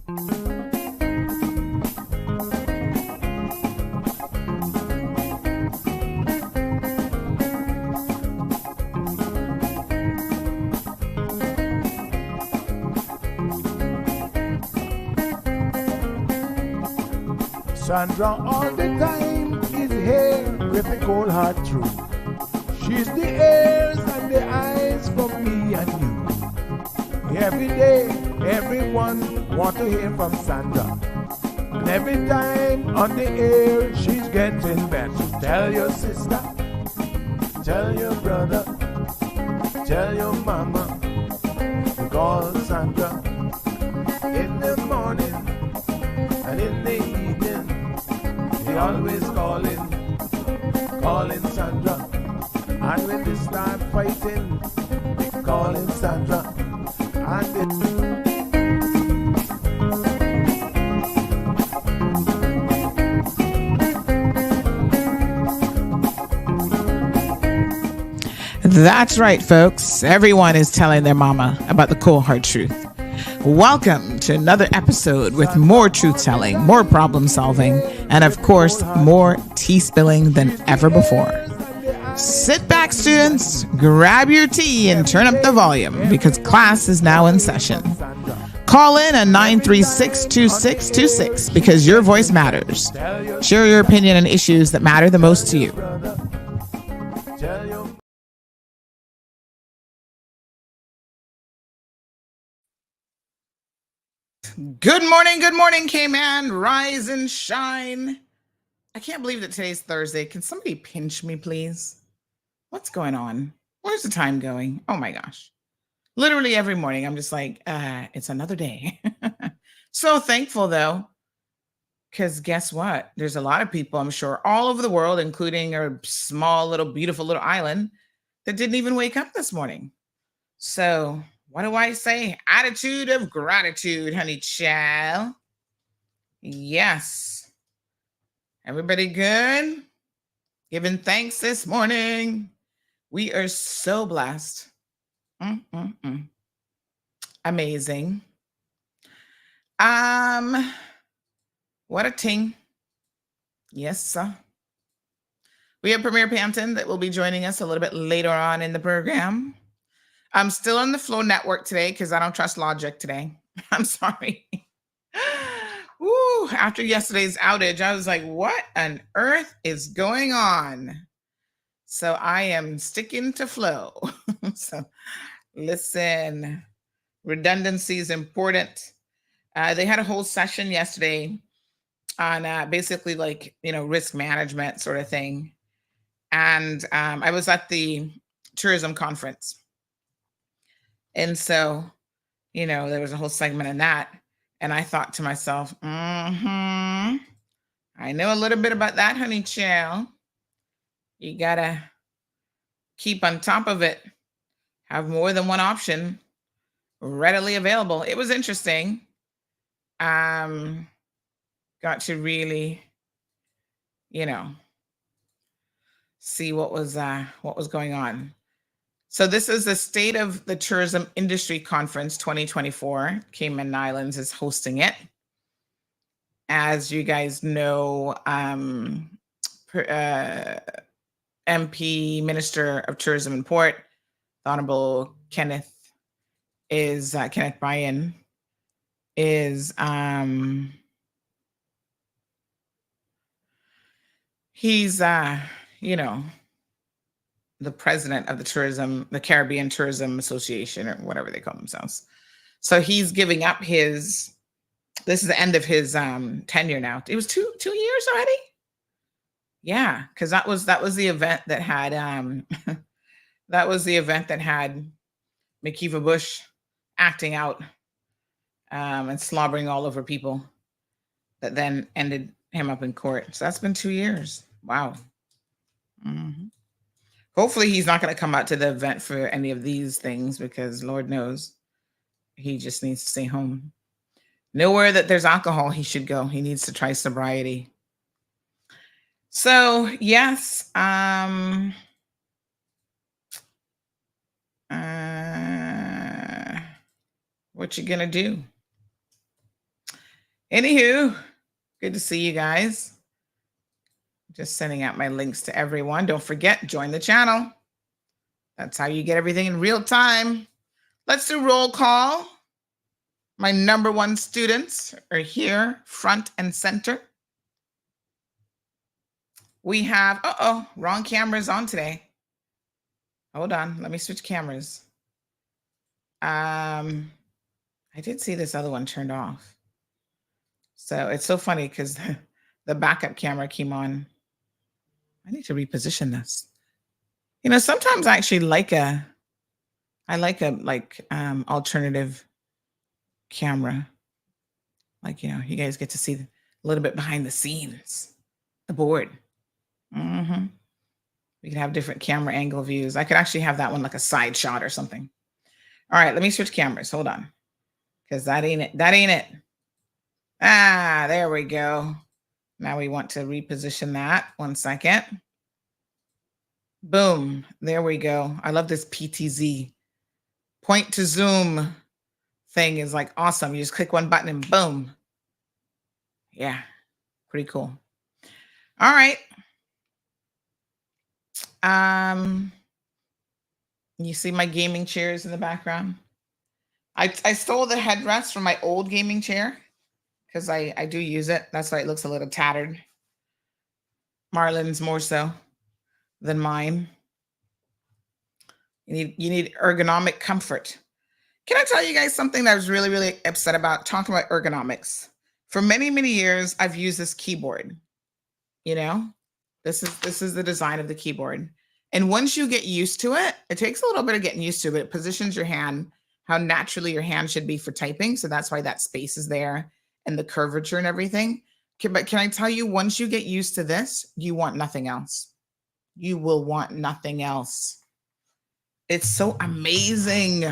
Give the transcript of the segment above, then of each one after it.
Sandra all the time is here with the cold heart through. She's the ears and the eyes for me and you. Every day, everyone want to hear from Sandra. And every time on the air, she's getting better. Tell your sister, tell your brother, tell your mama, call Sandra in the morning and in the evening. They always calling Sandra. And when they start fighting, they calling Sandra. That's right, folks. Everyone is telling their mama about the cold hard truth. Welcome to another episode with more truth-telling, more problem-solving, and of course, more tea spilling than ever before. Sit back, students, grab your tea and turn up the volume because class is now in session. Call in at 936-2626 because your voice matters. Share your opinion on issues that matter the most to you. Good morning, K-Man. Rise and shine. I can't believe that today's Thursday. Can somebody pinch me, please? What's going on? Where's the time going? Oh my gosh. Literally every morning, I'm just like, it's another day. So thankful though, because guess what? There's a lot of people, I'm sure, all over the world, including a small little, beautiful little island that didn't even wake up this morning. So what do I say? Attitude of gratitude, honey child. Yes. Everybody good? Giving thanks this morning. We are so blessed. Amazing. What a ting. Yes, sir. We have Premier Panton that will be joining us a little bit later on in the program. I'm still on the Flow Network today because I don't trust Logic today. I'm sorry. Woo, after yesterday's outage, I was like, what on earth is going on? So I am sticking to Flow. So listen, redundancy is important. They had a whole session yesterday on basically like, risk management sort of thing. And I was at the tourism conference. And so, there was a whole segment in that. And I thought to myself, I know a little bit about that, honey child. You got to keep on top of it. Have more than one option readily available. It was interesting. Got to really, see what was going on. So this is the State of the Tourism Industry Conference 2024. Cayman Islands is hosting it. As you guys know, MP Minister of Tourism and Port, the Honorable Kenneth Bryan is he's the president of the Caribbean Tourism Association, or whatever they call themselves. So he's giving up this is the end of his tenure now. It was two years already. Yeah, because that was the event that had McKeever Bush acting out and slobbering all over people that then ended him up in court. So that's been 2 years. Wow. Mm-hmm. Hopefully he's not going to come out to the event for any of these things because Lord knows he just needs to stay home. Nowhere that there's alcohol he should go. He needs to try sobriety. So yes, what you gonna do? Anywho, good to see you guys. Just sending out my links to everyone. Don't forget, join the channel. That's how you get everything in real time. Let's do roll call. My number one students are here, front and center. We have, wrong cameras on today. Hold on, let me switch cameras. I did see this other one turned off. So it's so funny because the backup camera came on. I need to reposition this. You know, sometimes I actually like a alternative camera. Like, you know, you guys get to see a little bit behind the scenes, the board. We can have different camera angle views. I could actually have that one like a side shot or something. All right, let me switch cameras. Hold on. Because that ain't it. That ain't it. Ah, there we go. Now we want to reposition that. 1 second. Boom. There we go. I love this PTZ. Point to zoom thing is like awesome. You just click one button and boom. Yeah, pretty cool. All right. You see my gaming chairs in the background? I stole the headrest from my old gaming chair because I do use it. That's why it looks a little tattered. Marlon's more so than mine. You need ergonomic comfort. Can I tell you guys something that I was really, really upset about talking about ergonomics? For many, many years, I've used this keyboard. You know, this is the design of the keyboard. And once you get used to it, it takes a little bit of getting used to it. It positions your hand how naturally your hand should be for typing. So that's why that space is there and the curvature and everything. But can I tell you, once you get used to this, you want nothing else. You will want nothing else. It's so amazing.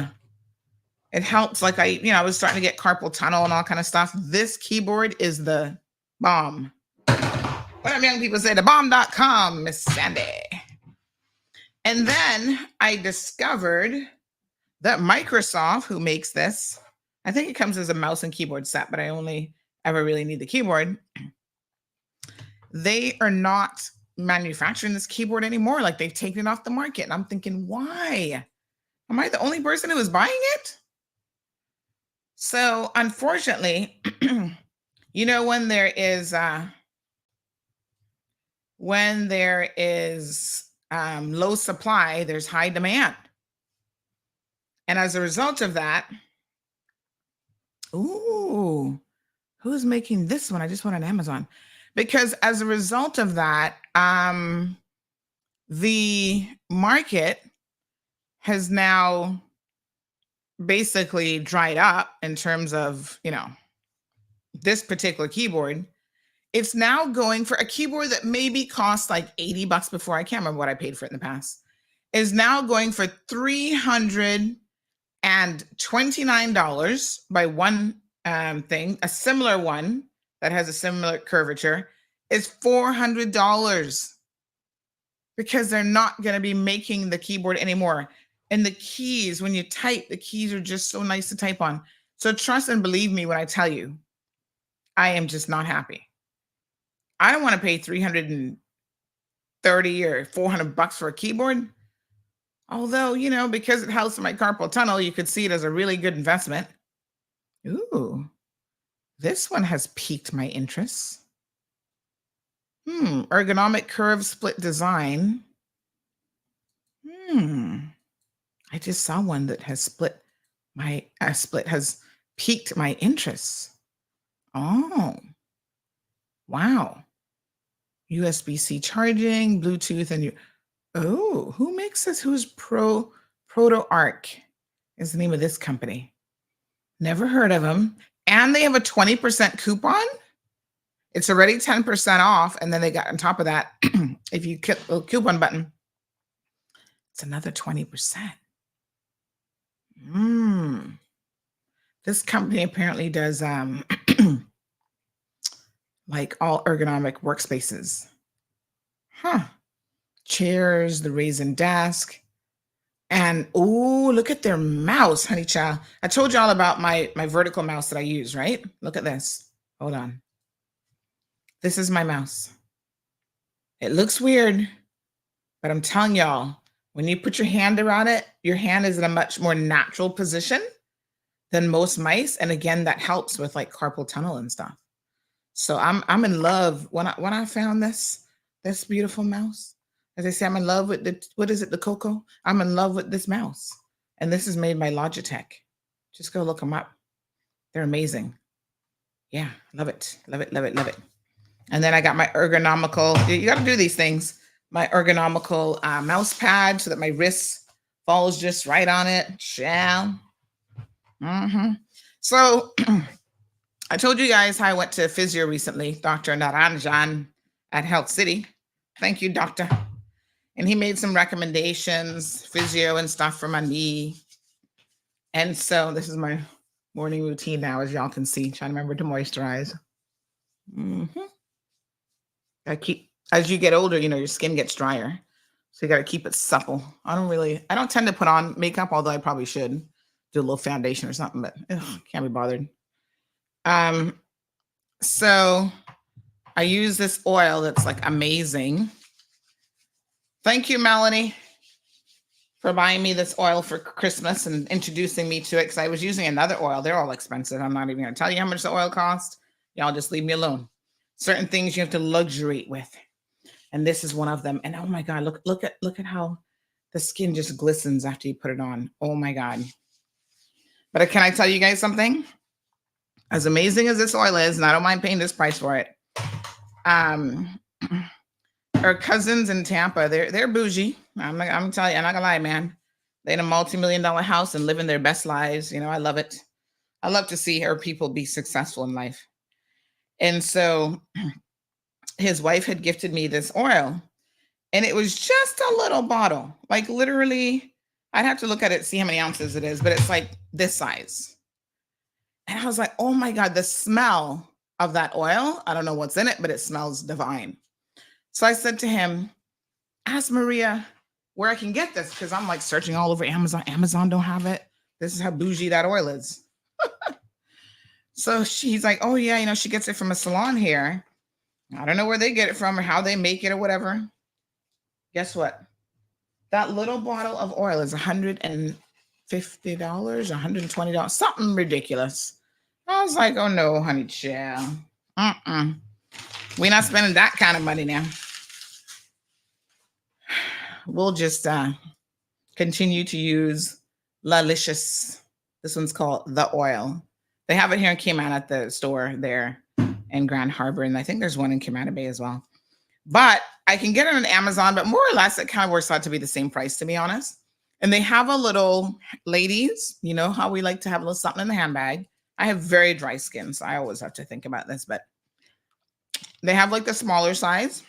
It helps. Like I was starting to get carpal tunnel and all kind of stuff. This keyboard is the bomb. What do young people say? The bomb.com, Miss Sandy. And then I discovered that Microsoft, who makes this, I think it comes as a mouse and keyboard set, but I only ever really need the keyboard. They are not manufacturing this keyboard anymore. Like they've taken it off the market. And I'm thinking, why? Am I the only person who is buying it? So unfortunately, you know, when there is low supply, there's high demand. And as a result of that, ooh, who's making this one? I just went on Amazon. Because as a result of that, the market has now basically dried up in terms of, you know, this particular keyboard. It's now going for a keyboard that maybe cost like $80 before. I can't remember what I paid for it in the past. Is now going for $329 by one thing. A similar one that has a similar curvature is $400 because they're not going to be making the keyboard anymore. And the keys, when you type, the keys are just so nice to type on. So trust and believe me when I tell you, I am just not happy. I don't want to pay $330 or $400 for a keyboard. Although, you know, because it helps my carpal tunnel, you could see it as a really good investment. Ooh, this one has piqued my interest. Ergonomic curve split design. I just saw one that has has piqued my interest. Oh, wow. USB-C charging, Bluetooth, and who makes this? Who's ProtoArc is the name of this company. Never heard of them. And they have a 20% coupon. It's already 10% off. And then they got on top of that, if you click the coupon button, it's another 20%. This company apparently does like all ergonomic workspaces. Chairs, the raisin desk. And look at their mouse, honey child. I told you all about my vertical mouse that I use, right? Look at this. Hold on. This is my mouse. It looks weird, but I'm telling y'all, when you put your hand around it, your hand is in a much more natural position than most mice. And again, that helps with like carpal tunnel and stuff. So I'm in love when I found this beautiful mouse. As I say, I'm in love with the Coco. I'm in love with this mouse. And this is made by Logitech. Just go look them up. They're amazing. Yeah, love it. Love it, love it, love it. And then I got my ergonomical, you got to do these things. My ergonomical mouse pad so that my wrist falls just right on it. Yeah. So I told you guys how I went to physio recently, Dr. Naranjan at Health City. Thank you, doctor. And he made some recommendations, physio and stuff for my knee. And so this is my morning routine now, as y'all can see, trying to remember to moisturize. As you get older, your skin gets drier. So you got to keep it supple. I don't tend to put on makeup, although I probably should do a little foundation or something, but can't be bothered. So I use this oil that's like amazing. Thank you, Melanie, for buying me this oil for Christmas and introducing me to it, because I was using another oil. They're all expensive. I'm not even going to tell you how much the oil costs. Y'all just leave me alone. Certain things you have to luxuriate with. And this is one of them. And oh my God, look at how the skin just glistens after you put it on. Oh my God. But can I tell you guys something? As amazing as this oil is, and I don't mind paying this price for it. Our cousins in Tampa, they're bougie. I'm telling you, I'm not gonna lie, man. They in a multi-million-dollar house and living their best lives. I love it. I love to see our people be successful in life. And so his wife had gifted me this oil, and it was just a little bottle. Like literally, I'd have to look at it, see how many ounces it is, but it's like this size. And I was like, oh my God, the smell of that oil. I don't know what's in it, but it smells divine. So I said to him, ask Maria where I can get this, because I'm like searching all over Amazon. Amazon don't have it. This is how bougie that oil is. So she's like, oh yeah, she gets it from a salon here. I don't know where they get it from or how they make it or whatever. Guess what? That little bottle of oil is $150, $120, something ridiculous. I was like, oh no, honey child. We're not spending that kind of money now. We'll just continue to use Lalicious. This one's called The Oil. They have it here in Cayman at the store there in Grand Harbor. And I think there's one in Cayman Bay as well. But I can get it on Amazon, but more or less it kind of works out to be the same price, to be honest. And they have a little, ladies, you know how we like to have a little something in the handbag. I have very dry skin, so I always have to think about this. But they have like the smaller size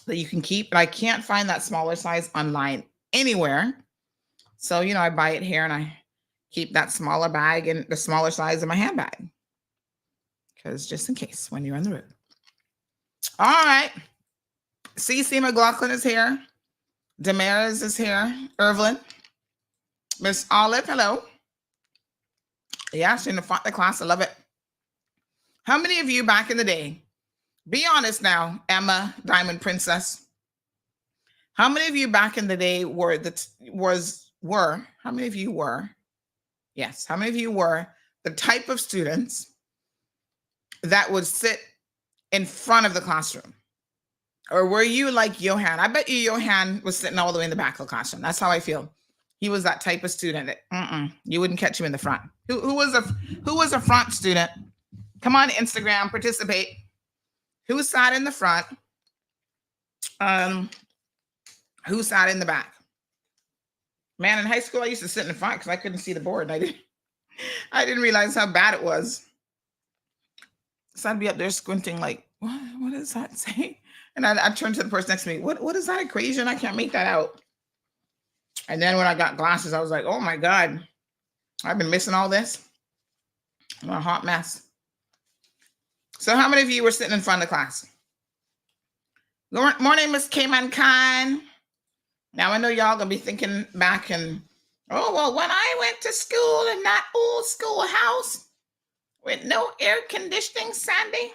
that you can keep. But I can't find that smaller size online anywhere. So, I buy it here and I keep that smaller bag and the smaller size in my handbag. Because just in case when you're on the road. All right. CC McLaughlin is here. Damaris is here. Irvlin. Miss Olive, hello. Yeah, she's in the front of the class. I love it. How many of you back in the day, be honest now, Emma, Diamond Princess, how many of you back in the day how many of you were, yes, how many of you were the type of students that would sit in front of the classroom? Or were you like Johan? I bet you Johan was sitting all the way in the back of the classroom. That's how I feel. He was that type of student that you wouldn't catch him in the front. Who was a front student? Come on, Instagram, participate. Who sat in the front? Who sat in the back? Man, in high school, I used to sit in the front because I couldn't see the board. I didn't realize how bad it was. So I'd be up there squinting like, what does that say? And I'd turn to the person next to me. What is that equation? I can't make that out. And then when I got glasses, I was like, oh my God, I've been missing all this. I'm a hot mess. So how many of you were sitting in front of the class? Morning, Miss Cayman Khan. Now I know y'all gonna be thinking back and, oh, well, when I went to school in that old schoolhouse, with no air conditioning, Sandy.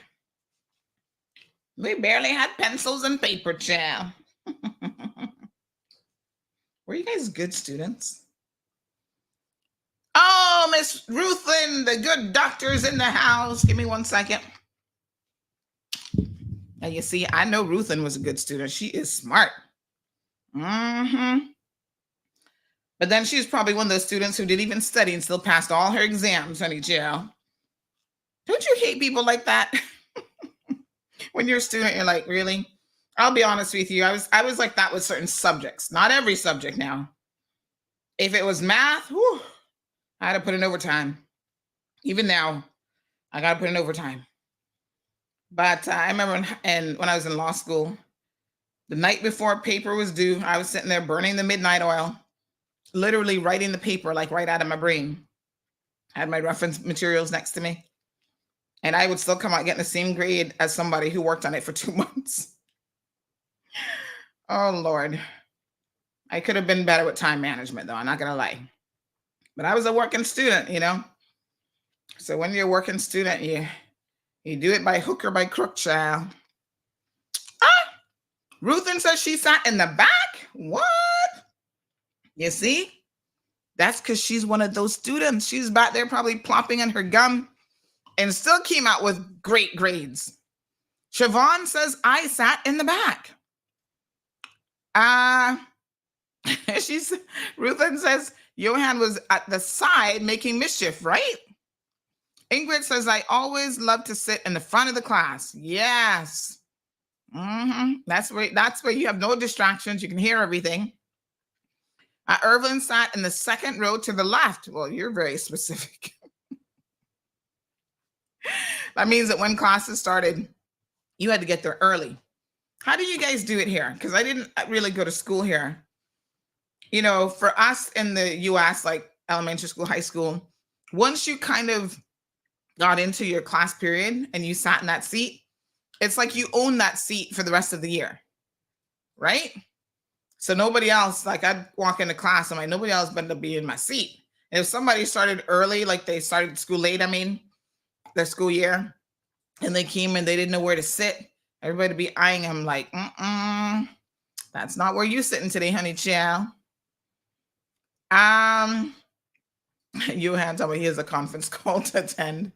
We barely had pencils and paper, child. Were you guys good students? Oh, Miss Ruthlin, the good doctor's in the house. Give me 1 second. And you see, I know Ruthlin was a good student. She is smart. Mm-hmm. But then she's probably one of those students who didn't even study and still passed all her exams, honey, child. Don't you hate people like that? When you're a student, you're like, really? I'll be honest with you. I was like that with certain subjects. Not every subject now. If it was math, whew, I had to put in overtime. Even now, I got to put in overtime. But I remember when I was in law school, the night before paper was due, I was sitting there burning the midnight oil, literally writing the paper like right out of my brain. I had my reference materials next to me. And I would still come out getting the same grade as somebody who worked on it for 2 months. Oh, Lord. I could have been better with time management, though. I'm not going to lie. But I was a working student, you know. So when you're a working student, you do it by hook or by crook, child. Ruthin says she sat in the back. What? You see? That's because she's one of those students. She's back there probably plopping on her gum and still came out with great grades. Siobhan says, I sat in the back. Ruthin says, Johan was at the side making mischief, right? Ingrid says, I always love to sit in the front of the class. Yes. That's where you have no distractions. You can hear everything. Irvin sat in the second row to the left. Well, you're very specific. That means that when classes started, you had to get there early. How do you guys do it here? Because I didn't really go to school here. You know, for us in the US, like elementary school, high school, once you kind of got into your class period and you sat in that seat, it's like you own that seat for the rest of the year, right? So nobody else, like I'd walk into class, I'm like, nobody else better be in my seat. And if somebody started early, like they started school late, their school year, and they came and they didn't know where to sit, everybody would be eyeing them like, that's not where you sitting today, honey child. Johan told me he has a conference call to attend.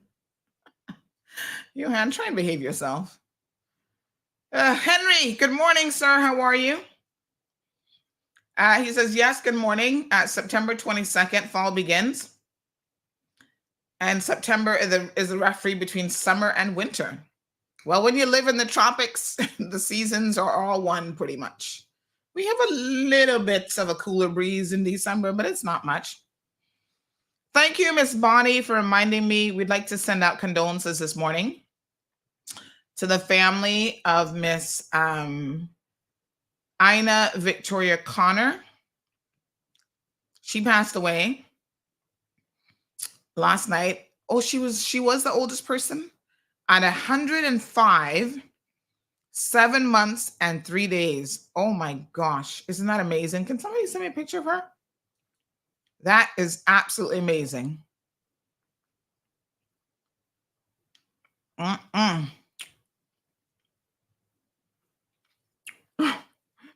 Johan, try and behave yourself. Henry, good morning, sir. How are you? He says, yes, good morning. September 22nd, fall begins. And September is the referee between summer and winter. Well, when you live in the tropics, the seasons are all one pretty much. We have a little bit of a cooler breeze in December, but it's not much. Thank you, Miss Bonnie, for reminding me. We'd like to send out condolences this morning to the family of Miss Ina Victoria Connor. She passed away last night. Oh, she was the oldest person at 105, 7 months and 3 days. Oh my gosh. Isn't that amazing? Can somebody send me a picture of her? That is absolutely amazing.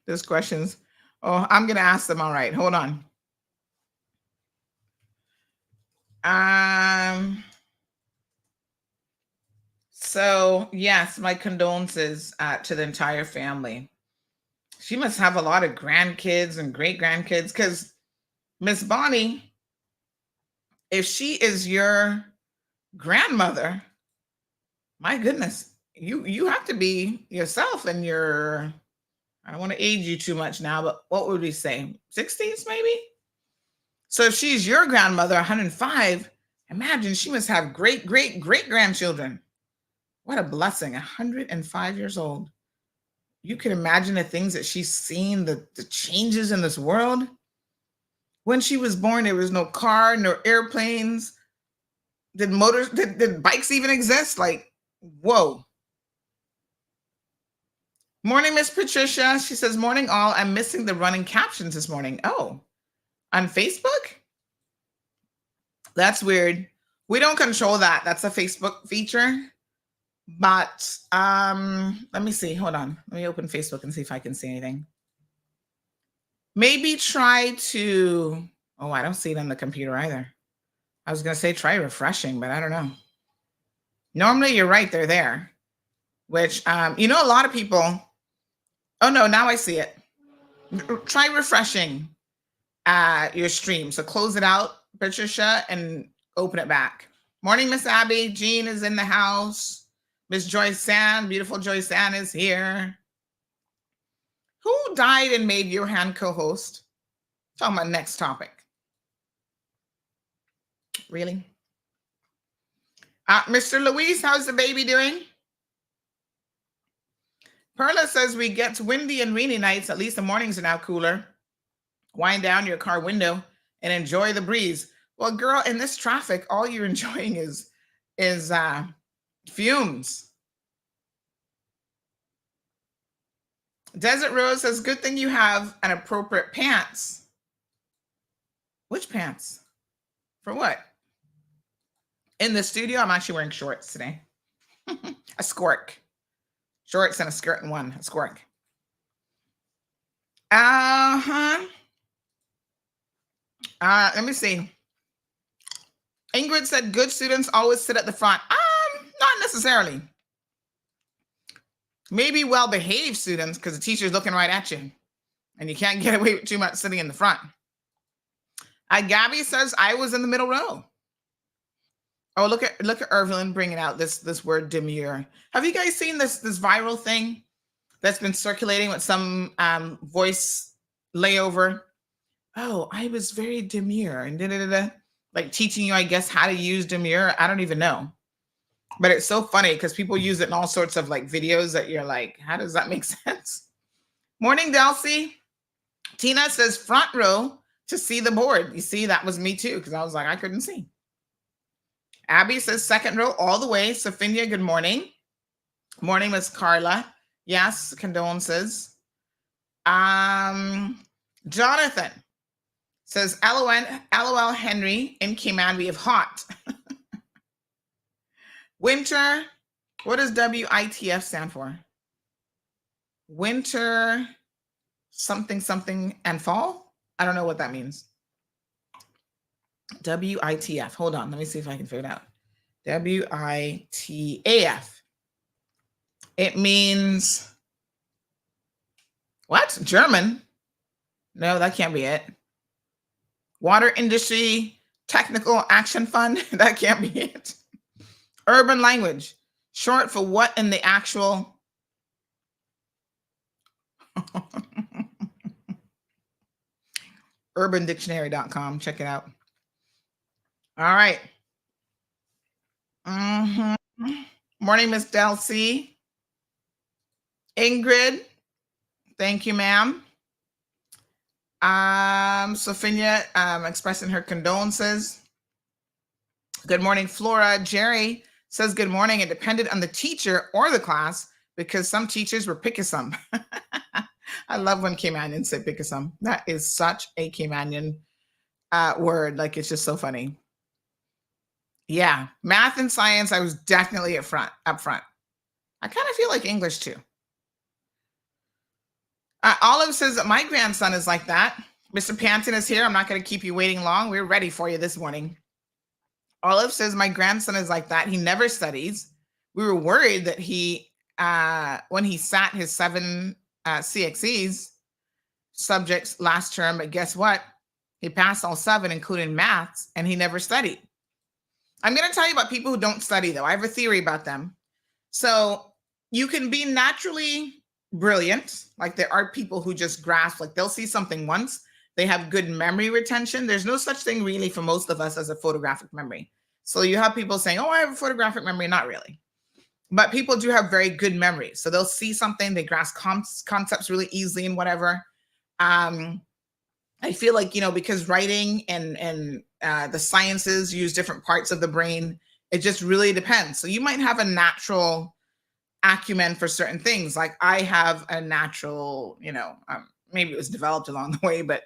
There's questions. Oh, I'm going to ask them. All right. Hold on. So yes, my condolences to the entire family. She must have a lot of grandkids and great grandkids, because Miss Bonnie, if she is your grandmother, my goodness, you have to be yourself and your, I don't want to age you too much now, but what would we say? 60s maybe? So if she's your grandmother, 105, imagine she must have great, great, great grandchildren. What a blessing, 105 years old. You can imagine the things that she's seen, the changes in this world. When she was born, there was no car, no airplanes. Did bikes even exist? Like, whoa. Morning, Miss Patricia. She says, morning all. I'm missing the running captions this morning. Oh, on Facebook? That's weird. We don't control that. That's a Facebook feature. But let me see. Hold on. Let me open Facebook and see if I can see anything. Maybe try to, oh, I don't see it on the computer either. I was going to say try refreshing, but I don't know. Normally you're right, they're there. Which, a lot of people, oh no, now I see it. Try refreshing your stream. So close it out, Patricia, and open it back. Morning, Miss Abby. Jean is in the house. Miss Joyce Sand, beautiful Joyce Sand is here. Who died and made your hand co-host? Talking about next topic. Really? Mr. Luis, how's the baby doing? Perla says we get windy and rainy nights. At least the mornings are now cooler. Wind down your car window and enjoy the breeze. Well, girl, in this traffic, all you're enjoying is fumes. Desert Rose says, good thing you have an appropriate pants. Which pants? For what? In the studio, I'm actually wearing shorts today. A skirk. Shorts and a skirt in one. A skirk. Let me see. Ingrid said, good students always sit at the front. Not necessarily. Maybe well-behaved students, because the teacher's looking right at you. And you can't get away with too much sitting in the front. Gabby says, I was in the middle row. Oh, look at Irvin bringing out this word demure. Have you guys seen this viral thing that's been circulating with some voice layover? Oh, I was very demure and like teaching you, I guess, how to use demure. I don't even know. But it's so funny because people use it in all sorts of like videos that you're like, how does that make sense? Morning, Delcy. Tina says front row to see the board. You see, that was me too, because I was like, I couldn't see. Abby says second row all the way. Sophia, good morning. Morning, Miss Carla. Yes, condolences. Jonathan says, LOL Henry, in Cayman we have hot. Winter, what does WITF stand for? Winter, something, and fall? I don't know what that means. WITF. Hold on. Let me see if I can figure it out. WITAF. It means what? German? No, that can't be it. Water Industry Technical Action Fund? That can't be it. Urban language. Short for what in the actual... UrbanDictionary.com. Check it out. All right. Morning, Miss Delcy. Ingrid. Thank you, ma'am. Sophia expressing her condolences. Good morning, Flora. Jerry says good morning. It depended on the teacher or the class because some teachers were pickasome. I love when Caymanians say pickasome. That is such a Caymanian word. Like, it's just so funny. Yeah, math and science, I was definitely up front. I kind of feel like English too. Olive says that my grandson is like that. Mr. Panton is here. I'm not going to keep you waiting long. We're ready for you this morning. Olive says my grandson is like that. He never studies. We were worried that he, when he sat his 7 CXEs subjects last term, but guess what? He passed all 7, including maths, and he never studied. I'm going to tell you about people who don't study, though. I have a theory about them. So you can be naturally brilliant. Like, there are people who just grasp, like they'll see something once. They have good memory retention. There's no such thing really for most of us as a photographic memory. So you have people saying, oh, I have a photographic memory. Not really. But people do have very good memory. So they'll see something, they grasp concepts really easily and whatever. I feel like, because writing and the sciences use different parts of the brain, it just really depends. So you might have a natural acumen for certain things. Like I have a natural, maybe it was developed along the way, but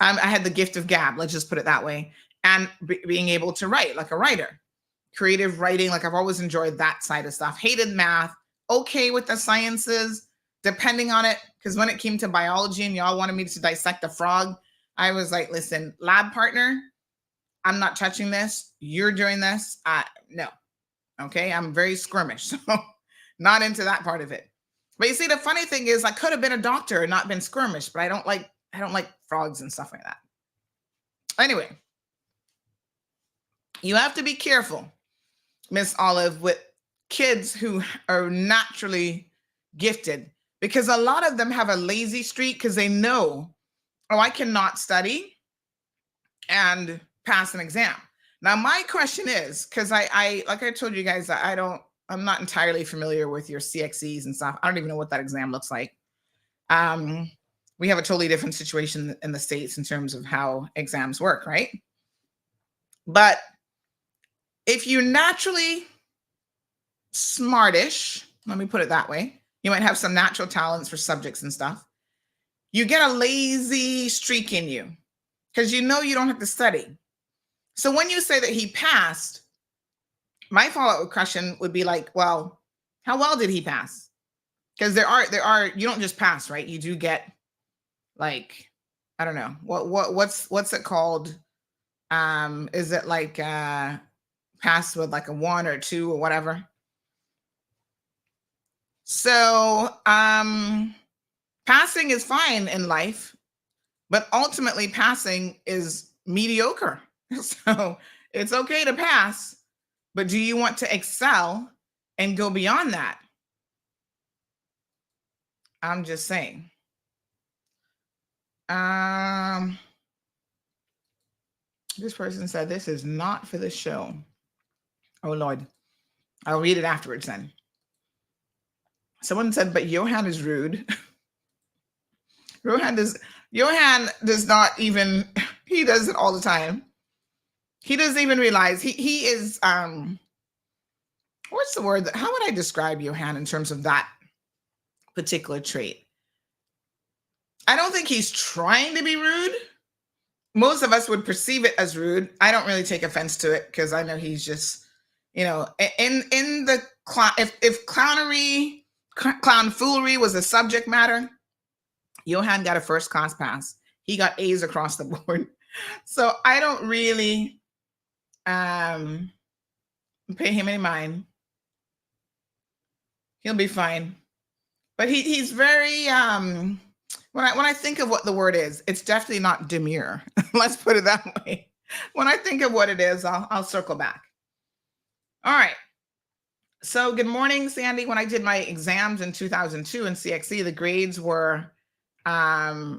I had the gift of gab, let's just put it that way, and being able to write like a writer. creative writing. Like I've always enjoyed that side of stuff. Hated math. Okay with the sciences, depending on it. Because when it came to biology and y'all wanted me to dissect a frog, I was like, listen, lab partner, I'm not touching this. You're doing this. No. Okay. I'm very squirmish. So not into that part of it. But you see, the funny thing is I could have been a doctor and not been squirmish, but I don't like frogs and stuff like that. Anyway, you have to be careful, Miss Olive, with kids who are naturally gifted, because a lot of them have a lazy streak because they know, oh, I cannot study and pass an exam. Now, my question is, because I like I told you guys, I'm not entirely familiar with your CXEs and stuff. I don't even know what that exam looks like. We have a totally different situation in the States in terms of how exams work, right? But if you're naturally smartish, let me put it that way, you might have some natural talents for subjects and stuff. You get a lazy streak in you because you know you don't have to study. So when you say that he passed, my follow-up question would be like, well, how well did he pass? Because there are, you don't just pass, right? You do get like, I don't know, what's it called? Is it like pass with like a 1 or 2 or whatever? So passing is fine in life, but ultimately passing is mediocre. So it's okay to pass, but do you want to excel and go beyond that? I'm just saying. This person said this is not for the show. Oh Lord, I'll read it afterwards then. Someone said, but Johan is rude. Johan does not even, he does it all the time. He doesn't even realize he is, what's the word? How would I describe Johan in terms of that particular trait? I don't think he's trying to be rude. Most of us would perceive it as rude. I don't really take offense to it because I know he's just, in the if clownery, clown foolery was the subject matter, Johan got a first class pass. He got A's across the board. So I don't really pay him any mind. He'll be fine. But he's very when I think of what the word is, it's definitely not demure. Let's put it that way. When I think of what it is, I'll circle back. All right. So good morning, Sandy. When I did my exams in 2002 in CXE, the grades were A,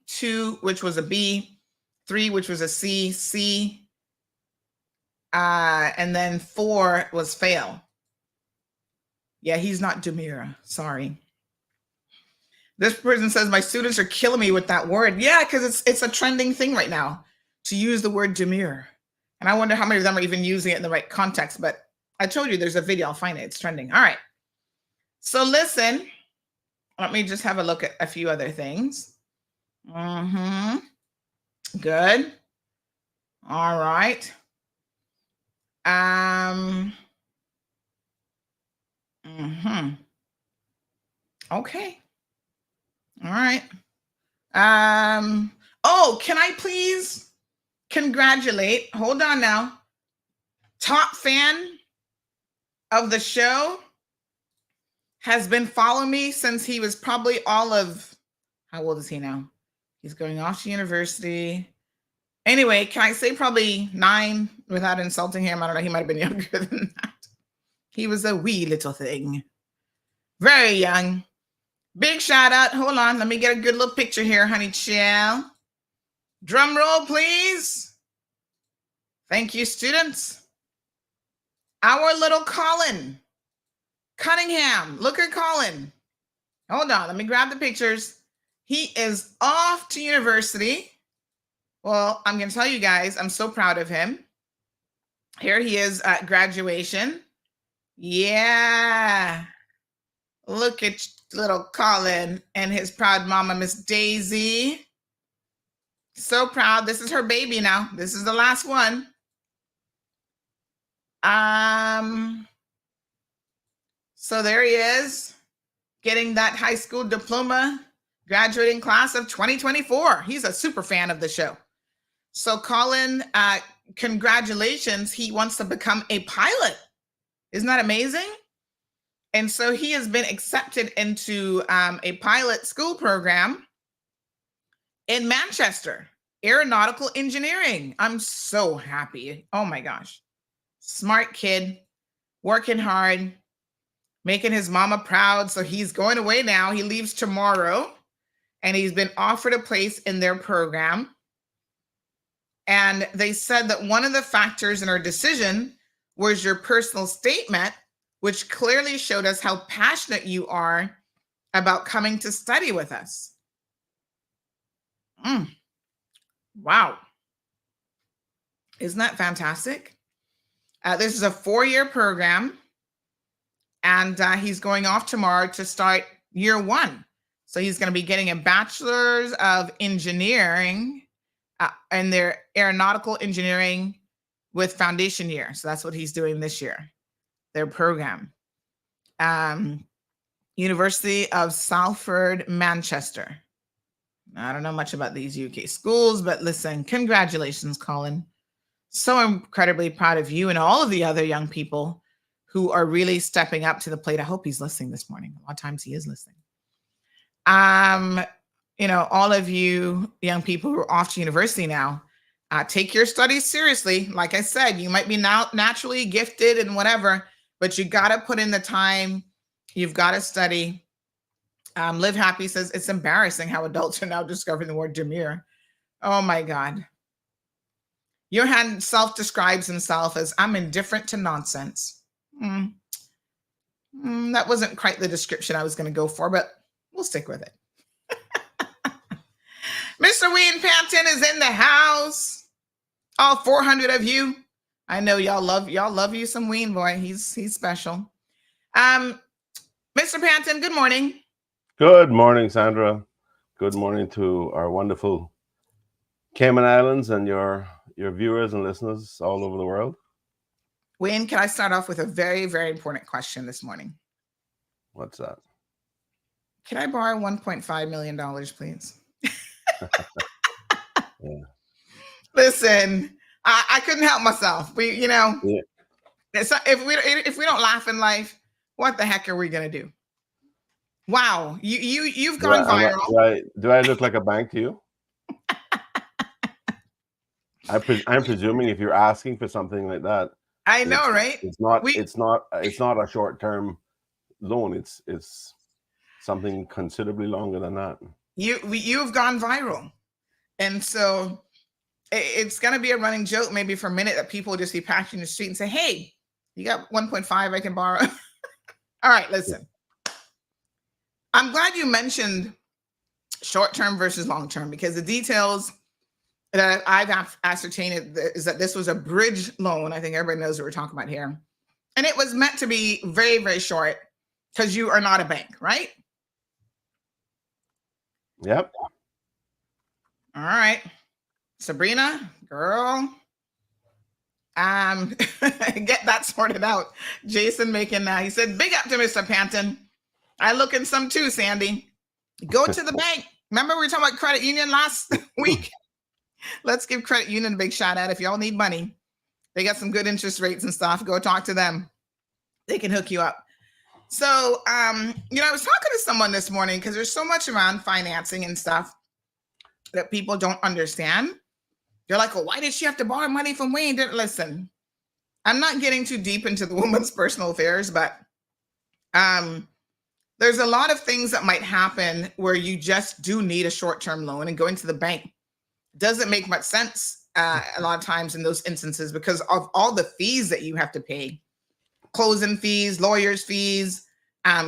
2, which was a B, 3, which was a C, and then 4 was fail. Yeah, he's not demure. Sorry. This person says, my students are killing me with that word. Yeah, because it's a trending thing right now to use the word demure. And I wonder how many of them are even using it in the right context. But I told you there's a video. I'll find it. It's trending. All right. So listen, let me just have a look at a few other things. Good. All right. Okay. All right. Oh, can I please congratulate, hold on now, top fan of the show, has been following me since he was probably all of, how old is he now? He's going off to university. Anyway, can I say probably 9 without insulting him? I don't know. He might have been younger than that. He was a wee little thing. Very young. Big shout out. Hold on. Let me get a good little picture here, honey child. Drum roll, please. Thank you, students. Our little Colin Cunningham. Look at Colin. Hold on. Let me grab the pictures. He is off to university. Well, I'm going to tell you guys, I'm so proud of him. Here he is at graduation. Yeah. Look at little Colin and his proud mama, Miss Daisy. So proud. This is her baby now. This is the last one. So there he is, getting that high school diploma, graduating class of 2024. He's a super fan of the show. So Colin, congratulations. He wants to become a pilot. Isn't that amazing? And so he has been accepted into a pilot school program in Manchester, aeronautical engineering. I'm so happy. Oh my gosh. Smart kid, working hard, making his mama proud. So he's going away now. He leaves tomorrow, and he's been offered a place in their program. And they said that one of the factors in our decision was your personal statement, which clearly showed us how passionate you are about coming to study with us. Wow. Isn't that fantastic? This is a 4-year program, and he's going off tomorrow to start year 1. So he's going to be getting a bachelor's of engineering in their aeronautical engineering with foundation year. So that's what he's doing this year, their program. University of Salford, Manchester. I don't know much about these UK schools, but listen, congratulations, Colin. So incredibly proud of you and all of the other young people who are really stepping up to the plate. I hope he's listening this morning. A lot of times he is listening. All of you young people who are off to university now, take your studies seriously. Like I said, you might be now naturally gifted and whatever, but you got to put in the time. You've got to study. Live Happy says it's embarrassing how adults are now discovering the word demure. Oh my God. Johan self-describes himself as, I'm indifferent to nonsense. That wasn't quite the description I was going to go for, but we'll stick with it. Mr. Wayne Panton is in the house. All 400 of you. I know y'all love you some Wayne boy. He's special. Mr. Panton, good morning. Good morning, Sandra. Good morning to our wonderful Cayman Islands and your viewers and listeners all over the world. Wayne, can I start off with a very, very important question this morning? What's that? Can I borrow $1.5 million, please? Yeah. Listen, I couldn't help myself. Yeah. If we don't laugh in life, what the heck are we gonna do? Wow, you've gone viral. Do I look like a bank to you? I'm presuming if you're asking for something like that, I know, right? It's not a short-term loan. It's something considerably longer than that. You've gone viral, and so it's going to be a running joke maybe for a minute that people will just be passing the street and say, "Hey, you got 1.5 I can borrow." All right, listen. I'm glad you mentioned short-term versus long-term, because the details that I've ascertained is that this was a bridge loan. I think everybody knows what we're talking about here. And it was meant to be very, very short because you are not a bank, right? Yep. All right. Sabrina, girl. Get that sorted out. Jason making he said, big up to Mr. Panton. I look in some too, Sandy. Go to the bank. Remember we were talking about credit union last week? Let's give credit union a big shout out. If y'all need money, they got some good interest rates and stuff. Go talk to them. They can hook you up. So, I was talking to someone this morning because there's so much around financing and stuff that people don't understand. They're like, well, why did she have to borrow money from Wayne? Listen, I'm not getting too deep into the woman's personal affairs, but there's a lot of things that might happen where you just do need a short-term loan, and going to the bank doesn't make much sense a lot of times in those instances because of all the fees that you have to pay. Closing fees, lawyers' fees,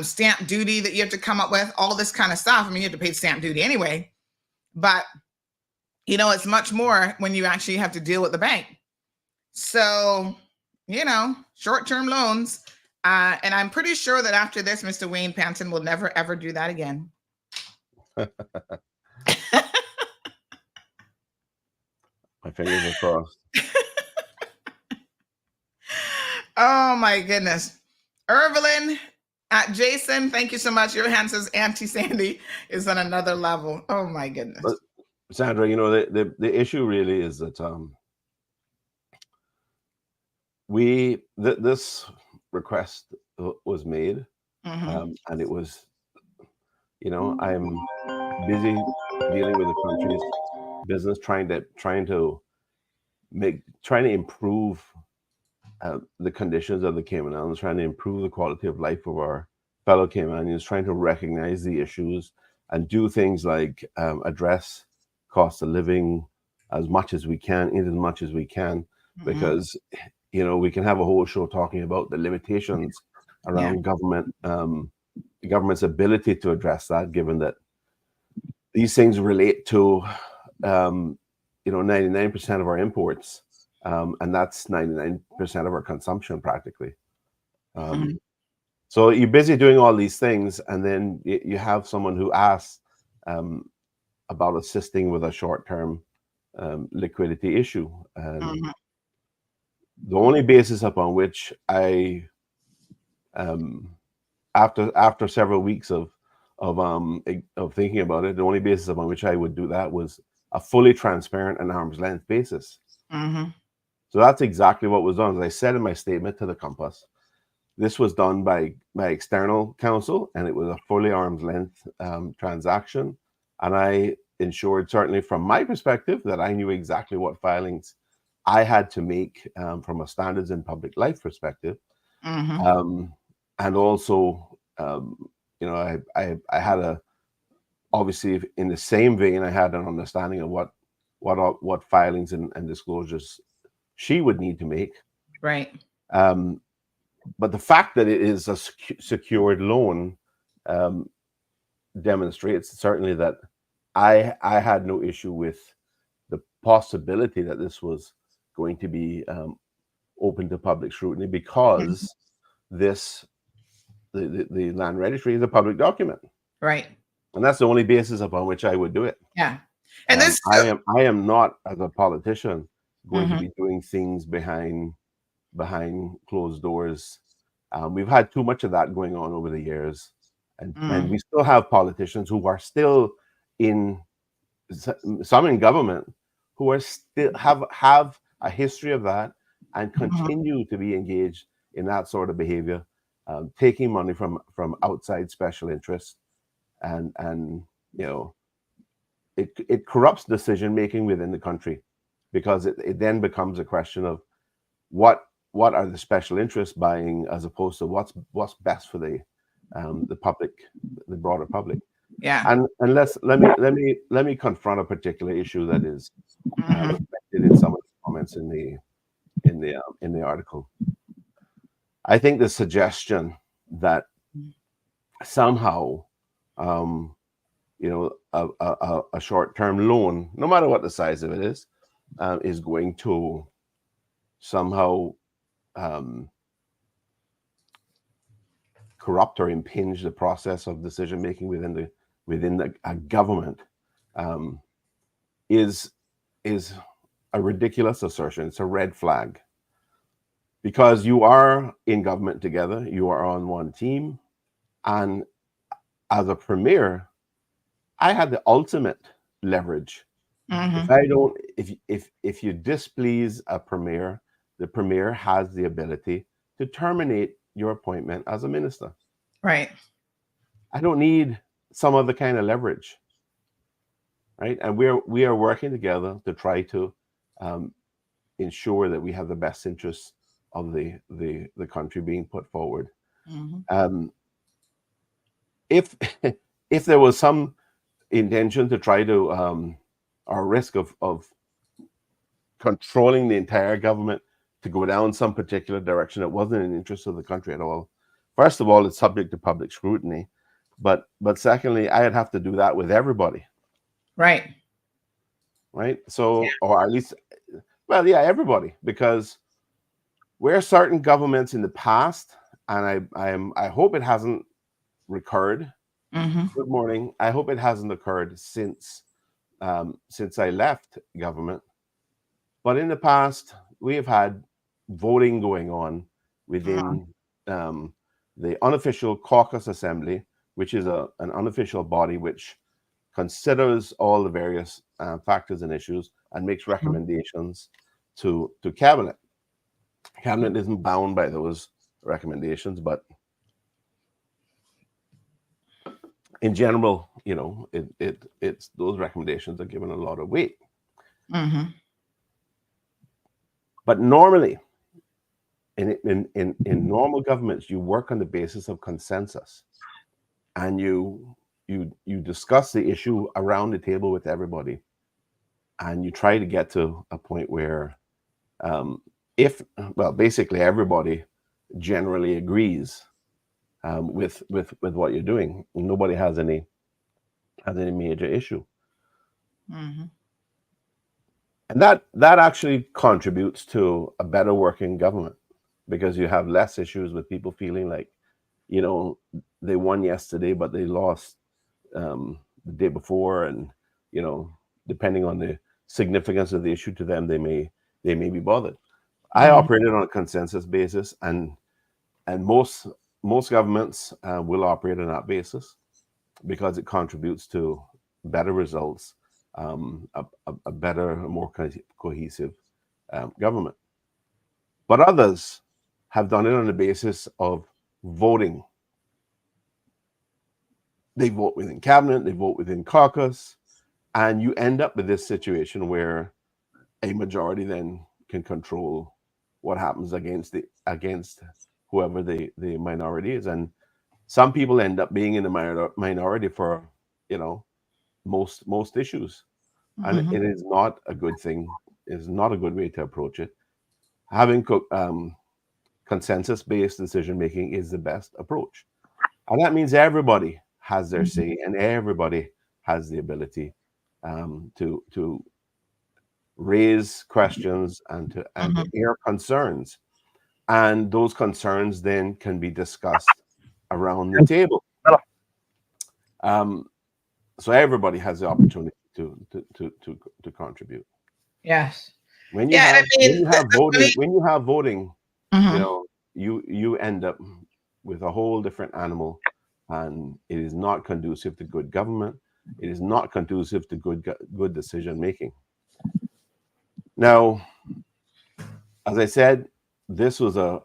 stamp duty that you have to come up with, all this kind of stuff. I mean, you have to pay stamp duty anyway, but it's much more when you actually have to deal with the bank. So, short-term loans. And I'm pretty sure that after this, Mr. Wayne Panton will never, ever do that again. My fingers are crossed. Oh my goodness. Evelyn, Jason, thank you so much. Your hand says Auntie Sandy is on another level. Oh my goodness. But Sandra, the issue really is that this request was made, and it was, I'm busy dealing with the country's business, trying to improve the conditions of the Cayman Islands, trying to improve the quality of life of our fellow Caymanians, trying to recognize the issues and do things like address cost of living as much as we can, in as much as we can, because we can have a whole show talking about the limitations around government's ability to address that, given that these things relate to 99% of our imports, and that's 99% of our consumption practically. So you're busy doing all these things, and then you have someone who asks about assisting with a short-term liquidity issue. The only basis upon which I, after several weeks of thinking about it, the only basis upon which I would do that was a fully transparent and arm's length basis. So that's exactly what was done. As I said in my statement to the Compass, this was done by my external counsel, and it was a fully arm's length transaction. And I ensured, certainly from my perspective, that I knew exactly what filings I had to make from a standards in public life perspective. And also, I had obviously in the same vein, I had an understanding of what filings and disclosures she would need to make. Right. But the fact that it is a secured loan demonstrates certainly that I had no issue with the possibility that this was going to be open to public scrutiny, because the land registry is a public document. Right. And that's the only basis upon which I would do it. Yeah. And this I am not, as a politician, going to be doing things behind closed doors. We've had too much of that going on over the years, and we still have politicians who are still some in government who are still have a history of that and continue to be engaged in that sort of behavior, taking money from outside special interests, and it corrupts decision making within the country, because it then becomes a question of what are the special interests buying, as opposed to what's best for the public, the broader public. Yeah. And let me confront a particular issue that is reflected in some of the comments in the article. I think the suggestion that somehow a short-term loan, no matter what the size of it is going to somehow corrupt or impinge the process of decision making within a government is a ridiculous assertion. It's a red flag, because you are in government together, you are on one team, and as a premier, I had the ultimate leverage. If you displease a premier, the premier has the ability to terminate your appointment as a minister. Right. I don't need some other kind of leverage, right? And we are working together to try to ensure that we have the best interests of the country being put forward. If there was some intention to try to or risk of controlling the entire government to go down some particular direction that wasn't in the interest of the country at all, first of all, it's subject to public scrutiny, but secondly, I'd have to do that with everybody. Right. So, or at least, well, yeah, everybody, because where certain governments in the past, and I hope it hasn't recurred. Good morning. I hope it hasn't occurred since I left government. But in the past, we have had voting going on within the unofficial caucus assembly, which is an unofficial body which considers all the various factors and issues and makes recommendations to cabinet. Cabinet isn't bound by those recommendations, but in general, it's those recommendations are given a lot of weight. But normally, in normal governments, you work on the basis of consensus, and you discuss the issue around the table with everybody, and you try to get to a point where, basically everybody generally agrees with what you're doing. Nobody has any major issue, and that actually contributes to a better working government, because you have less issues with people feeling like, they won yesterday but they lost the day before, and depending on the significance of the issue to them, they may be bothered. I operated on a consensus basis, and most governments will operate on that basis, because it contributes to better results, a better, more cohesive government. But others have done it on the basis of voting. They vote within cabinet, they vote within caucus, and you end up with this situation where a majority then can control what happens against whoever the minority is. And some people end up being in the minority for most issues, and it is not a good thing. It's not a good way to approach it. Having consensus-based decision making is the best approach, and that means everybody has their say, and everybody has the ability to raise questions and to air concerns, and those concerns then can be discussed around the table. So everybody has the opportunity to contribute. Yes. When you have voting, you end up with a whole different animal, and it is not conducive to good government. It is not conducive to good decision making. Now, as I said, this was a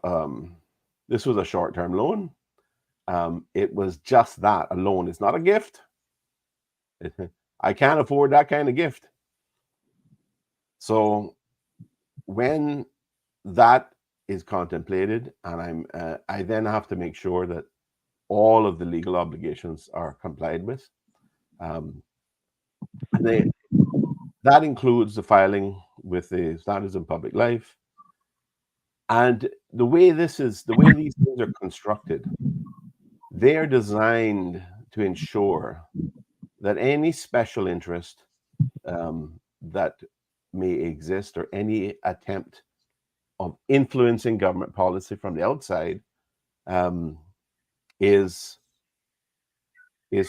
short-term loan. It was just that, a loan. It's not a gift. I can't afford that kind of gift. So when that is contemplated, and I then have to make sure that all of the legal obligations are complied with. That includes the filing with the Standards in Public Life. And the way these things are constructed, they are designed to ensure that any special interest that may exist, or any attempt of influencing government policy from the outside, is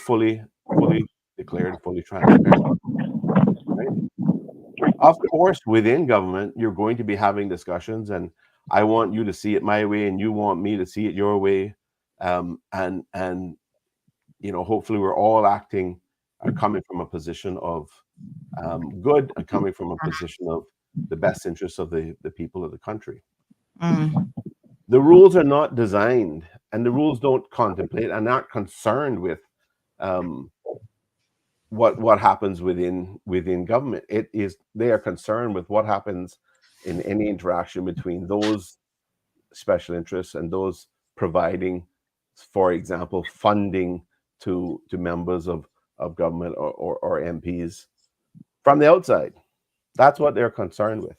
fully declared, fully transparent. Right? Of course, within government, you're going to be having discussions, and I want you to see it my way, and you want me to see it your way, and hopefully we're all acting coming from a position of good, and coming from a position of the best interests of the people of the country. The rules are not designed, and the rules don't contemplate, and not concerned with what happens within government. They are concerned with what happens in any interaction between those special interests and those providing, for example, funding to members of government or MPs from the outside. That's what they're concerned with.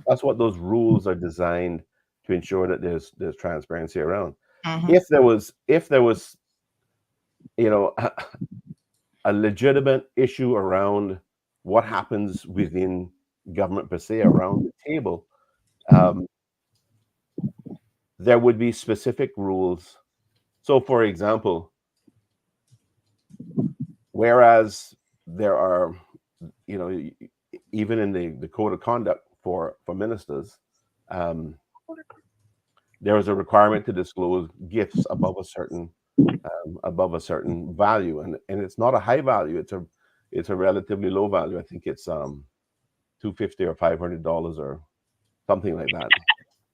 That's what those rules are designed to ensure, that there's transparency around. If there was a legitimate issue around what happens within government per se, around the table, there would be specific rules. So, for example, whereas there are, even in the code of conduct for ministers, there is a requirement to disclose gifts above a certain value, and it's not a high value. It's a relatively low value. I think it's $250 or $500 or something like that.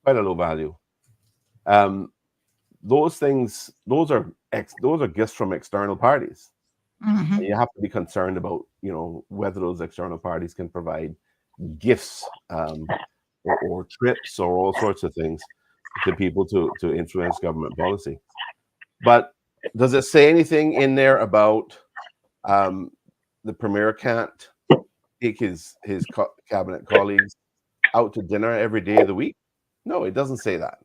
Quite a low value. Those things, those are gifts from external parties. And you have to be concerned about, whether those external parties can provide gifts or trips or all sorts of things to people to influence government policy. But does it say anything in there about the premier can't take his cabinet colleagues out to dinner every day of the week? No, it doesn't say that,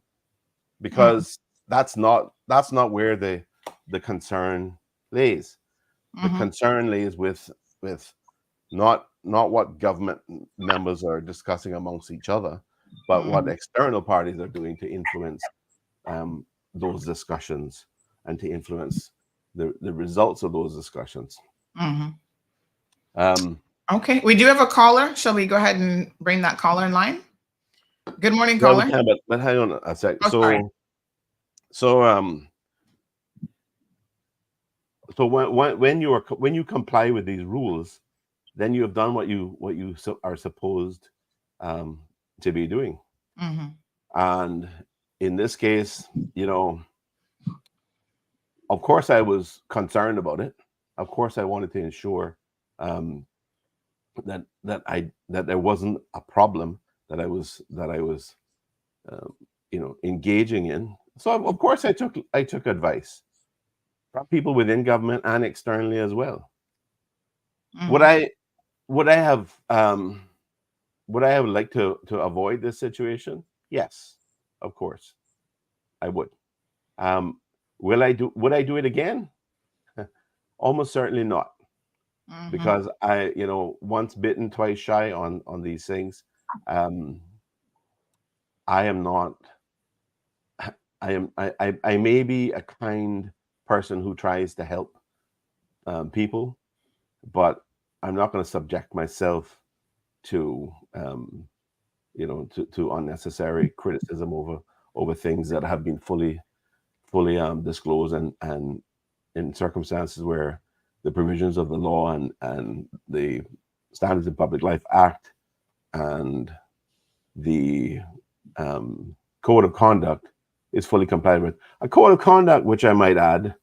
because that's not where the concern lays. The concern lays with not what government members are discussing amongst each other, but what external parties are doing to influence those discussions and to influence the results of those discussions. Okay, we do have a caller. Shall we go ahead and bring that caller in line? Good morning, caller. Yeah, but hang on a sec. Oh, So when you comply with these rules, then you have done what you are supposed to be doing. And in this case, of course I was concerned about it. Of course I wanted to ensure that there wasn't a problem that I was engaging in. So of course I took advice from people within government and externally as well. Would I have liked to avoid this situation? Yes, of course, I would. Would I do it again? Almost certainly not, because I, once bitten, twice shy on these things. I may be a kind person who tries to help people, but I'm not going to subject myself to to unnecessary criticism over things that have been fully disclosed, and in circumstances where the provisions of the law and the Standards in Public Life Act and the Code of Conduct is fully complied with. A code of conduct, which I might add,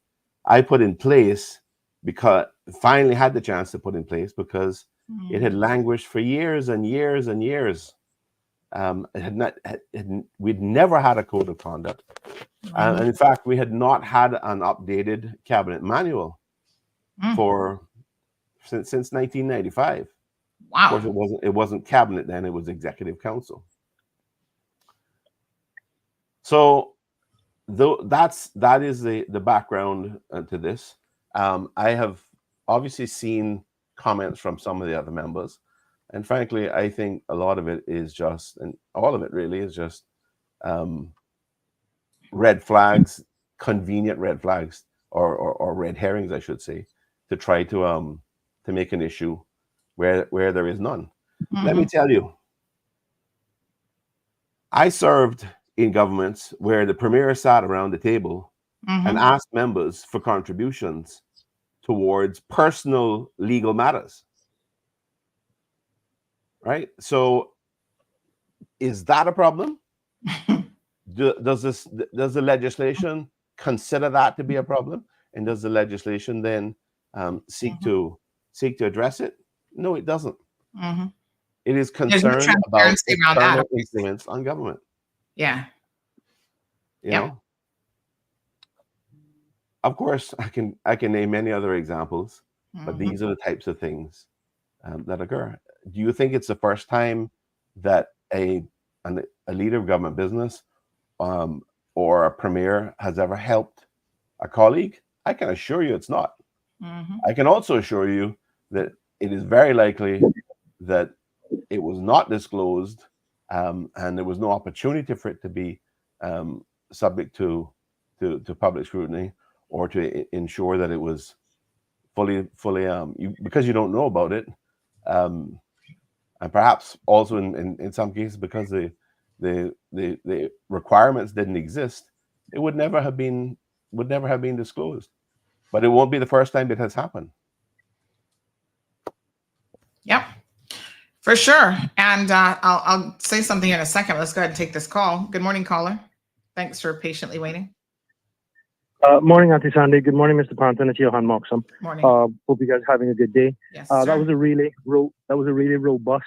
I put in place because finally had the chance to put in place because it had languished for years and years and years. We'd never had a code of conduct, and in fact, we had not had an updated cabinet manual since 1995. Wow! Of course, it wasn't cabinet then; it was executive council. So, that is the background to this. I have obviously seen comments from some of the other members, and frankly, I think a lot of it is just, and all of it really is just red flags, convenient red flags, or red herrings, I should say, to try to make an issue where there is none. Let me tell you, I served in governments where the premier sat around the table and asked members for contributions towards personal legal matters. Right? So is that a problem? Does the legislation consider that to be a problem? And does the legislation then seek to address it? No, it doesn't. It is concerned about external influence on government. Yeah. You know? Of course, I can name many other examples, but these are the types of things that occur. Do you think it's the first time that a leader of government business or a premier has ever helped a colleague? I can assure you it's not. I can also assure you that it is very likely that it was not disclosed and there was no opportunity for it to be subject to public scrutiny, or to ensure that it was fully because you don't know about it, and perhaps also in some cases because the the requirements didn't exist, it would never have been disclosed. But it won't be the first time it has happened. Yep, for sure. And I'll say something in a second. Let's go ahead and take this call. Good morning, caller. Thanks for patiently waiting. Morning, Auntie Sandy. Good morning, Mr. Panton. It's Johan Moxham. Morning. Hope you guys are having a good day. Yes, that was a really robust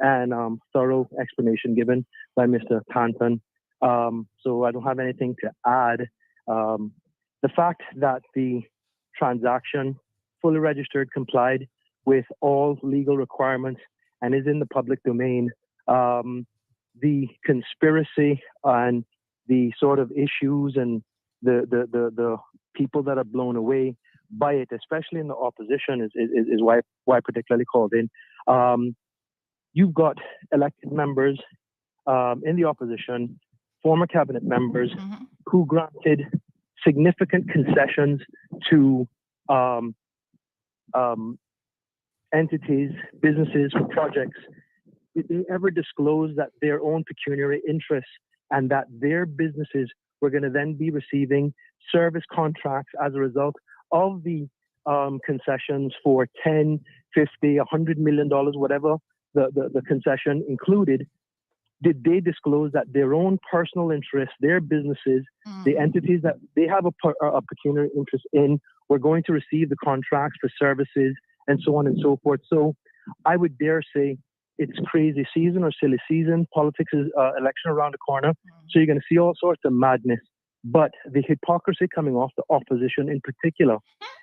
and thorough explanation given by Mr. Panton. So I don't have anything to add. The fact that the transaction fully registered, complied with all legal requirements, and is in the public domain, the conspiracy and the sort of issues and the people that are blown away by it, especially in the opposition, is why I particularly called in. You've got elected members in the opposition, former cabinet members, who granted significant concessions to entities, businesses, projects. Did they ever disclose that their own pecuniary interests and that their businesses were going to then be receiving service contracts as a result of the concessions for $10, $50, $100 million, whatever the concession included? Did they disclose that their own personal interests, their businesses, the entities that they have a pecuniary interest in, were going to receive the contracts for services and so on and so forth? So I would dare say it's crazy season or silly season. Politics is election around the corner. So you're going to see all sorts of madness. But the hypocrisy coming off the opposition in particular,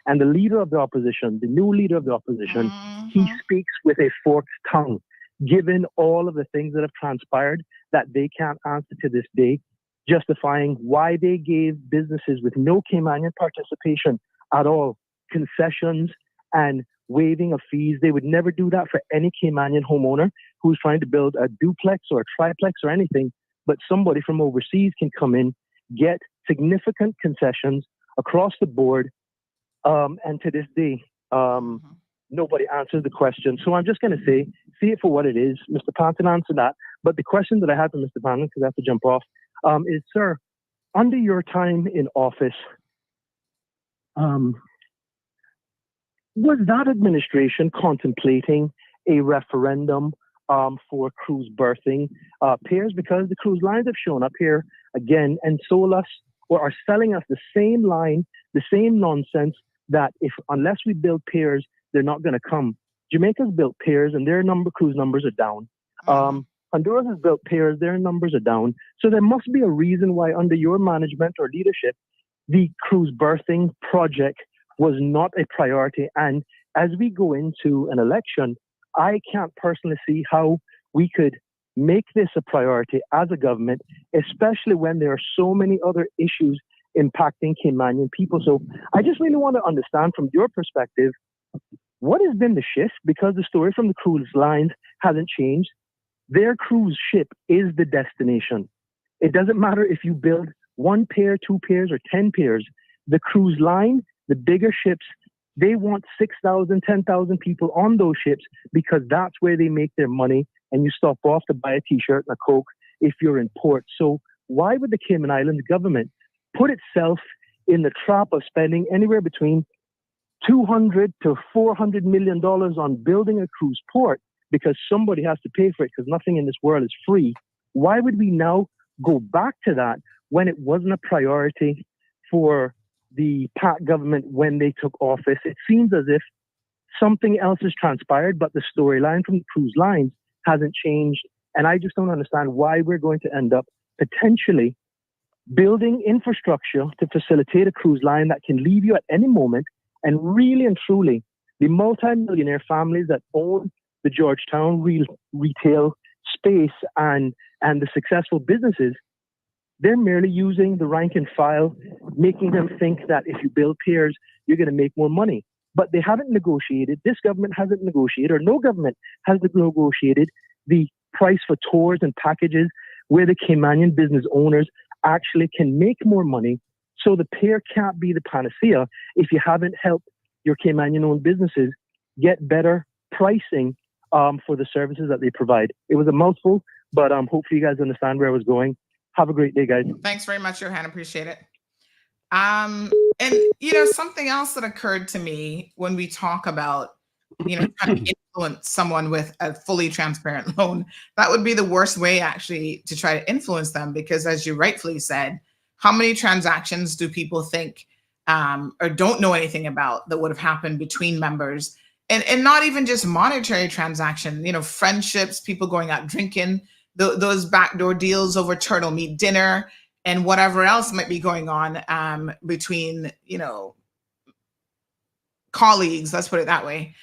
and the leader of the opposition, the new leader of the opposition, he speaks with a forked tongue, given all of the things that have transpired that they can't answer to this day, justifying why they gave businesses with no Caymanian participation at all concessions and waiving of fees. They would never do that for any Caymanian homeowner who's trying to build a duplex or a triplex or anything. But somebody from overseas can come in, get significant concessions across the board, and to this day, nobody answers the question. So I'm just going to say, see it for what it is. Mr. Panton answered that. But the question that I had for Mr. Panton, because I have to jump off, is, sir, under your time in office, was that administration contemplating a referendum for cruise berthing pairs? Because the cruise lines have shown up here again and sold us, or are selling us, the same line, the same nonsense, that unless we build pairs, they're not going to come. Jamaica's built pairs and their cruise numbers are down. Honduras has built pairs, their numbers are down. So there must be a reason why under your management or leadership, the cruise berthing project was not a priority. And as we go into an election, I can't personally see how we could make this a priority as a government, especially when there are so many other issues impacting Caymanian people. So I just really want to understand from your perspective, what has been the shift? Because the story from the cruise lines hasn't changed. Their cruise ship is the destination. It doesn't matter if you build 1 pair, 2 pairs, or 10 pairs. The cruise line, the bigger ships, they want 6,000, 10,000 people on those ships because that's where they make their money. And you stop off to buy a T-shirt and a Coke if you're in port. So why would the Cayman Islands government put itself in the trap of spending anywhere between $200 to $400 million on building a cruise port because somebody has to pay for it, because nothing in this world is free? Why would we now go back to that when it wasn't a priority for the PAC government when they took office? It seems as if something else has transpired, but the storyline from the cruise lines hasn't changed. And I just don't understand why we're going to end up potentially building infrastructure to facilitate a cruise line that can leave you at any moment. And really and truly, the multi-millionaire families that own the Georgetown retail space and the successful businesses, they're merely using the rank and file, making them think that if you build piers, you're going to make more money. But they haven't negotiated. This government hasn't negotiated, or no government has negotiated the price for tours and packages where the Caymanian business owners actually can make more money. So the pier can't be the panacea if you haven't helped your Caymanian-owned businesses get better pricing for the services that they provide. It was a mouthful, But hopefully you guys understand where I was going. Have a great day, guys. Thanks very much, Johan. Appreciate it. And something else that occurred to me when we talk about, trying to influence someone with a fully transparent loan, that would be the worst way actually to try to influence them, because as you rightfully said, how many transactions do people think or don't know anything about that would have happened between members? And not even just monetary transaction, friendships, people going out drinking, those backdoor deals over turtle meat dinner, and whatever else might be going on between, colleagues, let's put it that way,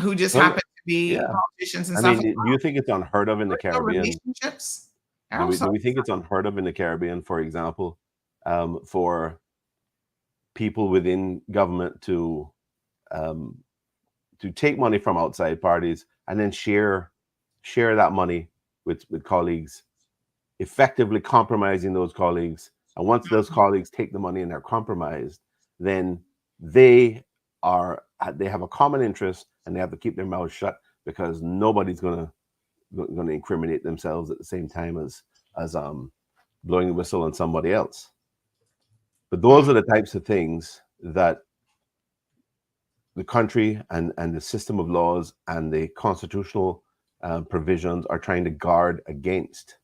who just happen to be politicians and stuff. Do you think it's unheard of in the Caribbean? Relationships? Do we think it's unheard of in the Caribbean, for example, for people within government to take money from outside parties and then share that money with colleagues, effectively compromising those colleagues? And once those colleagues take the money and they're compromised, then they have a common interest and they have to keep their mouths shut, because nobody's going to incriminate themselves at the same time as blowing the whistle on somebody else. But those are the types of things that the country and the system of laws and the constitutional provisions are trying to guard against.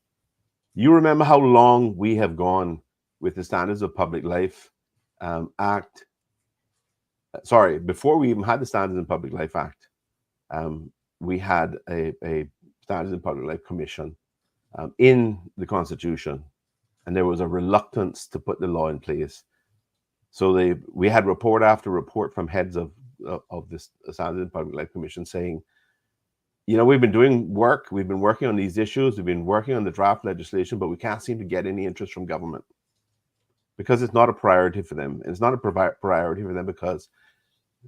You remember how long we have gone with the Standards of Public Life Act. Sorry, before we even had the Standards in Public Life Act, we had a Standards in Public Life Commission in the Constitution, and there was a reluctance to put the law in place. So we had report after report from heads of this Standards in Public Life Commission saying, we've been doing work, we've been working on these issues, we've been working on the draft legislation, but we can't seem to get any interest from government because it's not a priority for them. It's not a priority for them because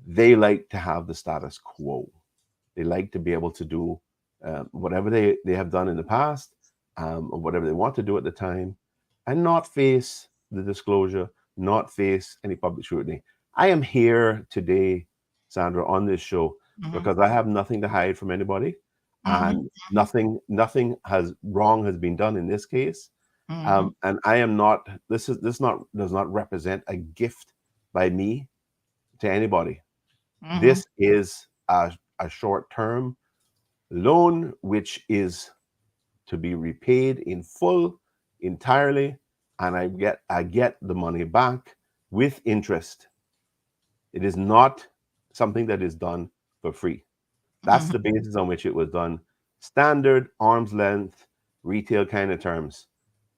they like to have the status quo. They like to be able to do whatever they have done in the past, or whatever they want to do at the time, and not face the disclosure, not face any public scrutiny. I am here today, Sandra, on this show because I have nothing to hide from anybody, and nothing wrong has been done in this case. And I am not. This does not represent a gift by me to anybody. This is a short-term loan which is to be repaid in full, entirely, and I get the money back with interest. It is not something that is done for free. That's the basis on which it was done. Standard, arm's length, retail kind of terms.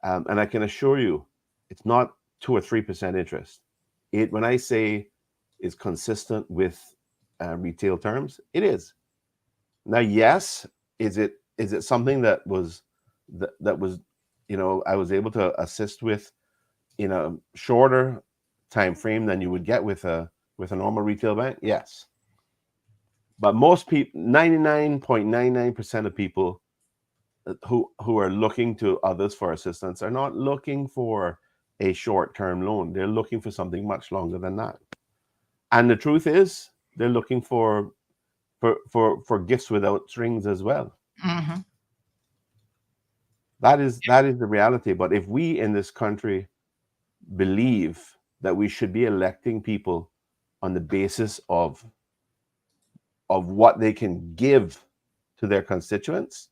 And I can assure you, it's not 2 or 3% interest. When I say is consistent with retail terms, it is. Now, yes, is it something that was I was able to assist with in a shorter time frame than you would get with a normal retail bank? Yes. But most people, 99.99% of people who are looking to others for assistance are not looking for a short-term loan. They're looking for something much longer than that. And the truth is, they're looking for gifts without strings as well. That is the reality. But if we in this country believe that we should be electing people on the basis of what they can give to their constituents,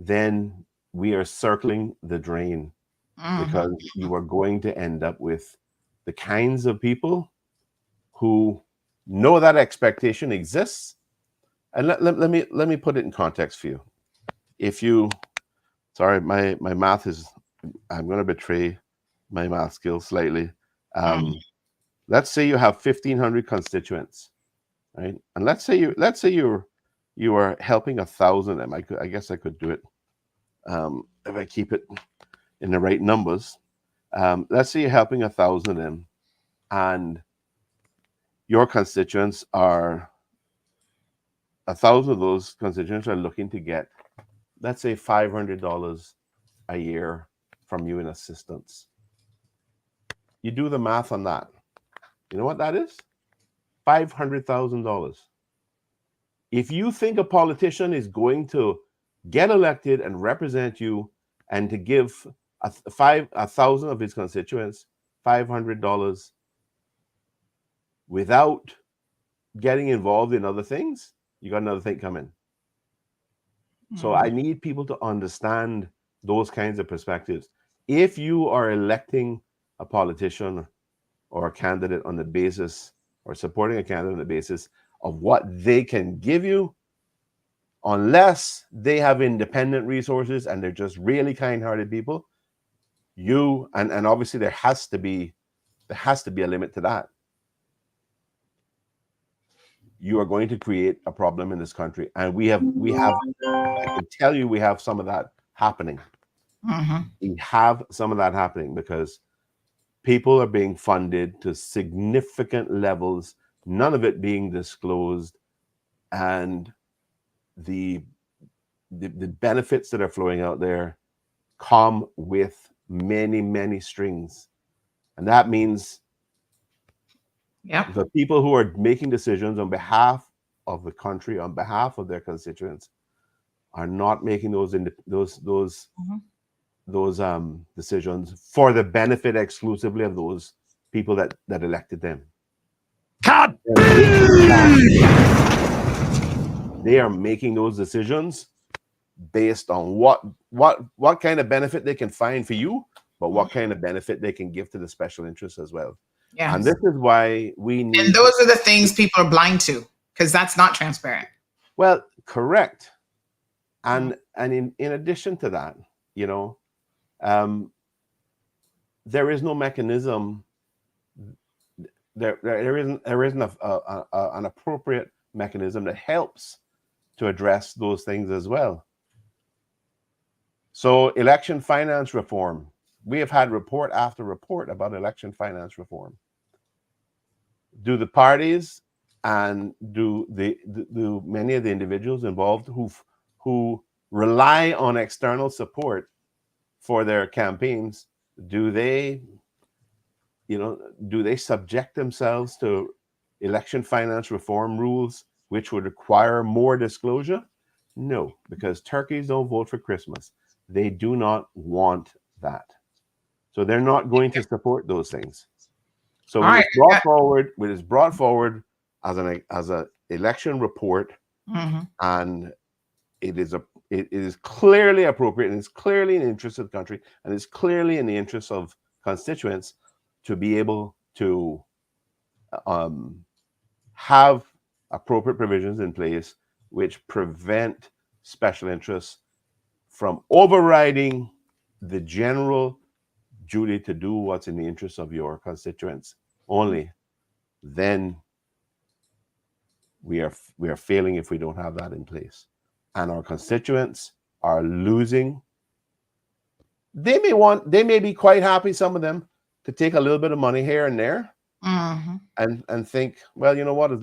then we are circling the drain, because you are going to end up with the kinds of people who know that expectation exists. And let me put it in context for you. If you, sorry, my math is, I'm going to betray my math skills slightly. Let's say you have 1,500 constituents, right? And let's say you are helping 1,000 of them. I guess I could do it if I keep it in the right numbers. Let's say you're helping 1,000 of them, and your constituents are 1,000 of those constituents are looking to get, let's say, $500 a year from you in assistance. You do the math on that. You know what that is? $500,000. If you think a politician is going to get elected and represent you, and to give 1,000 of his constituents $500 without getting involved in other things, you got another thing coming. So I need people to understand those kinds of perspectives. If you are electing a politician or a candidate on the basis, or supporting a candidate on the basis of what they can give you, unless they have independent resources and they're just really kind-hearted people, you and obviously there has to be a limit to that. You are going to create a problem in this country, and we have I can tell you we have some of that happening. We have some of that happening because people are being funded to significant levels, none of it being disclosed, and the benefits that are flowing out there come with many strings. And that means the people who are making decisions on behalf of the country, on behalf of their constituents, are not making those decisions for the benefit exclusively of those people that elected them. They are making those decisions based on what kind of benefit they can find for you, but what kind of benefit they can give to the special interests as well. Yes. And this is why we need. And those are the things people are blind to, because that's not transparent. Well, correct. And in addition to that, there is no mechanism. There isn't an appropriate mechanism that helps to address those things as well. So election finance reform. We have had report after report about election finance reform. Do the parties and do many of the individuals involved who rely on external support for their campaigns, do they subject themselves to election finance reform rules which would require more disclosure? No, because turkeys don't vote for Christmas. They do not want that. So they're not going to support those things. So when it's brought forward as an election report, and it is clearly appropriate, and it's clearly in the interest of the country, and it's clearly in the interest of constituents to be able to have appropriate provisions in place which prevent special interests from overriding the general duty to do what's in the interest of your constituents. Only then we are failing if we don't have that in place, and our constituents are losing. They may be quite happy, some of them, to take a little bit of money here and there, and think, well, you know what, as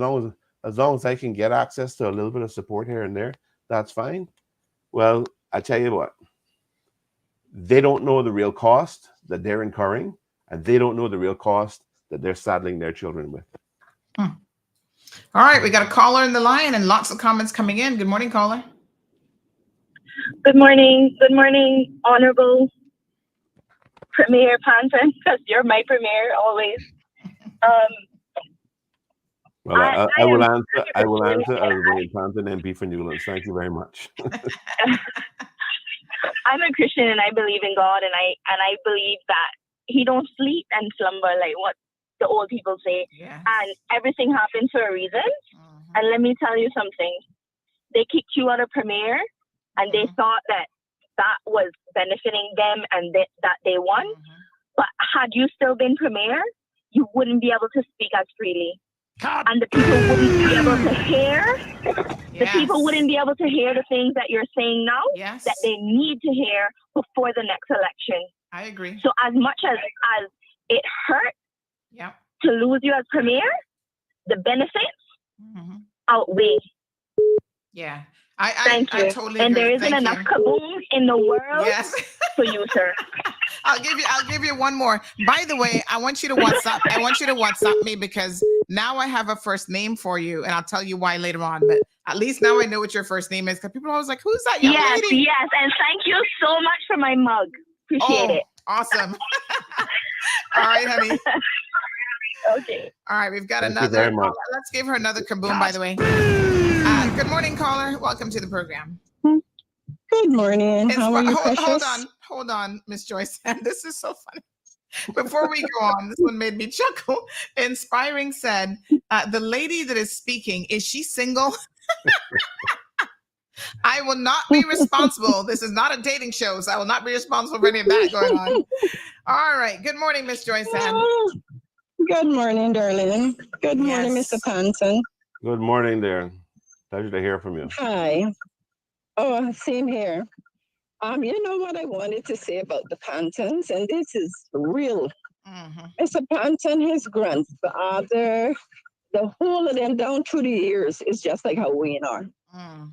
long as I can get access to a little bit of support here and there, that's fine. Well, I tell you what, they don't know the real cost that they're incurring, and they don't know the real cost that they're saddling their children with. All right, we got a caller in the line and lots of comments coming in. Good morning, caller. Good morning. Good morning, Honorable Premier Panton, because you're my premier always. Well, I will answer as William Panton, MP for Newlands. Thank you very much. I'm a Christian and I believe in God, and I believe that He don't sleep and slumber like what the old people say. Yes. And everything happens for a reason. And let me tell you something. They kicked you out of premier, and they thought that was benefiting them and that they won. But had you still been premier, you wouldn't be able to speak as freely. And the people wouldn't be able to hear. The people wouldn't be able to hear the things that you're saying now that they need to hear before the next election. I agree. So as much as it hurt to lose you as premier, the benefits outweigh. Yeah. Thank you. I totally and agree. there isn't enough kaboom in the world for you, sir. I'll give you one more. By the way, I want you to WhatsApp me, because now I have a first name for you, and I'll tell you why later on. But At least now I know what your first name is, because people are always like, who's that young lady? Yes, and thank you so much for my mug. Appreciate it. Awesome. All right, honey. Okay. All right, we've got Thank you another very much. caller. Let's give her another kaboom, by the way. Good morning, caller. Welcome to the program. Good morning. How are you, precious? Hold on, Miss Joyce. And this is so funny. Before we go on, this one made me chuckle. Inspiring said, the lady that is speaking, is she single? I will not be responsible. This is not a dating show, so I will not be responsible for any of that going on. All right. Good morning, Miss Joyce. Good morning, darling. Good morning, Mr. Panton. Good morning there. Pleasure to hear from you. Hi. Oh, same here. You know what I wanted to say about the Pantons, and this is real. Mr. Panton, his grandfather, the whole of them down through the years is just like how we are.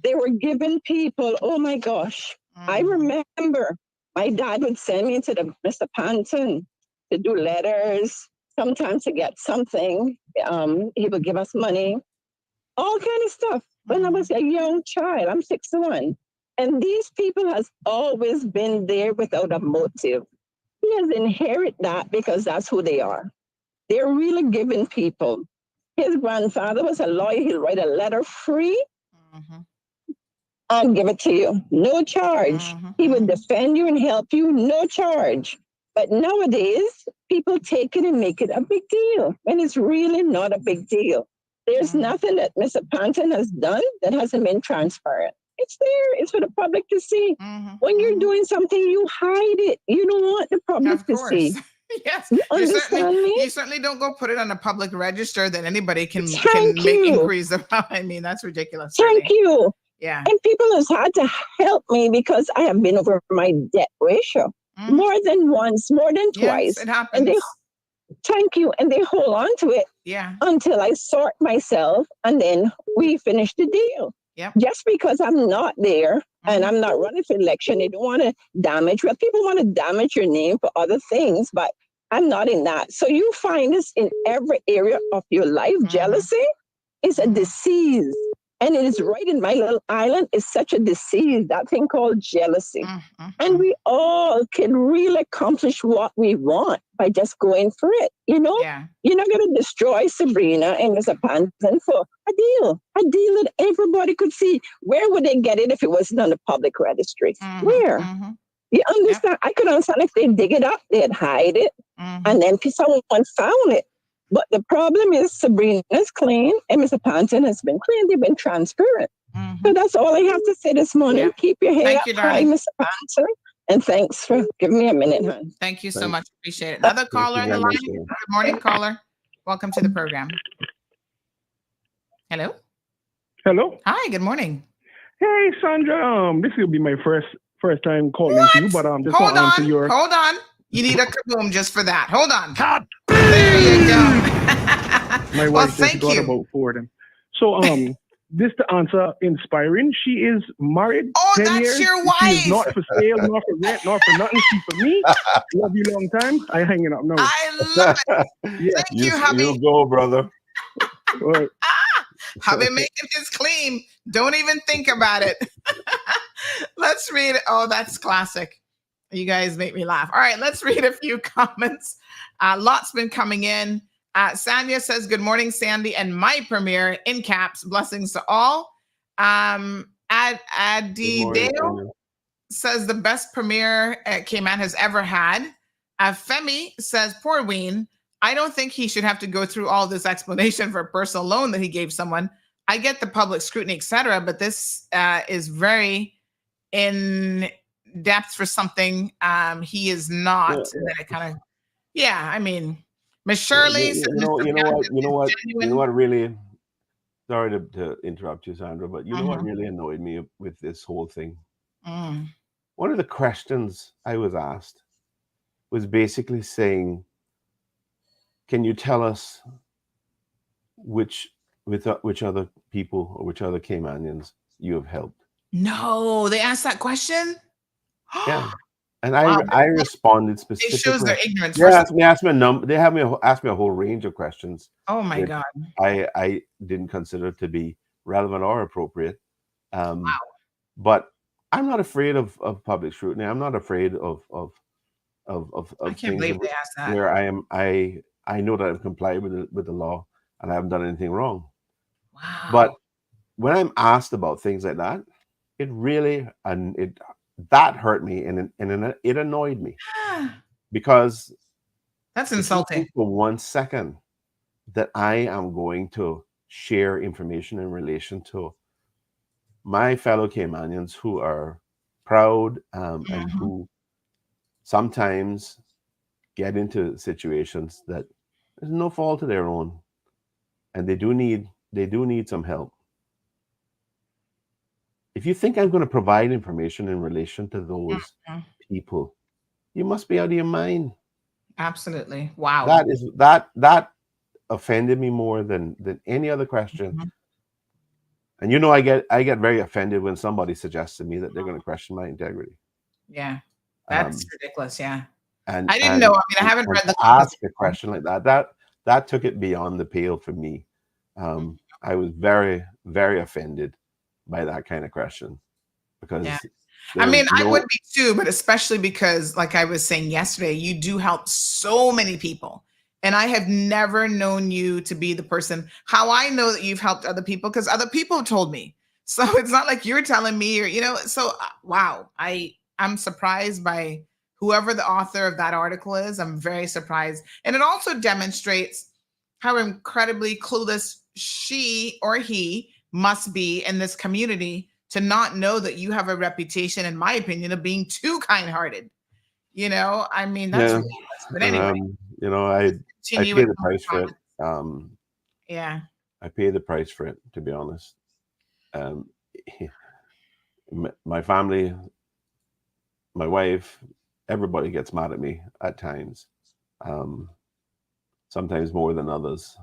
They were giving people, oh my gosh. I remember my dad would send me to the Mr. Panton to do letters, sometimes to get something. He would give us money, all kind of stuff. When I was a young child, I'm 61. And these people has always been there without a motive. He has inherited that because that's who they are. They're really giving people. His grandfather was a lawyer. He'll write a letter free and give it to you. No charge. He would defend you and help you, no charge. But nowadays, people take it and make it a big deal, and it's really not a big deal. There's nothing that Mr. Panton has done that hasn't been transparent. It's there. It's for the public to see. When you're doing something, you hide it. You don't want the public to see. Yes. You understand me? You certainly don't go put it on a public register that anybody can make inquiries about. I mean, that's ridiculous. Thank you. Yeah. And people have had to help me because I have been over my debt ratio more than once, more than twice. It happens. And thank you. And they hold on to it until I sort myself, and then we finish the deal. Just because I'm not there and I'm not running for election, they don't want to damage. Well, people want to damage your name for other things, but I'm not in that. So you find this in every area of your life. Jealousy is a disease. And it is right in my little island. It's such a disease, that thing called jealousy. And we all can really accomplish what we want by just going for it. You know, you're not going to destroy Sabrina and Mr. Panton for a deal that everybody could see. Where would they get it if it wasn't on the public registry? Where? You understand? I could understand if they dig it up, they'd hide it, and then someone found it. But the problem is Sabrina's clean and Mr. Panton has been clean. They've been transparent. So that's all I have to say this morning. Keep your head up high, Mr. Panton. And thanks for giving me a minute, hon. Thank you so much. Appreciate it. Another caller on the line. Good morning, caller. Welcome to the program. Hello. Hello. Hi, good morning. Hey, Sandra. This will be my first time calling you, but just hold on. Answer your... Hold on. You need a kaboom just for that. Hold on. Cut. There you go. My wife just got about 4 of them. So, this to answer inspiring. She is married. Oh, 10 that's years. your wife. She is not for sale, not for rent, not for nothing. She's for me. Love you long time. I hanging up now. I love it. Thank you, hubby. You go, brother. Right. Hubby making his claim. Don't even think about it. Let's read it. Oh, that's classic. You guys make me laugh. All right, let's read a few comments. Lots been coming in. Sanya says, good morning, Sandy, and my premiere in caps. Blessings to all. Adideo says the best premiere Cayman has ever had. Femi says, poor Ween. I don't think he should have to go through all this explanation for a personal loan that he gave someone. I get the public scrutiny, etc., but this is very in depth for something he is not. And then it kind of, I mean, Miss Shirley. You know what really, sorry to interrupt you, Sandra, but you know what really annoyed me with this whole thing? One of the questions I was asked was basically saying, can you tell us which other people or which other Caymanians you have helped? No, they asked that question? Yeah. And I responded specifically. It shows their ignorance. They asked me asked me a whole range of questions. Oh my God. I didn't consider to be relevant or appropriate. But I'm not afraid of public scrutiny. I'm not afraid of I can't things believe they asked that. where I know that I've complied with the law and I haven't done anything wrong. Wow. But when I'm asked about things like that, it really that hurt me and it annoyed me because that's insulting. For 1 second that I am going to share information in relation to my fellow Caymanians who are proud and who sometimes get into situations that there's no fault of their own, and they do need some help. If you think I'm going to provide information in relation to those people, you must be out of your mind. Absolutely. Wow. That offended me more than any other question. And you know, I get very offended when somebody suggests to me that they're going to question my integrity. Yeah, that's ridiculous. Yeah, and I didn't know. I mean, I haven't read the ask a question like that took it beyond the pale for me. I was very, very offended by that kind of question because I mean, I would be too, but especially because, like I was saying yesterday, you do help so many people. And I have never known you to be the person. How I know that you've helped other people, because other people have told me. So it's not like you're telling me, or, you know, so wow, I'm surprised by whoever the author of that article is. I'm very surprised. And it also demonstrates how incredibly clueless she or he must be in this community to not know that you have a reputation, in my opinion, of being too kind-hearted. You know, I mean, that's ridiculous. But anyway. You know, I pay the price for it. I pay the price for it, to be honest. My family, my wife, everybody gets mad at me at times. Sometimes more than others.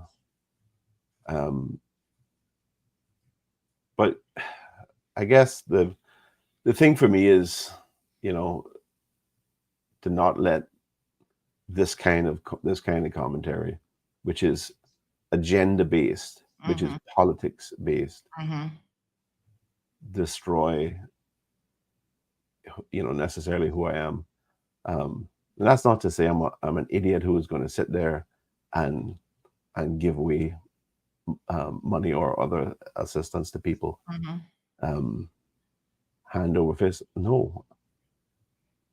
But I guess the thing for me is, you know, to not let this kind of commentary, which is agenda based, which is politics based, destroy, you know, necessarily who I am. And that's not to say I'm an idiot who is going to sit there and give away money or other assistance to people, hand over fist. No,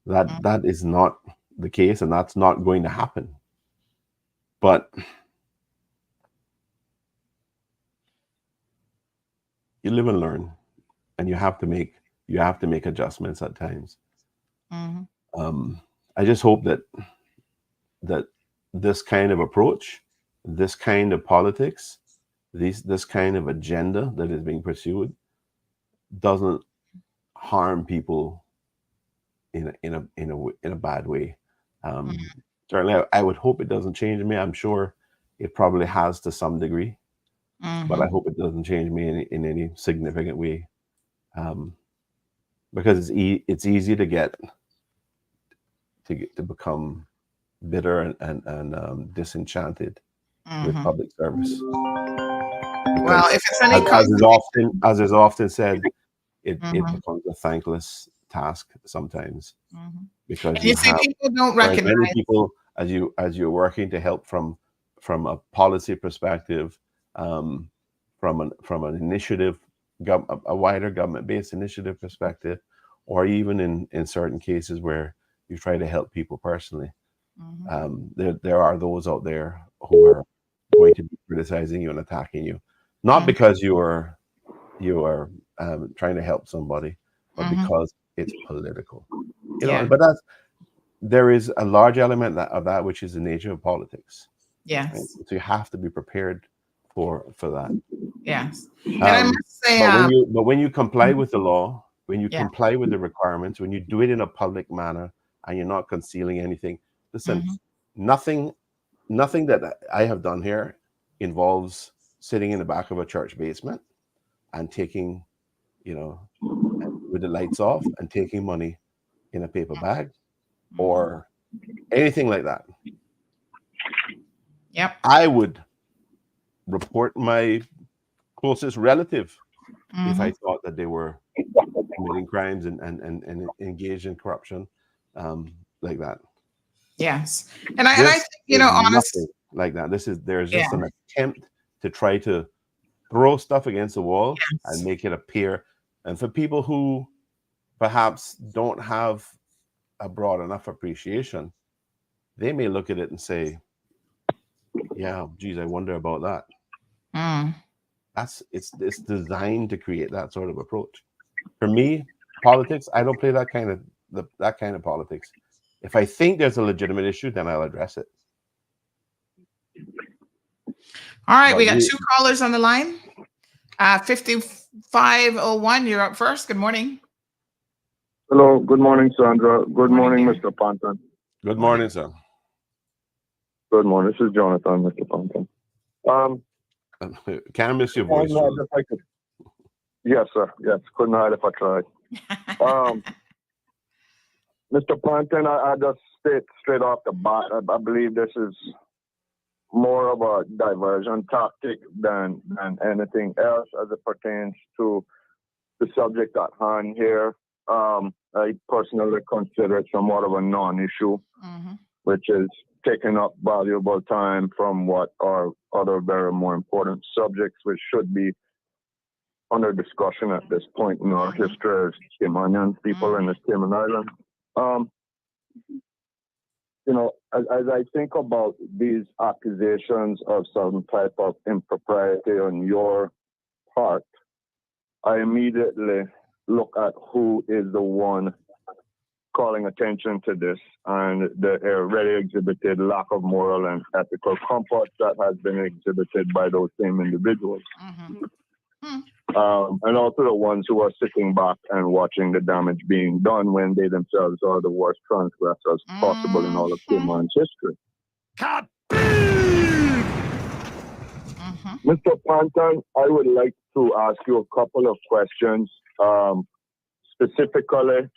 that is not the case, and that's not going to happen. But you live and learn, and you have to make adjustments at times. I just hope that this kind of approach, this kind of politics, this kind of agenda that is being pursued doesn't harm people in a bad way. Certainly, I would hope it doesn't change me. I'm sure it probably has to some degree, but I hope it doesn't change me in any significant way, because it's easy to become bitter and disenchanted with public service. Well, if it's any as is often said, it becomes a thankless task sometimes, because you see, people don't recognize many people as you're working to help from a policy perspective, from an initiative, a wider government-based initiative perspective, or even in certain cases where you try to help people personally. There are those out there who are going to be criticizing you and attacking you, not because you are trying to help somebody, but because it's political. You know, but there is a large element of that which is the nature of politics. Yes. Right? So you have to be prepared for that. Yes. And I must say, but when you comply with the law, when you comply with the requirements, when you do it in a public manner and you're not concealing anything, listen, nothing that I have done here involves sitting in the back of a church basement and taking, you know, with the lights off and taking money in a paper bag or anything like that. Yep. I would report my closest relative if I thought that they were committing crimes and engaged in corruption like that. Yes. And I think, you know, honestly, like that. There's just an attempt to try to throw stuff against the wall and make it appear. And for people who perhaps don't have a broad enough appreciation, they may look at it and say, yeah, geez, I wonder about that. It's designed to create that sort of approach. For me, politics, I don't play that kind of politics. If I think there's a legitimate issue, then I'll address it. All right, we got two callers on the line. 5501, you're up first. Good morning. Hello. Good morning, Sandra. Good morning, Mr. Panton. Good morning, sir. Good morning. This is Jonathan, Mr. Panton. Can I miss your voice? Yes, sir. Yes. Couldn't hide if I tried. Mr. Panton, I just state straight off the bat, I believe this is more of a diversion tactic than anything else as it pertains to the subject at hand here. I personally consider it somewhat of a non-issue, which is taking up valuable time from what are other very more important subjects, which should be under discussion at this point in our history as Caymanian people in the Cayman Islands. You know, as I think about these accusations of some type of impropriety on your part, I immediately look at who is the one calling attention to this and the already exhibited lack of moral and ethical compass that has been exhibited by those same individuals. And also the ones who are sitting back and watching the damage being done when they themselves are the worst transgressors possible in all of Cayman's history. Mr. Panton, I would like to ask you a couple of questions, specifically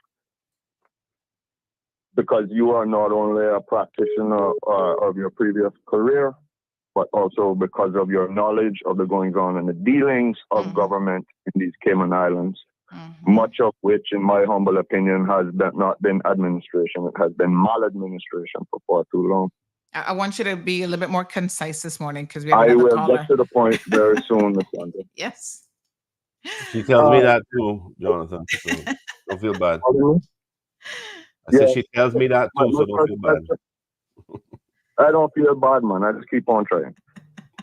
because you are not only a practitioner of your previous career, but also because of your knowledge of the goings-on and the dealings of government in these Cayman Islands, much of which, in my humble opinion, has not been administration. It has been maladministration for far too long. I want you to be a little bit more concise this morning because we have I will caller. get to the point very soon, Ms. Sandra. Yes. She tells me that too, Jonathan. So don't feel bad. I said she tells me that too, so don't feel bad. I don't feel bad, man. I just keep on trying.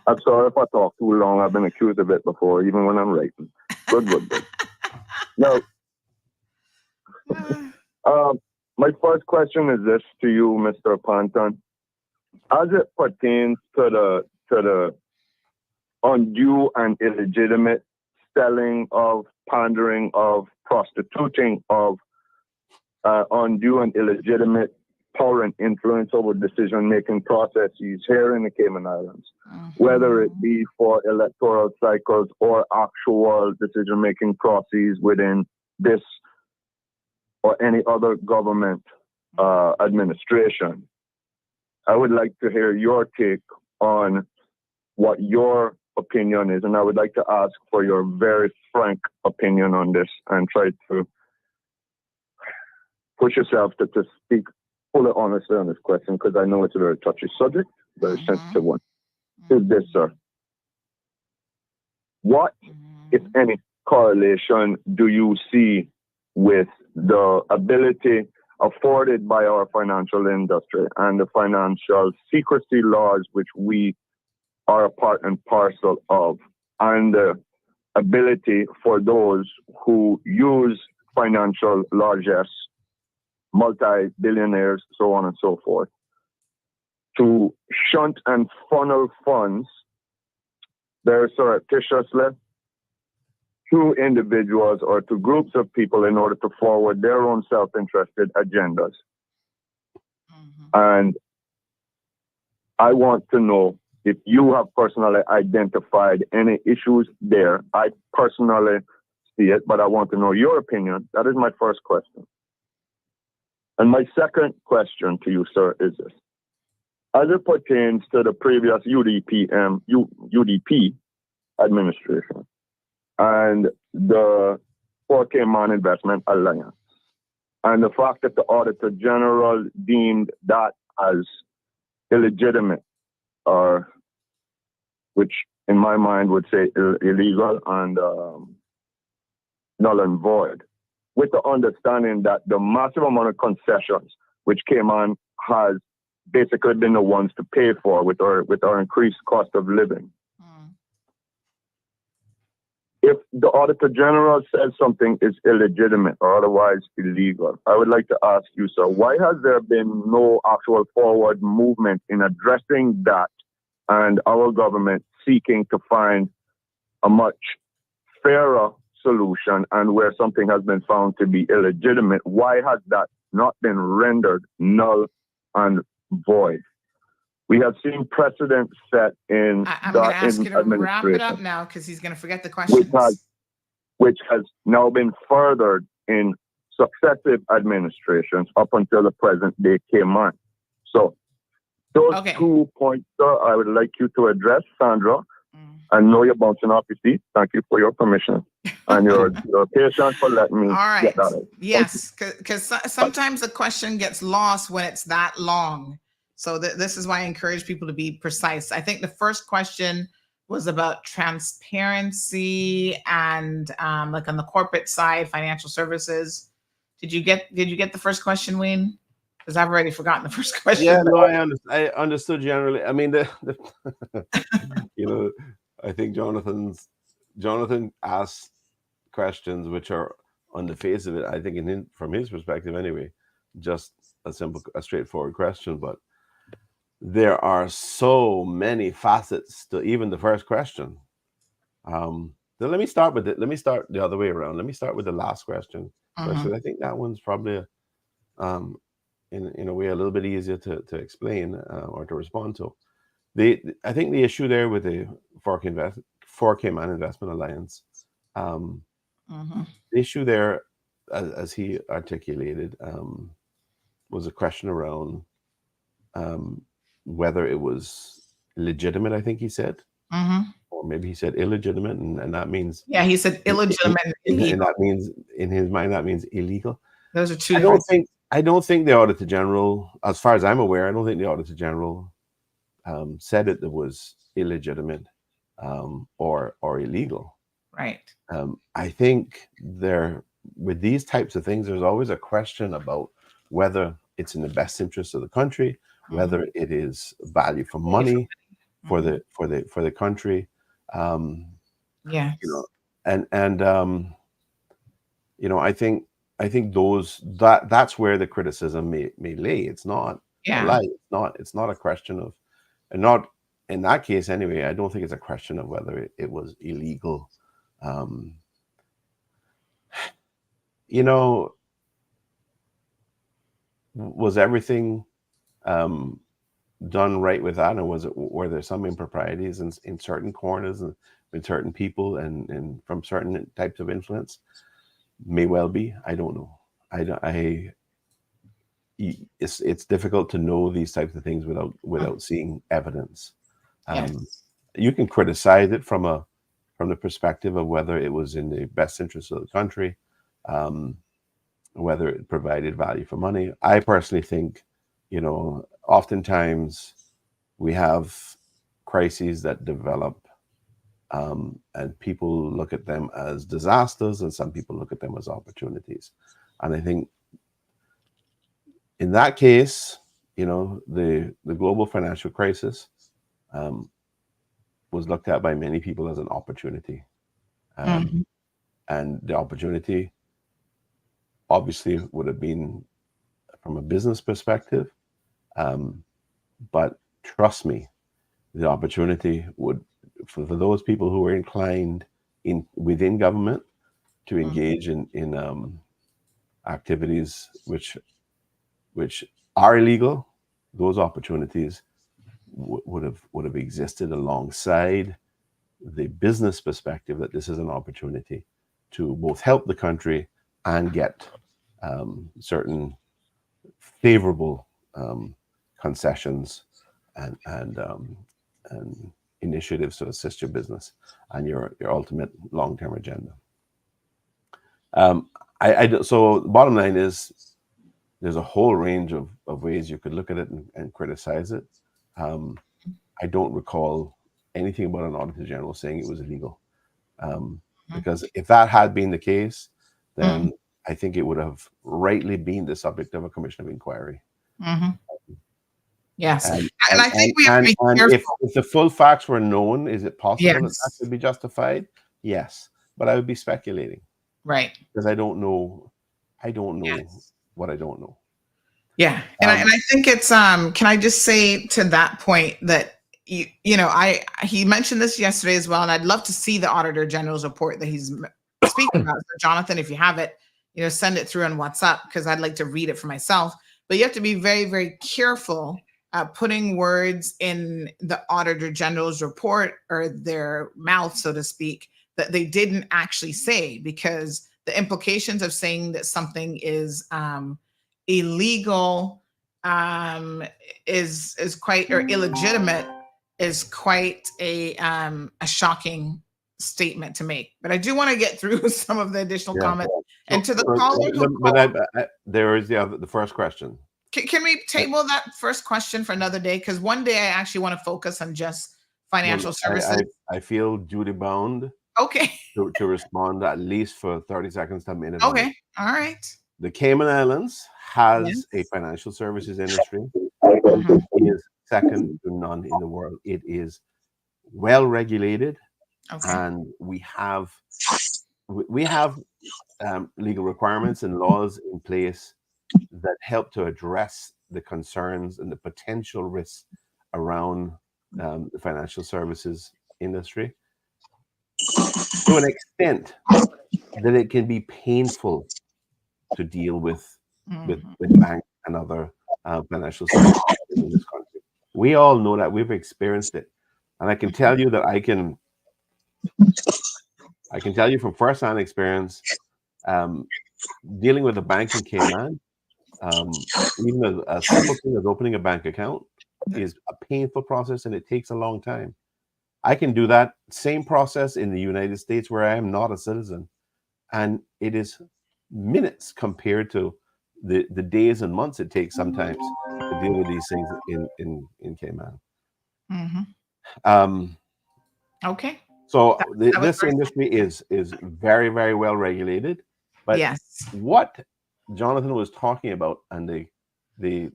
I'm sorry if I talk too long. I've been accused of it before, even when I'm writing. Good. Now, my first question is this to you, Mr. Panton. As it pertains to the undue and illegitimate selling of, pandering of, prostituting of undue and illegitimate power and influence over decision-making processes here in the Cayman Islands, whether it be for electoral cycles or actual decision-making processes within this or any other government administration. I would like to hear your take on what your opinion is, and I would like to ask for your very frank opinion on this and try to push yourself to speak fully honestly on this question, because I know it's a very touchy subject, very sensitive one. Is this, sir? What, if any, correlation do you see with the ability afforded by our financial industry and the financial secrecy laws which we are a part and parcel of, and the ability for those who use financial largesse, multi-billionaires, so on and so forth, to shunt and funnel funds very surreptitiously to individuals or to groups of people in order to forward their own self-interested agendas. And I want to know if you have personally identified any issues there. I personally see it, but I want to know your opinion. That is my first question. And my second question to you, sir, is this. As it pertains to the previous UDP administration, and the 4K Man Investment Alliance. And the fact that the Auditor General deemed that as illegitimate, or which in my mind would say illegal and null and void, with the understanding that the massive amount of concessions which came on has basically been the ones to pay for with our increased cost of living. If the Auditor General says something is illegitimate or otherwise illegal, I would like to ask you, sir, why has there been no actual forward movement in addressing that and our government seeking to find a much fairer solution, and where something has been found to be illegitimate, why has that not been rendered null and void? We have seen precedent set in I'm going to ask you to wrap it up now because he's going to forget the questions. Which has now been furthered in successive administrations up until the present day came on. So those 2 points, sir, I would like you to address, Sandra. I know you're bouncing off your seat. Thank you for your permission and your patience for letting me get that out. Yes, because sometimes the question gets lost when it's that long. So this is why I encourage people to be precise. I think the first question was about transparency and like on the corporate side, financial services. Did you get the first question, Wayne? Because I've already forgotten the first question. Yeah, no, I understood generally. I mean, you know, I think Jonathan asked questions which are on the face of it, I think from his perspective anyway, just a straightforward question, but there are so many facets to even the first question. So let me start with it. Let me start the other way around. Let me start with the last question. So I think that one's probably in a way a little bit easier to explain or to respond to. I think the issue there with the 4K Man Investment Alliance, the issue there, as he articulated, was a question around whether it was legitimate, I think he said, or maybe he said illegitimate, and that means he said illegitimate, and that means in his mind that means illegal. Those are two. I don't think the Auditor General, as far as I'm aware, I don't think the Auditor General said it was illegitimate or illegal. Right. I think with these types of things, there's always a question about whether it's in the best interest of the country, whether it is value for money for the country. Yeah. You know, and you know, I think that's where the criticism may lay. It's not a lie. It's not a question of, and not in that case anyway. I don't think it's a question of whether it was illegal. You know, was everything done right with that, and were there some improprieties in certain corners and with certain people and from certain types of influence? May well be. I don't know. It's difficult to know these types of things without seeing evidence. You can criticize it from the perspective of whether it was in the best interest of the country, whether it provided value for money. I personally think, you know, oftentimes we have crises that develop, and people look at them as disasters, and some people look at them as opportunities. And I think in that case, you know, the global financial crisis was looked at by many people as an opportunity. And the opportunity obviously would have been from a business perspective. But trust me, the opportunity would, for those people who are inclined within government to engage in activities which are illegal, those opportunities would have existed alongside the business perspective that this is an opportunity to both help the country and get certain favorable concessions and initiatives to assist your business and your ultimate long-term agenda. So the bottom line is there's a whole range of ways you could look at it and criticize it. I don't recall anything about an Auditor General saying it was illegal. Because if that had been the case, then I think it would have rightly been the subject of a commission of inquiry. Yes, and I think we have to be careful. If the full facts were known, is it possible that could be justified? Yes, but I would be speculating, right? Because I don't know what I don't know. Yeah, and I think it's can I just say to that point that he mentioned this yesterday as well, and I'd love to see the Auditor General's report that he's speaking about. So Jonathan, if you have it, send it through on WhatsApp, because I'd like to read it for myself. But you have to be very, very careful putting words in the Auditor General's report or their mouth, so to speak, that they didn't actually say, because the implications of saying that something is illegal is quite, or illegitimate, is quite a shocking statement to make. But I do want to get through some of the additional comments. And to the caller, there is the first question. Can we table that first question for another day? Because one day I actually want to focus on just financial services. I feel duty bound. Okay. To respond at least for 30 seconds to a minute. Okay. All right. The Cayman Islands has a financial services industry. It is second to none in the world. It is well regulated, and we have legal requirements and laws in place that help to address the concerns and the potential risks around the financial services industry, to an extent that it can be painful to deal with banks and other financial services in this country. We all know that. We've experienced it, and I can tell you that I can tell you from first-hand experience, dealing with a bank in Cayman, even a simple thing as opening a bank account is a painful process, and it takes a long time. I can do that same process in the United States, where I am not a citizen, and it is minutes compared to the days and months it takes sometimes to deal with these things in Cayman. Okay. So this industry is very, very well regulated. But what Jonathan was talking about, and the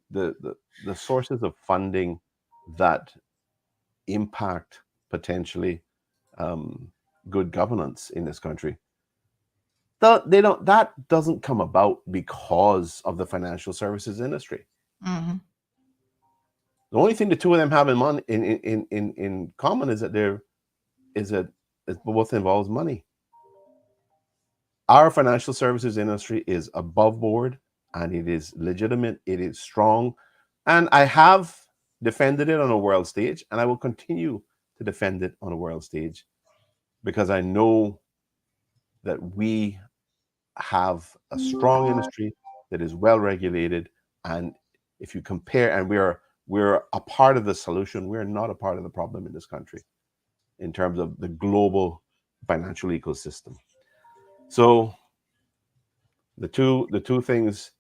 sources of funding that impact potentially good governance in this country, that doesn't come about because of the financial services industry. The only thing the two of them have in common is that it both involves money. Our financial services industry is above board, and it is legitimate. It is strong, and I have defended it on a world stage, and I will continue to defend it on a world stage, because I know that we have a strong industry that is well regulated. And if you compare, and we're a part of the solution, we're not a part of the problem in this country in terms of the global financial ecosystem. So the two things,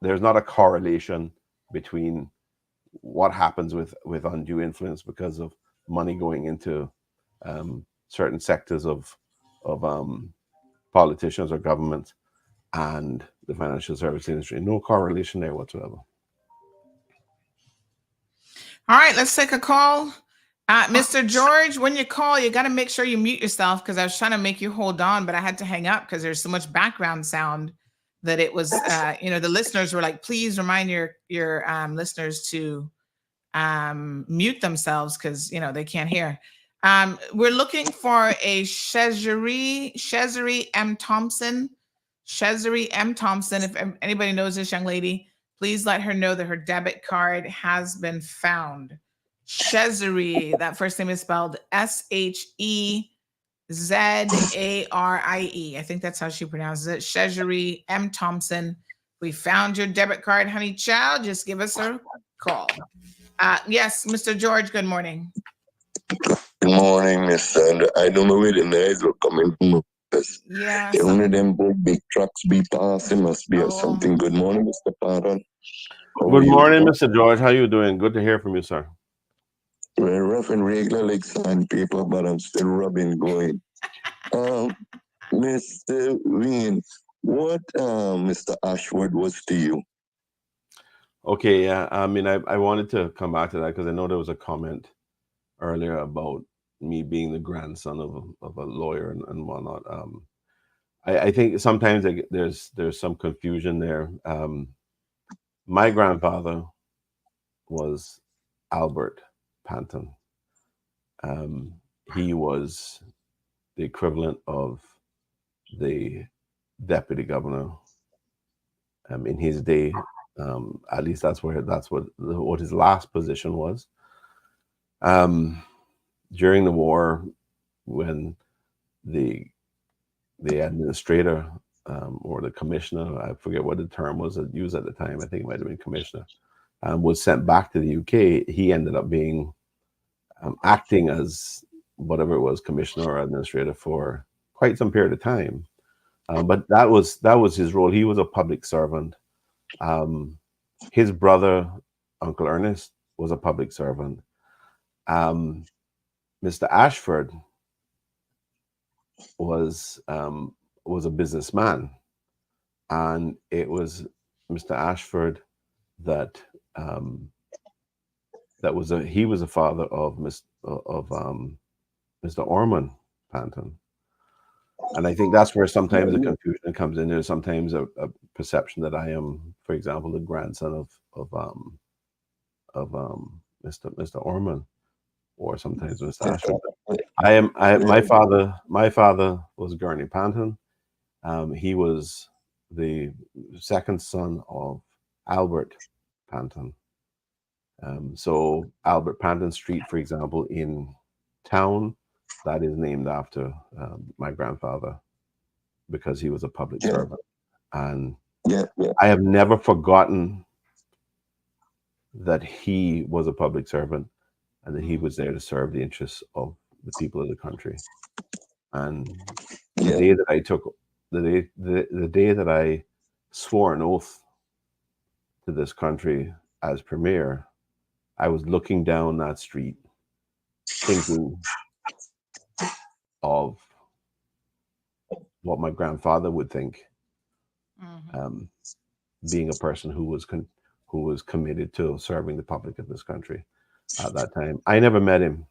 there's not a correlation between what happens with undue influence because of money going into certain sectors of politicians or government and the financial service industry. No correlation there whatsoever. All right, let's take a call. Mr. George, when you call, you got to make sure you mute yourself, because I was trying to make you hold on, but I had to hang up because there's so much background sound that it was, the listeners were like, please remind your listeners to mute themselves, because, they can't hear. We're looking for a Shezri M. Thompson. Shezri M. Thompson. If anybody knows this young lady, please let her know that her debit card has been found. Shezri, that first name is spelled Shezzarie. I think that's how she pronounces it. Shezri M. Thompson. We found your debit card, honey child. Just give us a call. Yes, Mr. George, good morning. Good morning, Miss Sandra. I don't know where the noise were coming from. Yeah. Only them big trucks be passing must be something. Good morning, Mr. Panton. Good morning, Mr. George. How you doing? Good to hear from you, sir. We're rough and regular like sandpaper, but I'm still rubbing going. Mr. Wayne, what Mr. Ashford was to you? Okay, yeah. I mean, I wanted to come back to that because I know there was a comment earlier about me being the grandson of a lawyer and whatnot. I think sometimes there's some confusion there. My grandfather was Albert Panton. He was the equivalent of the deputy governor in his day. At least that's what his last position was. During the war, when the administrator or the commissioner, I forget what the term was used at the time, I think it might have been commissioner, was sent back to the UK, he ended up being acting as whatever it was, commissioner or administrator for quite some period of time. But that was his role. He was a public servant. His brother, Uncle Ernest, was a public servant. Mr. Ashford was a businessman, and it was Mr. Ashford that he was a father of Mr. Orman Panton. And I think that's where sometimes the confusion comes in. There's sometimes a perception that I am, for example, the grandson of Mr. Orman, or sometimes Mr. Ashford. My father was Gurney Panton. He was the second son of Albert Panton. So Albert Panton Street, for example, in town, that is named after my grandfather, because he was a public servant. And I have never forgotten that he was a public servant and that he was there to serve the interests of the people of the country. And the day that I took the day that I swore an oath to this country as premier, I was looking down that street thinking of what my grandfather would think, being a person who was committed to serving the public of this country at that time. I never met him.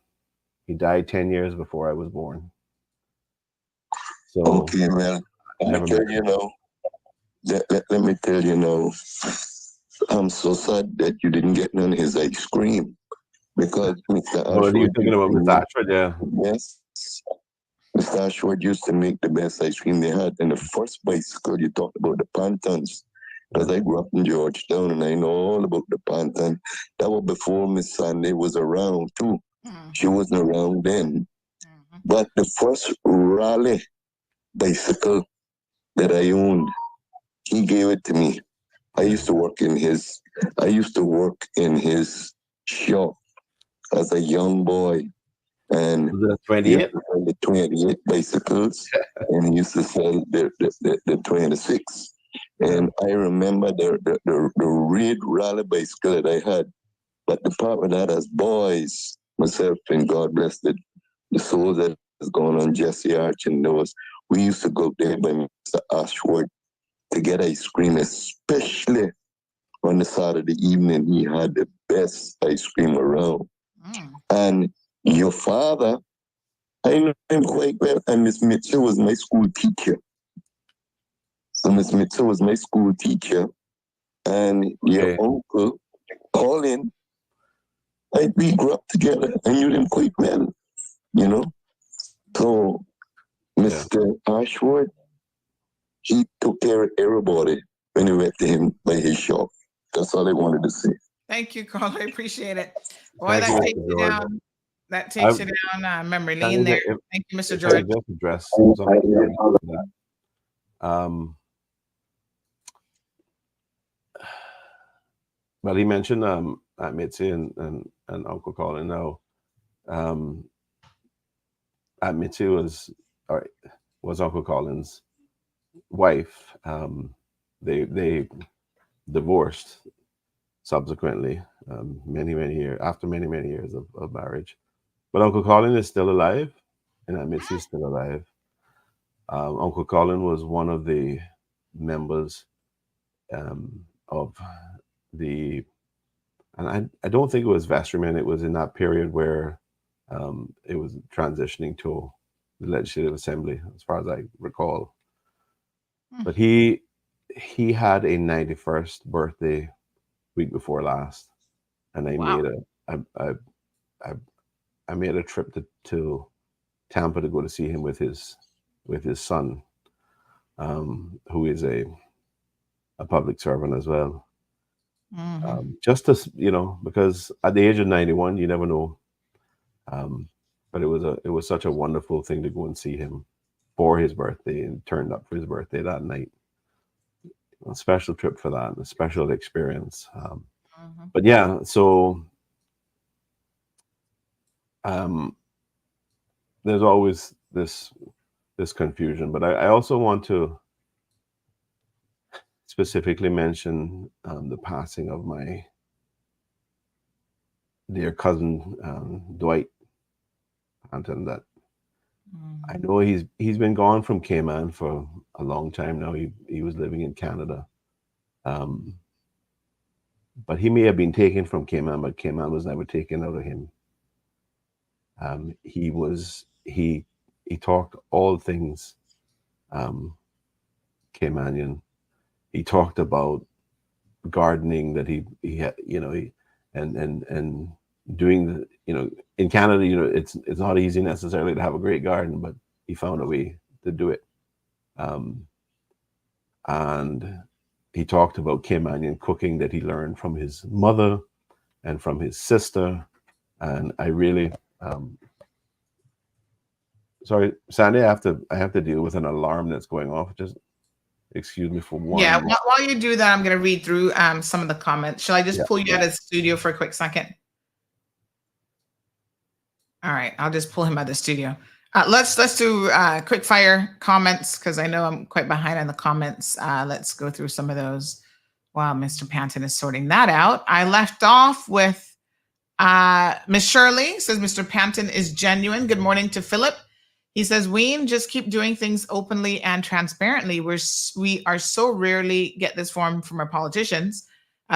He died 10 years before I was born. So okay, well, let me tell you now, I'm so sad that you didn't get none of his ice cream, because Mr. Ashford. What are you thinking about Mr. Ashford? Yeah. Yes. Mr. Ashford used to make the best ice cream they had. And the first bicycle you talked about, the Pantons, because I grew up in Georgetown and I know all about the Panton. That was before Miss Sandy was around too. She wasn't around then. But the first Raleigh bicycle that I owned, he gave it to me. I used to work in his shop as a young boy. And the 28? The 28 bicycles, and he used to sell the 26. And I remember the red Raleigh bicycle that I had. But the part of that as boys, myself and God bless the souls that has gone on, Jesse Arch and those, we used to go there by Mr. Ashford to get ice cream, especially on the Saturday evening. He had the best ice cream around. And your father, I know him quite well, and Miss Mitchell was my school teacher. So Miss Mitchell was my school teacher, and your uncle, Colin, we grew up together. I knew them quite well, you know. So Mr. Ashford, he took care of everybody when we went to him by his shop. That's all I wanted to say. Thank you, Carl. I appreciate it. Boy, that takes you down. That takes you down memory lane there. Thank you, Mr. George. Address well, he mentioned Aunt Mitzi and Uncle Colin. Now, Mitzi was Uncle Colin's wife. They divorced subsequently, many years after many years of marriage. But Uncle Colin is still alive, and Aunt Mitzi is still alive. Uncle Colin was one of the members of the, and I don't think it was vestrymen. It was in that period where it was transitioning to the Legislative Assembly, as far as I recall. But he had a 91st birthday week before last, and I made a trip to Tampa to go to see him with his son, who is a public servant as well. Just to, because at the age of 91, you never know. But it was such a wonderful thing to go and see him for his birthday, and turned up for his birthday that night. A special trip for that, a special experience. But yeah, so there's always this confusion. But I also want to specifically mention the passing of my dear cousin, Dwight Panton. That I know he's been gone from Cayman for a long time now. He was living in Canada, but he may have been taken from Cayman, but Cayman was never taken out of him. He talked all things Caymanian. He talked about gardening that he had, and doing the, in Canada, it's not easy necessarily to have a great garden, but he found a way to do it. And he talked about Caymanian cooking that he learned from his mother and from his sister. And I really, sorry, Sandy, I have to deal with an alarm that's going off. Just excuse me for one. Yeah, while you do that, I'm going to read through some of the comments. Shall I just pull you out of the studio for a quick second? All right, I'll just pull him out of the studio. Let's do quick fire comments, because I know I'm quite behind on the comments. Let's go through some of those while Mr. Panton is sorting that out. I left off with Miss Shirley says Mr. Panton is genuine. Good morning to Philip. He says, Wayne, just keep doing things openly and transparently. We are so rarely get this from our politicians.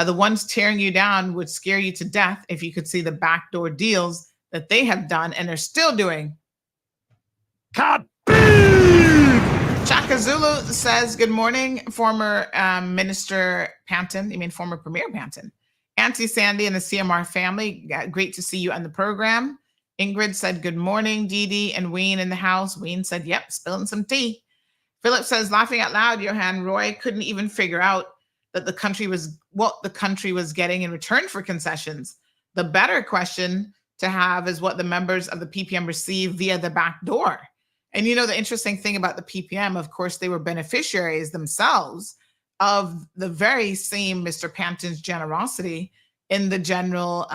The ones tearing you down would scare you to death if you could see the backdoor deals that they have done and are still doing. Chaka Zulu says, good morning, former Minister Panton. You mean former Premier Panton. Auntie Sandy and the CMR family, great to see you on the program. Ingrid said, good morning, Dee Dee and Wayne in the house. Wayne said, yep, spilling some tea. Philip says, laughing out loud, Johan Roy couldn't even figure out that what the country was getting in return for concessions. The better question to have is what the members of the PPM receive via the back door. And the interesting thing about the PPM, of course, they were beneficiaries themselves of the very same Mr. Panton's generosity in the general,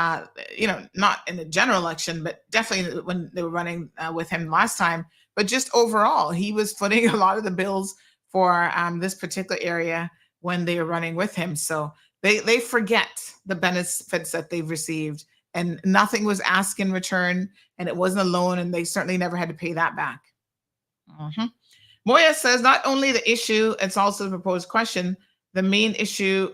not in the general election, but definitely when they were running with him last time, but just overall, he was footing a lot of the bills for this particular area when they were running with him. So they forget the benefits that they've received, and nothing was asked in return, and it wasn't a loan, and they certainly never had to pay that back. Moya says, not only the issue, it's also the proposed question. The main issue,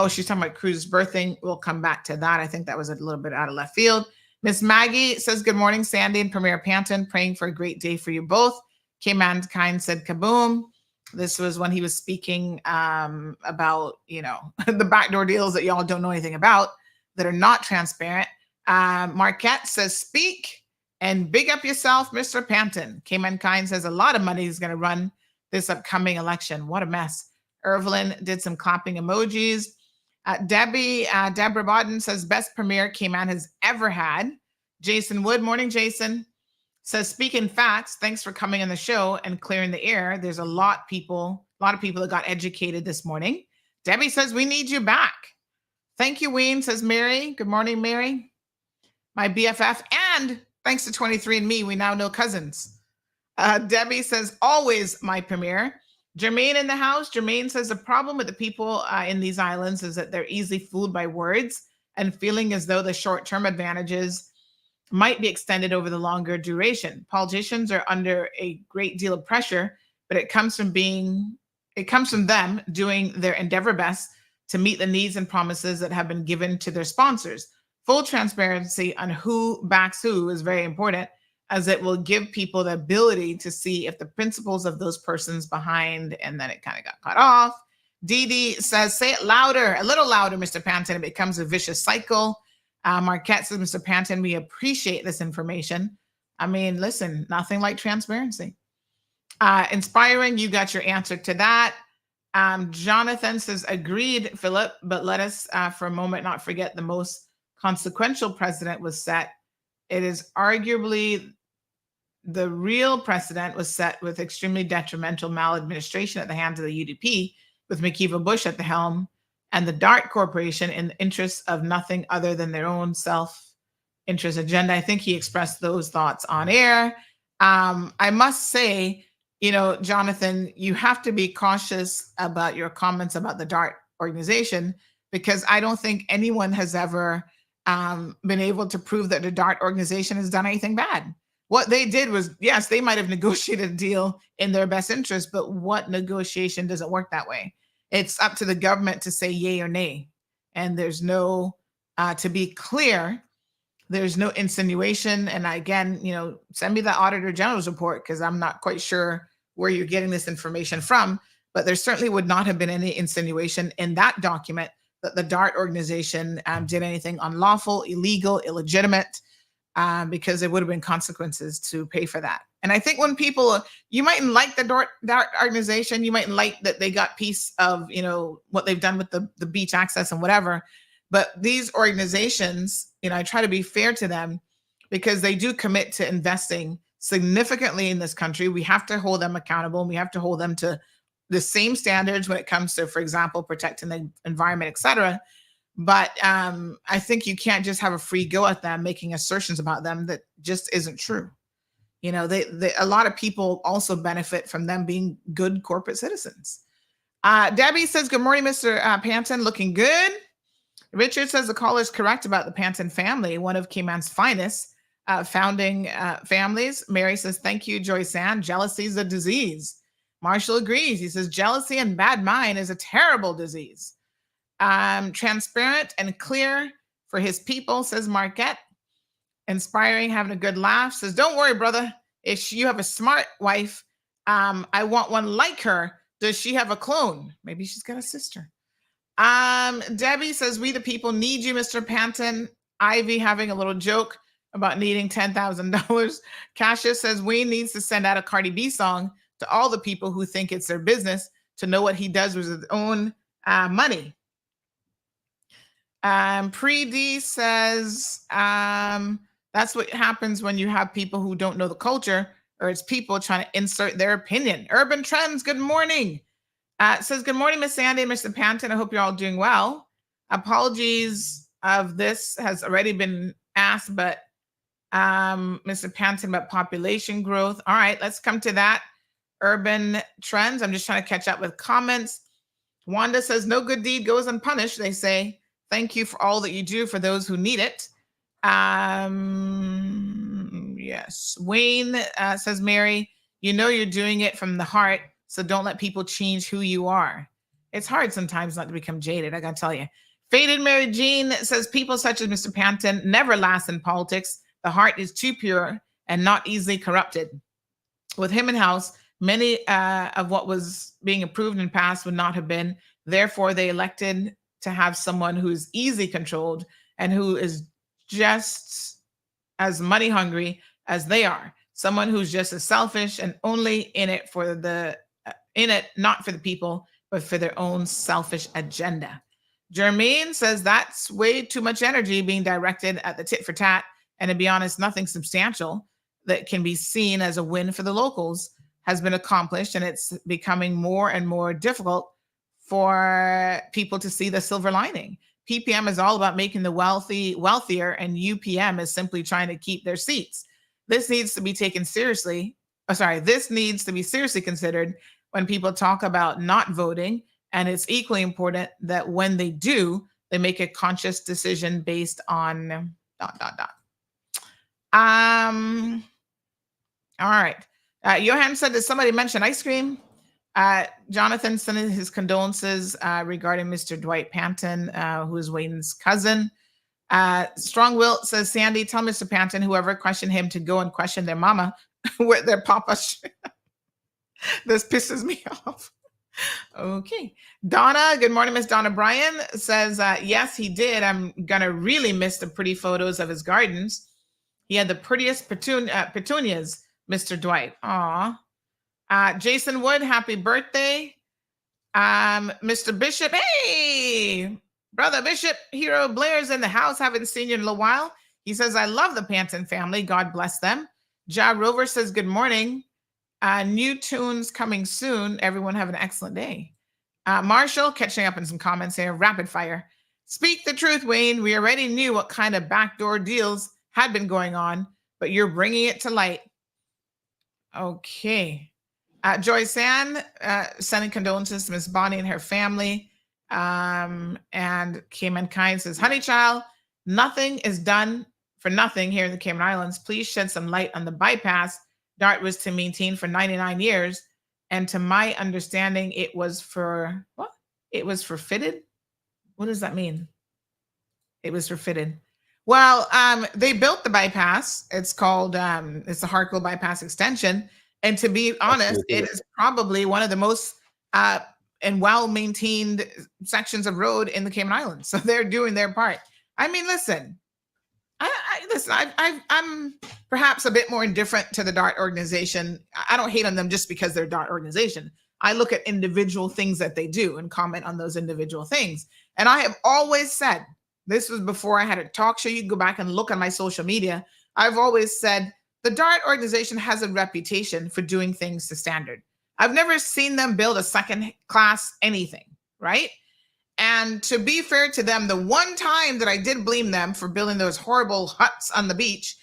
she's talking about Cruz's birthing. We'll come back to that. I think that was a little bit out of left field. Miss Maggie says, good morning, Sandy and Premier Panton. Praying for a great day for you both. K-Mankind said, kaboom. This was when he was speaking about, the backdoor deals that y'all don't know anything about, that are not transparent. Marquette says, speak and big up yourself, Mr. Panton. K-Mankind says a lot of money is going to run this upcoming election. What a mess. Evelyn did some clapping emojis. Deborah Bodden says, best premier Cayman has ever had. Jason Wood, morning, Jason, says, speaking facts, thanks for coming on the show and clearing the air. There's a lot of people that got educated this morning. Debbie says, we need you back. Thank you, Wayne, says Mary. Good morning, Mary. My BFF and Thanks to 23andMe, we now know cousins. Debbie says, always my premier. Jermaine in the house. Jermaine says the problem with the people in these islands is that they're easily fooled by words and feeling as though the short-term advantages might be extended over the longer duration. Politicians are under a great deal of pressure, but it comes from them doing their endeavor best to meet the needs and promises that have been given to their sponsors. Full transparency on who backs who is very important, as it will give people the ability to see if the principles of those persons behind, and then it kind of got cut off. Dee Dee says, say it louder, a little louder, Mr. Panton. It becomes a vicious cycle. Marquette says, Mr. Panton, we appreciate this information. I mean, listen, nothing like transparency. Inspiring, you got your answer to that. Jonathan says, agreed, Philip, but let us for a moment not forget the most consequential precedent was set. It is arguably the real precedent was set with extremely detrimental maladministration at the hands of the UDP, with McKeever Bush at the helm, and the DART Corporation in the interests of nothing other than their own self-interest agenda. I think he expressed those thoughts on air. I must say, you know, Jonathan, you have to be cautious about your comments about the DART organization, because I don't think anyone has ever been able to prove that the DART organization has done anything bad. What they did was, yes, they might have negotiated a deal in their best interest, but what negotiation doesn't work that way? It's up to the government to say yay or nay. And there's no, to be clear, there's no insinuation. And again, you know, send me the Auditor General's report, because I'm not quite sure where you're getting this information from, but there certainly would not have been any insinuation in that document that the DART organization did anything unlawful, illegal, illegitimate, because there would have been consequences to pay for that. And I think when people, you mightn't like the DART organization, you mightn't like that they got piece of, you know, what they've done with the beach access and whatever, but these organizations, you know, I try to be fair to them because they do commit to investing significantly in this country. We have to hold them accountable, and we have to hold them to the same standards when it comes to, for example, protecting the environment, et cetera. But I think you can't just have a free go at them, making assertions about them that just isn't true. You know, a lot of people also benefit from them being good corporate citizens. Debbie says, good morning, Mr. Panton, looking good. Richard says the caller is correct about the Panton family, one of Cayman's finest founding families. Mary says, thank you, Joyce Ann. Jealousy is a disease. Marshall agrees. He says, jealousy and bad mind is a terrible disease. Transparent and clear for his people, says Marquette. Inspiring, having a good laugh, says, don't worry, brother. If you have a smart wife, I want one like her. Does she have a clone? Maybe she's got a sister. Debbie says, we the people need you, Mr. Panton. Ivy having a little joke about needing $10,000. Cassius says, Wayne needs to send out a Cardi B song to all the people who think it's their business to know what he does with his own money. Pre-D says, that's what happens when you have people who don't know the culture, or it's people trying to insert their opinion. Urban Trends, good morning. Says, good morning, Miss Sandy and Mr. Panton. I hope you're all doing well. Apologies of this has already been asked, but Mr. Panton about population growth. All right, let's come to that. Urban Trends. I'm just trying to catch up with comments. Wanda says, no good deed goes unpunished. They say, thank you for all that you do for those who need it. Yes. Wayne says, Mary, you know you're doing it from the heart, so don't let people change who you are. It's hard sometimes not to become jaded, I gotta tell you. Faded Mary Jean says, people such as Mr. Panton never last in politics. The heart is too pure and not easily corrupted. With him in house, many of what was being approved and passed would not have been. Therefore, they elected to have someone who's easily controlled and who is just as money hungry as they are. Someone who's just as selfish and only in it for not for the people, but for their own selfish agenda. Jermaine says that's way too much energy being directed at the tit for tat, and to be honest, nothing substantial that can be seen as a win for the locals has been accomplished, and it's becoming more and more difficult for people to see the silver lining. PPM is all about making the wealthy wealthier, and UPM is simply trying to keep their seats. This needs to be taken seriously. This needs to be seriously considered when people talk about not voting. And it's equally important that when they do, they make a conscious decision based on ... All right. Johan said, did somebody mention ice cream? Jonathan sending his condolences regarding Mr. Dwight Panton, who is Wayne's cousin. Strong Will says, Sandy, tell Mr. Panton, whoever questioned him, to go and question their mama with their papa. This pisses me off. Okay. Donna, good morning, Miss Donna Bryan says, yes, he did. I'm going to really miss the pretty photos of his gardens. He had the prettiest petunias, Mr. Dwight. Aw. Jason Wood, happy birthday. Mr. Bishop, hey, Brother Bishop, Hero Blair's in the house. Haven't seen you in a little while. He says, I love the Panton family. God bless them. Ja Rover says, good morning. New tunes coming soon. Everyone have an excellent day. Marshall, catching up in some comments here. Rapid fire. Speak the truth, Wayne. We already knew what kind of backdoor deals had been going on, but you're bringing it to light. Okay. Joy San, sending condolences to Miss Bonnie and her family. And Cayman Kind says, honey child, nothing is done for nothing here in the Cayman Islands. Please shed some light on the bypass DART was to maintain for 99 years. And to my understanding, it was for, what? It was for fitted? What does that mean? It was for fitted. Well, they built the bypass. It's called, it's the Hartwell Bypass Extension. And to be honest, it is probably one of the most and well-maintained sections of road in the Cayman Islands. So they're doing their part. I mean, listen, I'm perhaps a bit more indifferent to the DART organization. I don't hate on them just because they're a DART organization. I look at individual things that they do and comment on those individual things. And I have always said, this was before I had a talk show. You can go back and look at my social media. I've always said the DART organization has a reputation for doing things to standard. I've never seen them build a second class anything, right? And to be fair to them, the one time that I did blame them for building those horrible huts on the beach,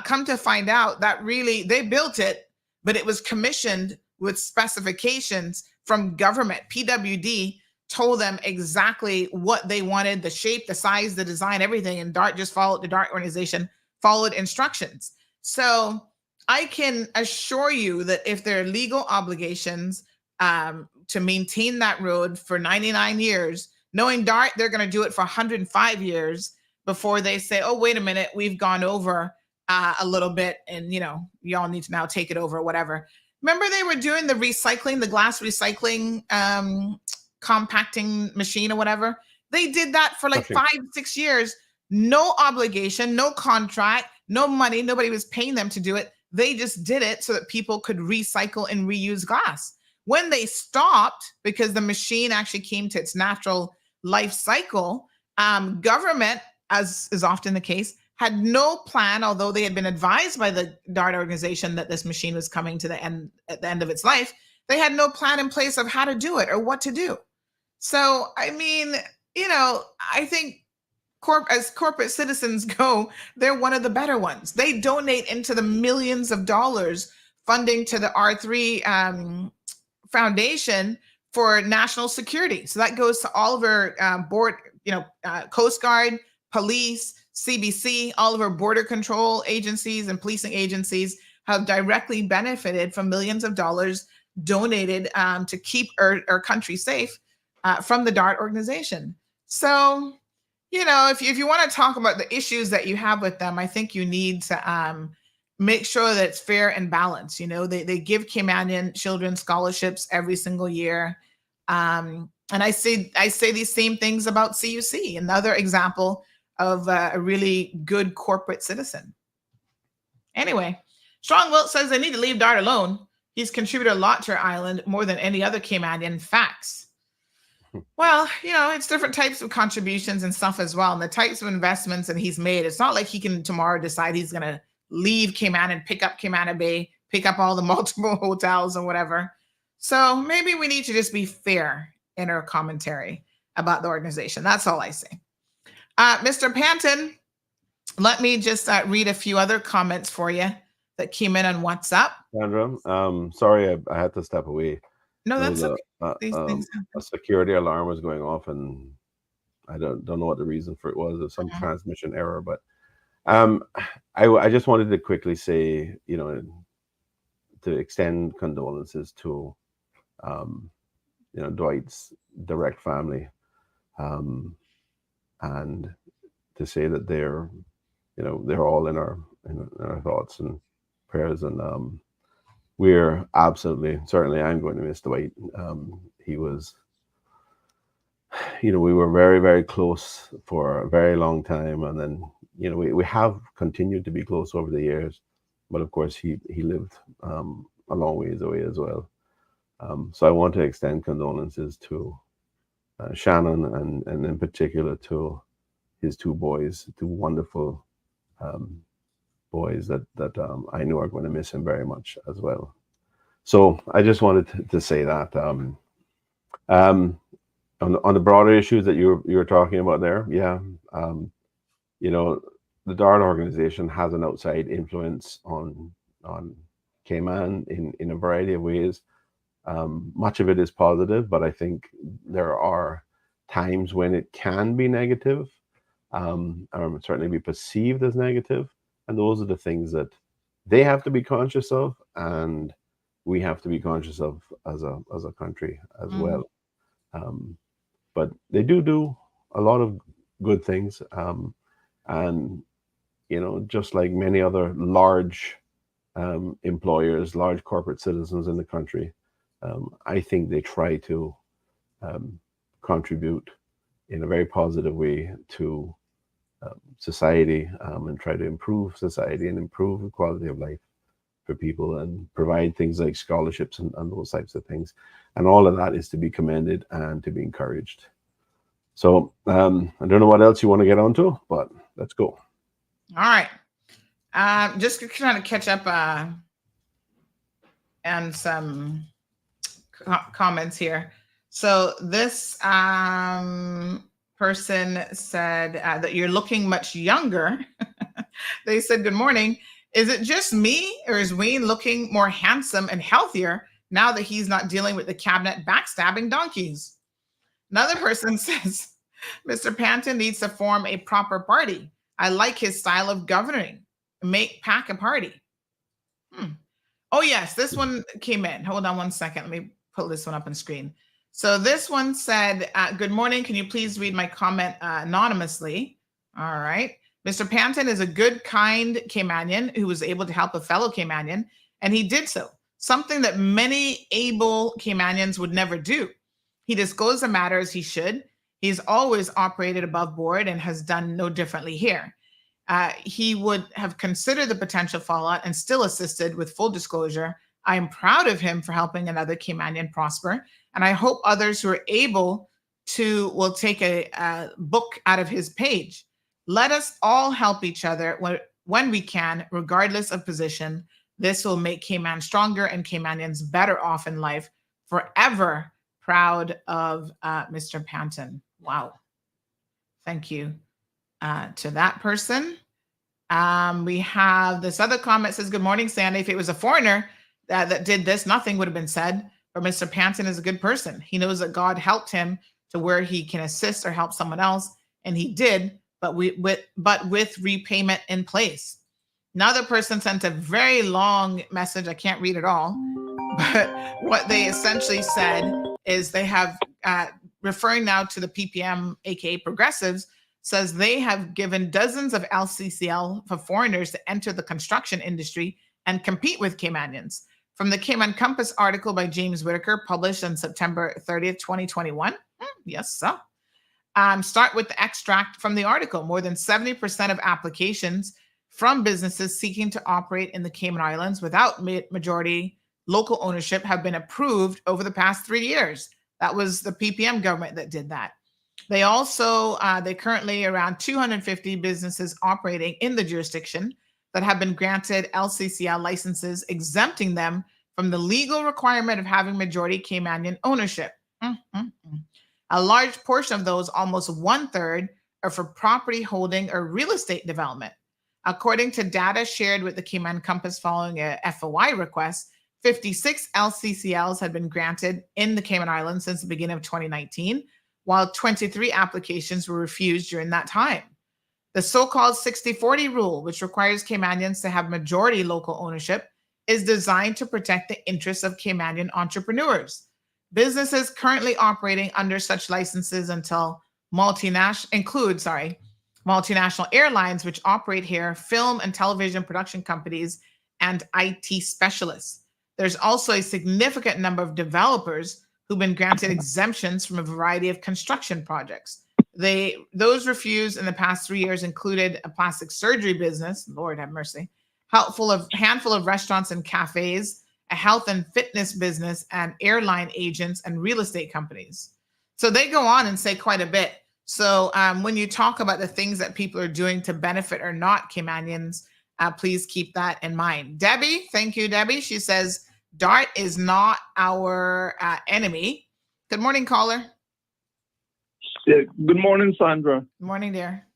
come to find out that really they built it, but it was commissioned with specifications from government. PWD told them exactly what they wanted, the shape, the size, the design, everything. And DART just followed, the DART organization followed instructions. So I can assure you that if there are legal obligations to maintain that road for 99 years, knowing DART, they're going to do it for 105 years before they say, oh, wait a minute, we've gone over a little bit and, you know, y'all need to now take it over or whatever. Remember they were doing the recycling, the glass recycling compacting machine or whatever? They did that for like 5-6 years. No obligation, no contract, no money. Nobody was paying them to do it. They just did it so that people could recycle and reuse glass. When they stopped, because the machine actually came to its natural life cycle, government, as is often the case, had no plan, although they had been advised by the DART organization that this machine was coming to the end at the end of its life. They had no plan in place of how to do it or what to do. So, I mean, you know, I think as corporate citizens go, they're one of the better ones. They donate into the millions of dollars funding to the R3 Foundation for national security. So that goes to all of our board, Coast Guard, police, CBC, all of our border control agencies and policing agencies have directly benefited from millions of dollars donated to keep our country safe from the DART organization. So, you know, if you want to talk about the issues that you have with them, I think you need to make sure that it's fair and balanced. You know, they give Caymanian children scholarships every single year. And I say these same things about CUC, another example of a really good corporate citizen. Anyway, Strong Wilt says they need to leave DART alone. He's contributed a lot to our island, more than any other Caymanian. Facts. Well, you know, it's different types of contributions and stuff as well. And the types of investments that he's made, it's not like he can tomorrow decide he's going to leave Cayman and pick up Cayman Bay, pick up all the multiple hotels and whatever. So maybe we need to just be fair in our commentary about the organization. That's all I say. Mr. Panton, let me just read a few other comments for you. that came in on WhatsApp. Sandra, sorry, I had to step away. No, that's okay. These things happen. A security alarm was going off, and I don't know what the reason for it was. There's some transmission error, but I just wanted to quickly say, to extend condolences to Dwight's direct family, and to say that they're all in our thoughts and prayers, and we're certainly I'm going to miss Dwight. He was, we were very, very close for a very long time, and then we have continued to be close over the years, but of course he lived a long ways away as well. So I want to extend condolences to Shannon, and in particular to his two boys, two wonderful boys that I know are going to miss him very much as well. So I just wanted to say that. On the broader issues that you were talking about there, the DART organization has an outside influence on Cayman in a variety of ways. Much of it is positive, but I think there are times when it can be negative, or certainly be perceived as negative. And those are the things that they have to be conscious of, and we have to be conscious of as a country as well. But they do a lot of good things, and just like many other large employers, large corporate citizens in the country, I think they try to contribute in a very positive way to society, and try to improve society and improve the quality of life for people, and provide things like scholarships and those types of things. And all of that is to be commended and to be encouraged. So I don't know what else you want to get onto, but let's go. All right. Just trying to catch up and some comments here. So this person said that you're looking much younger. They said, good morning. Is it just me, or is Wayne looking more handsome and healthier now that he's not dealing with the cabinet backstabbing donkeys? Another person says, Mr. Panton needs to form a proper party. I like his style of governing. Pack a party. Oh, yes, this one came in. Hold on one second. Let me pull this one up on screen. So this one said, good morning. Can you please read my comment anonymously? All right. Mr. Panton is a good, kind Caymanian who was able to help a fellow Caymanian, and he did so, something that many able Caymanians would never do. He disclosed the matter as he should. He's always operated above board and has done no differently here. He would have considered the potential fallout and still assisted with full disclosure. I am proud of him for helping another Caymanian prosper, and I hope others who are able to will take a book out of his page. Let us all help each other when we can, regardless of position. This will make Cayman stronger and Caymanians better off in life. Forever proud of Mr. Panton. Wow. Thank you to that person. We have this other comment says, good morning, Sandy. If it was a foreigner that did this, nothing would have been said. But Mr. Panton is a good person. He knows that God helped him to where he can assist or help someone else. And he did, but with repayment in place. Another person sent a very long message. I can't read it all. But what they essentially said is they have, referring now to the PPM, aka progressives, says they have given dozens of LCCL for foreigners to enter the construction industry and compete with Caymanians. From the Cayman Compass article by James Whitaker, published on September 30th, 2021. Yes, sir. Start with the extract from the article. More than 70% of applications from businesses seeking to operate in the Cayman Islands without majority local ownership have been approved over the past 3 years. That was the PPM government that did that. They also, they currently around 250 businesses operating in the jurisdiction that have been granted LCCL licenses, exempting them from the legal requirement of having majority Caymanian ownership. A large portion of those, almost 1/3, are for property holding or real estate development. According to data shared with the Cayman Compass following a FOI request, 56 LCCLs had been granted in the Cayman Islands since the beginning of 2019, while 23 applications were refused during that time. The so-called 60-40 rule, which requires Caymanians to have majority local ownership, is designed to protect the interests of Caymanian entrepreneurs. Businesses currently operating under such licenses until multinational airlines, which operate here, film and television production companies, and IT specialists. There's also a significant number of developers who've been granted exemptions from a variety of construction projects. Those refused in the past 3 years included a plastic surgery business, Lord have mercy, handful of restaurants and cafes, a health and fitness business, and airline agents and real estate companies. So they go on and say quite a bit. So when you talk about the things that people are doing to benefit or not Caymanians, please keep that in mind. Debbie, thank you, Debbie. She says, DART is not our enemy. Good morning, caller. Yeah, good morning, Sandra. Good morning, dear.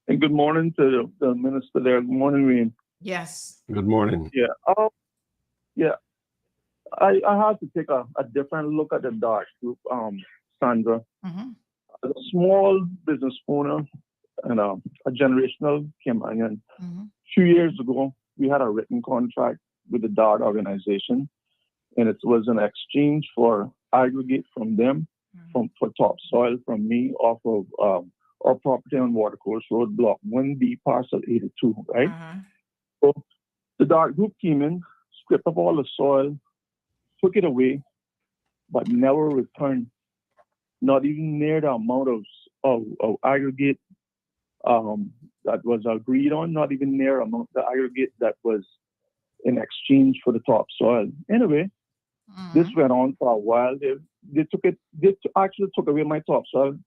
And good morning to the minister there. Good morning, Reen. Yes. Good morning. Yeah. I have to take a different look at the DART group, Sandra. Mm-hmm. As a small business owner and a generational Caymanian, a few years ago, we had a written contract with the DART organization, and it was an exchange for aggregate from them, for topsoil from me off of our property on Watercourse Road, Block 1B, Parcel 82, right? So the DART group came in, stripped up all the soil, took it away, but never returned, not even near the amount of aggregate that was agreed on, not even near amount the aggregate that was in exchange for the topsoil. Anyway, this went on for a while. They actually took away my topsoil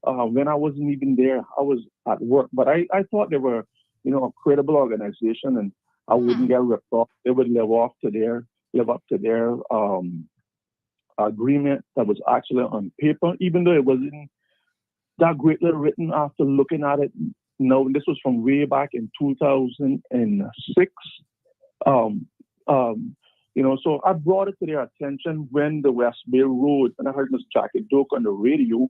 when I wasn't even there. I was at work, but I thought they were, a credible organization, and I wouldn't get ripped off. They would live up to their agreement that was actually on paper, even though it wasn't that greatly written after looking at it. No, this was from way back in 2006. So I brought it to their attention when the West Bay Road, and I heard Miss Jackie Doak on the radio,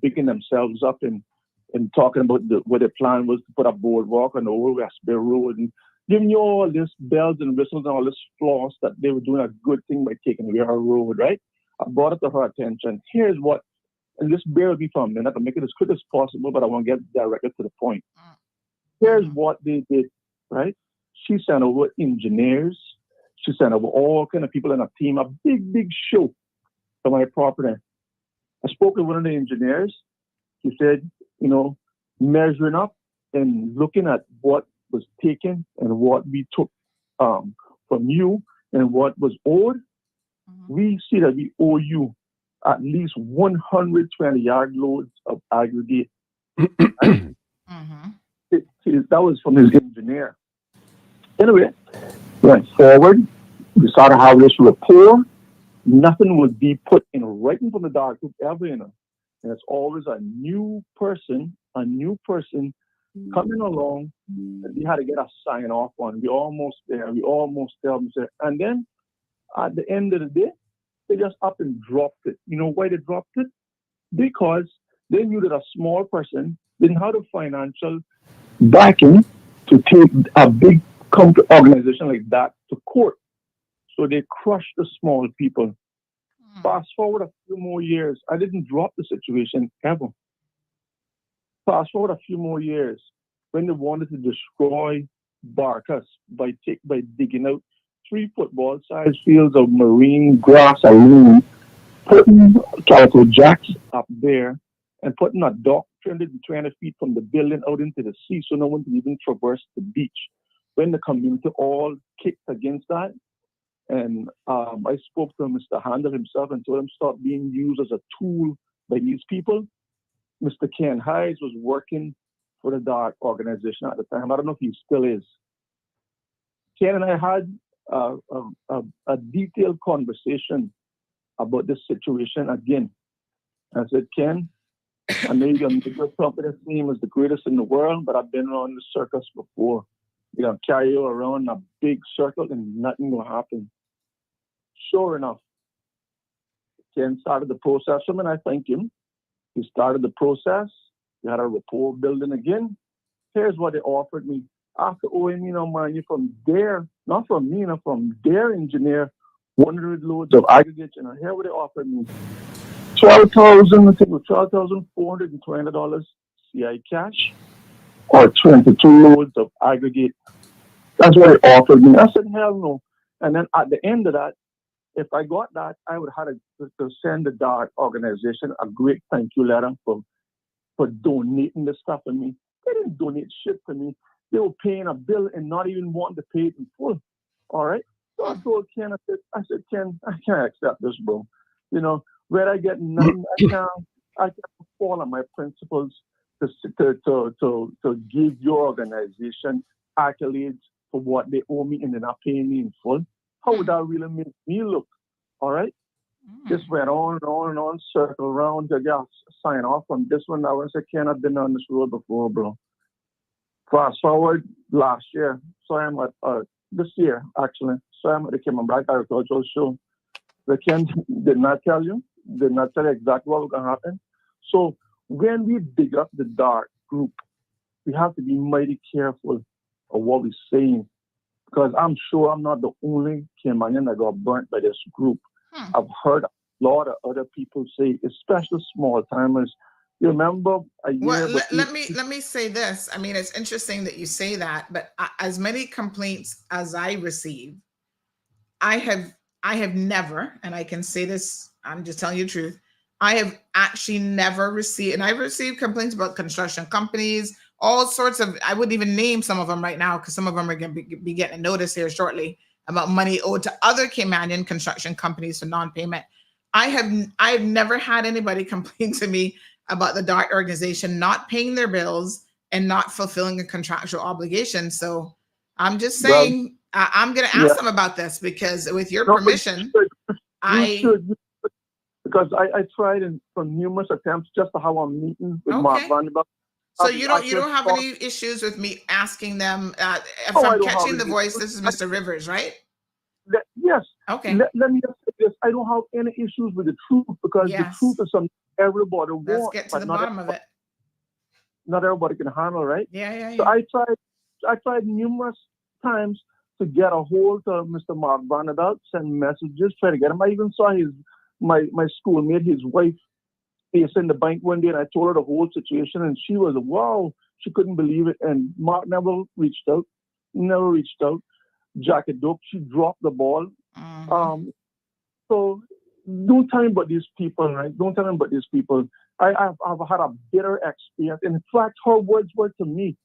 bigging themselves up and talking about what their plan was to put a boardwalk on the old West Bay Road and giving you all this bells and whistles and all this floss that they were doing a good thing by taking away our road, right? I brought it to her attention. Here's what, and this bear with me for a minute to make it as quick as possible, but I want to get directly to the point. Here's what they did, right? She sent over engineers. She sent over all kind of people in a team, a big show for my property. I spoke with one of the engineers. He said, measuring up and looking at what was taken and what we took from you and what was owed, we see that we owe you at least 120 yard loads of aggregate. Right? That was from his engineer. Anyway, went forward. We started having this rapport. Nothing would be put in writing from the DART group ever, And it's always a new person coming along that we had to get a sign off on. We almost there. And then at the end of the day, they just up and dropped it. You know why they dropped it? Because they knew that a small person didn't have the financial backing to take a big organization like that to court. So they crushed the small people. Fast forward a few more years, I didn't drop the situation ever. Fast forward a few more years, when they wanted to destroy Barcus by digging out 3 football-sized fields of marine grass alone, putting calico jacks up there, and putting a dock 320 feet from the building out into the sea so no one could even traverse the beach. When the community all kicked against that, and I spoke to Mr. Handel himself and told him stop being used as a tool by these people. Mr. Ken Hayes was working for the DART organization at the time. I don't know if he still is. Ken and I had a detailed conversation about this situation again. I said, Ken, I know you're going to make your company seem as the greatest in the world, but I've been on the circus before. You're going to carry you around a big circle and nothing will happen. Sure enough, Ken started the process for him, and I thank him. He started the process. We had a rapport building again. Here's what they offered me. After owing me no money from their, not from me, from their engineer, 100 loads of aggregates, and here what they offered me. $12,420 CI cash or 22 loads of aggregate. That's what they offered me. I said, hell no. And then at the end of that, if I got that, I would have to send the DART organization a great thank you letter for donating the stuff to me. They didn't donate shit to me. They were paying a bill and not even wanting to pay it in full. All right? So I told Ken, I said, Ken, I can't accept this, bro. You know, where I get nothing, I can't fall on my principles to give your organization accolades for what they owe me and they're not paying me in full. How would that really make me look? All right? This went on and on and on, circle around. I got sign off on this one. I want to say, Ken, I've been on this road before, bro. Fast forward last year. So I'm at, this year, actually. So I'm at the Cayman Black Agricultural Show. The Ken did not tell you exactly what was going to happen. So when we dig up the DART group, we have to be mighty careful of what we're saying. Because I'm sure I'm not the only Caymanian that got burnt by this group. I've heard a lot of other people say, especially small timers. You remember a year? Well, let me say this. I mean, it's interesting that you say that, but as many complaints as I receive, I have never, and I can say this, I'm just telling you the truth, I have actually never received, and I've received complaints about construction companies, all sorts of, I wouldn't even name some of them right now because some of them are going to be getting a notice here shortly about money owed to other Caymanian construction companies for non-payment. I have never had anybody complain to me about the DART organization not paying their bills and not fulfilling a contractual obligation. So I'm just saying, I'm going to ask them about this because with your permission, you should, because I tried from numerous attempts just to have a meeting with Mark Vanderbilt. So you don't have any issues with me asking them? If I'm catching the voice, this is Mr. Rivers, right? Yes. Okay. Let me just say this. I don't have any issues with the truth because the truth is something everybody wants. Let's get to the bottom of it. Not everybody can handle, right? Yeah. So I tried numerous times to get a hold of Mr. Mark Vanderbilt, send messages, try to get him. I even saw my schoolmate, his wife, face in the bank one day, and I told her the whole situation, and she was, wow, she couldn't believe it. And Mark never reached out. Jackie Dope, she dropped the ball. So don't tell me about these people, right? Don't tell me about these people. I've had a bitter experience. In fact, her words were to me,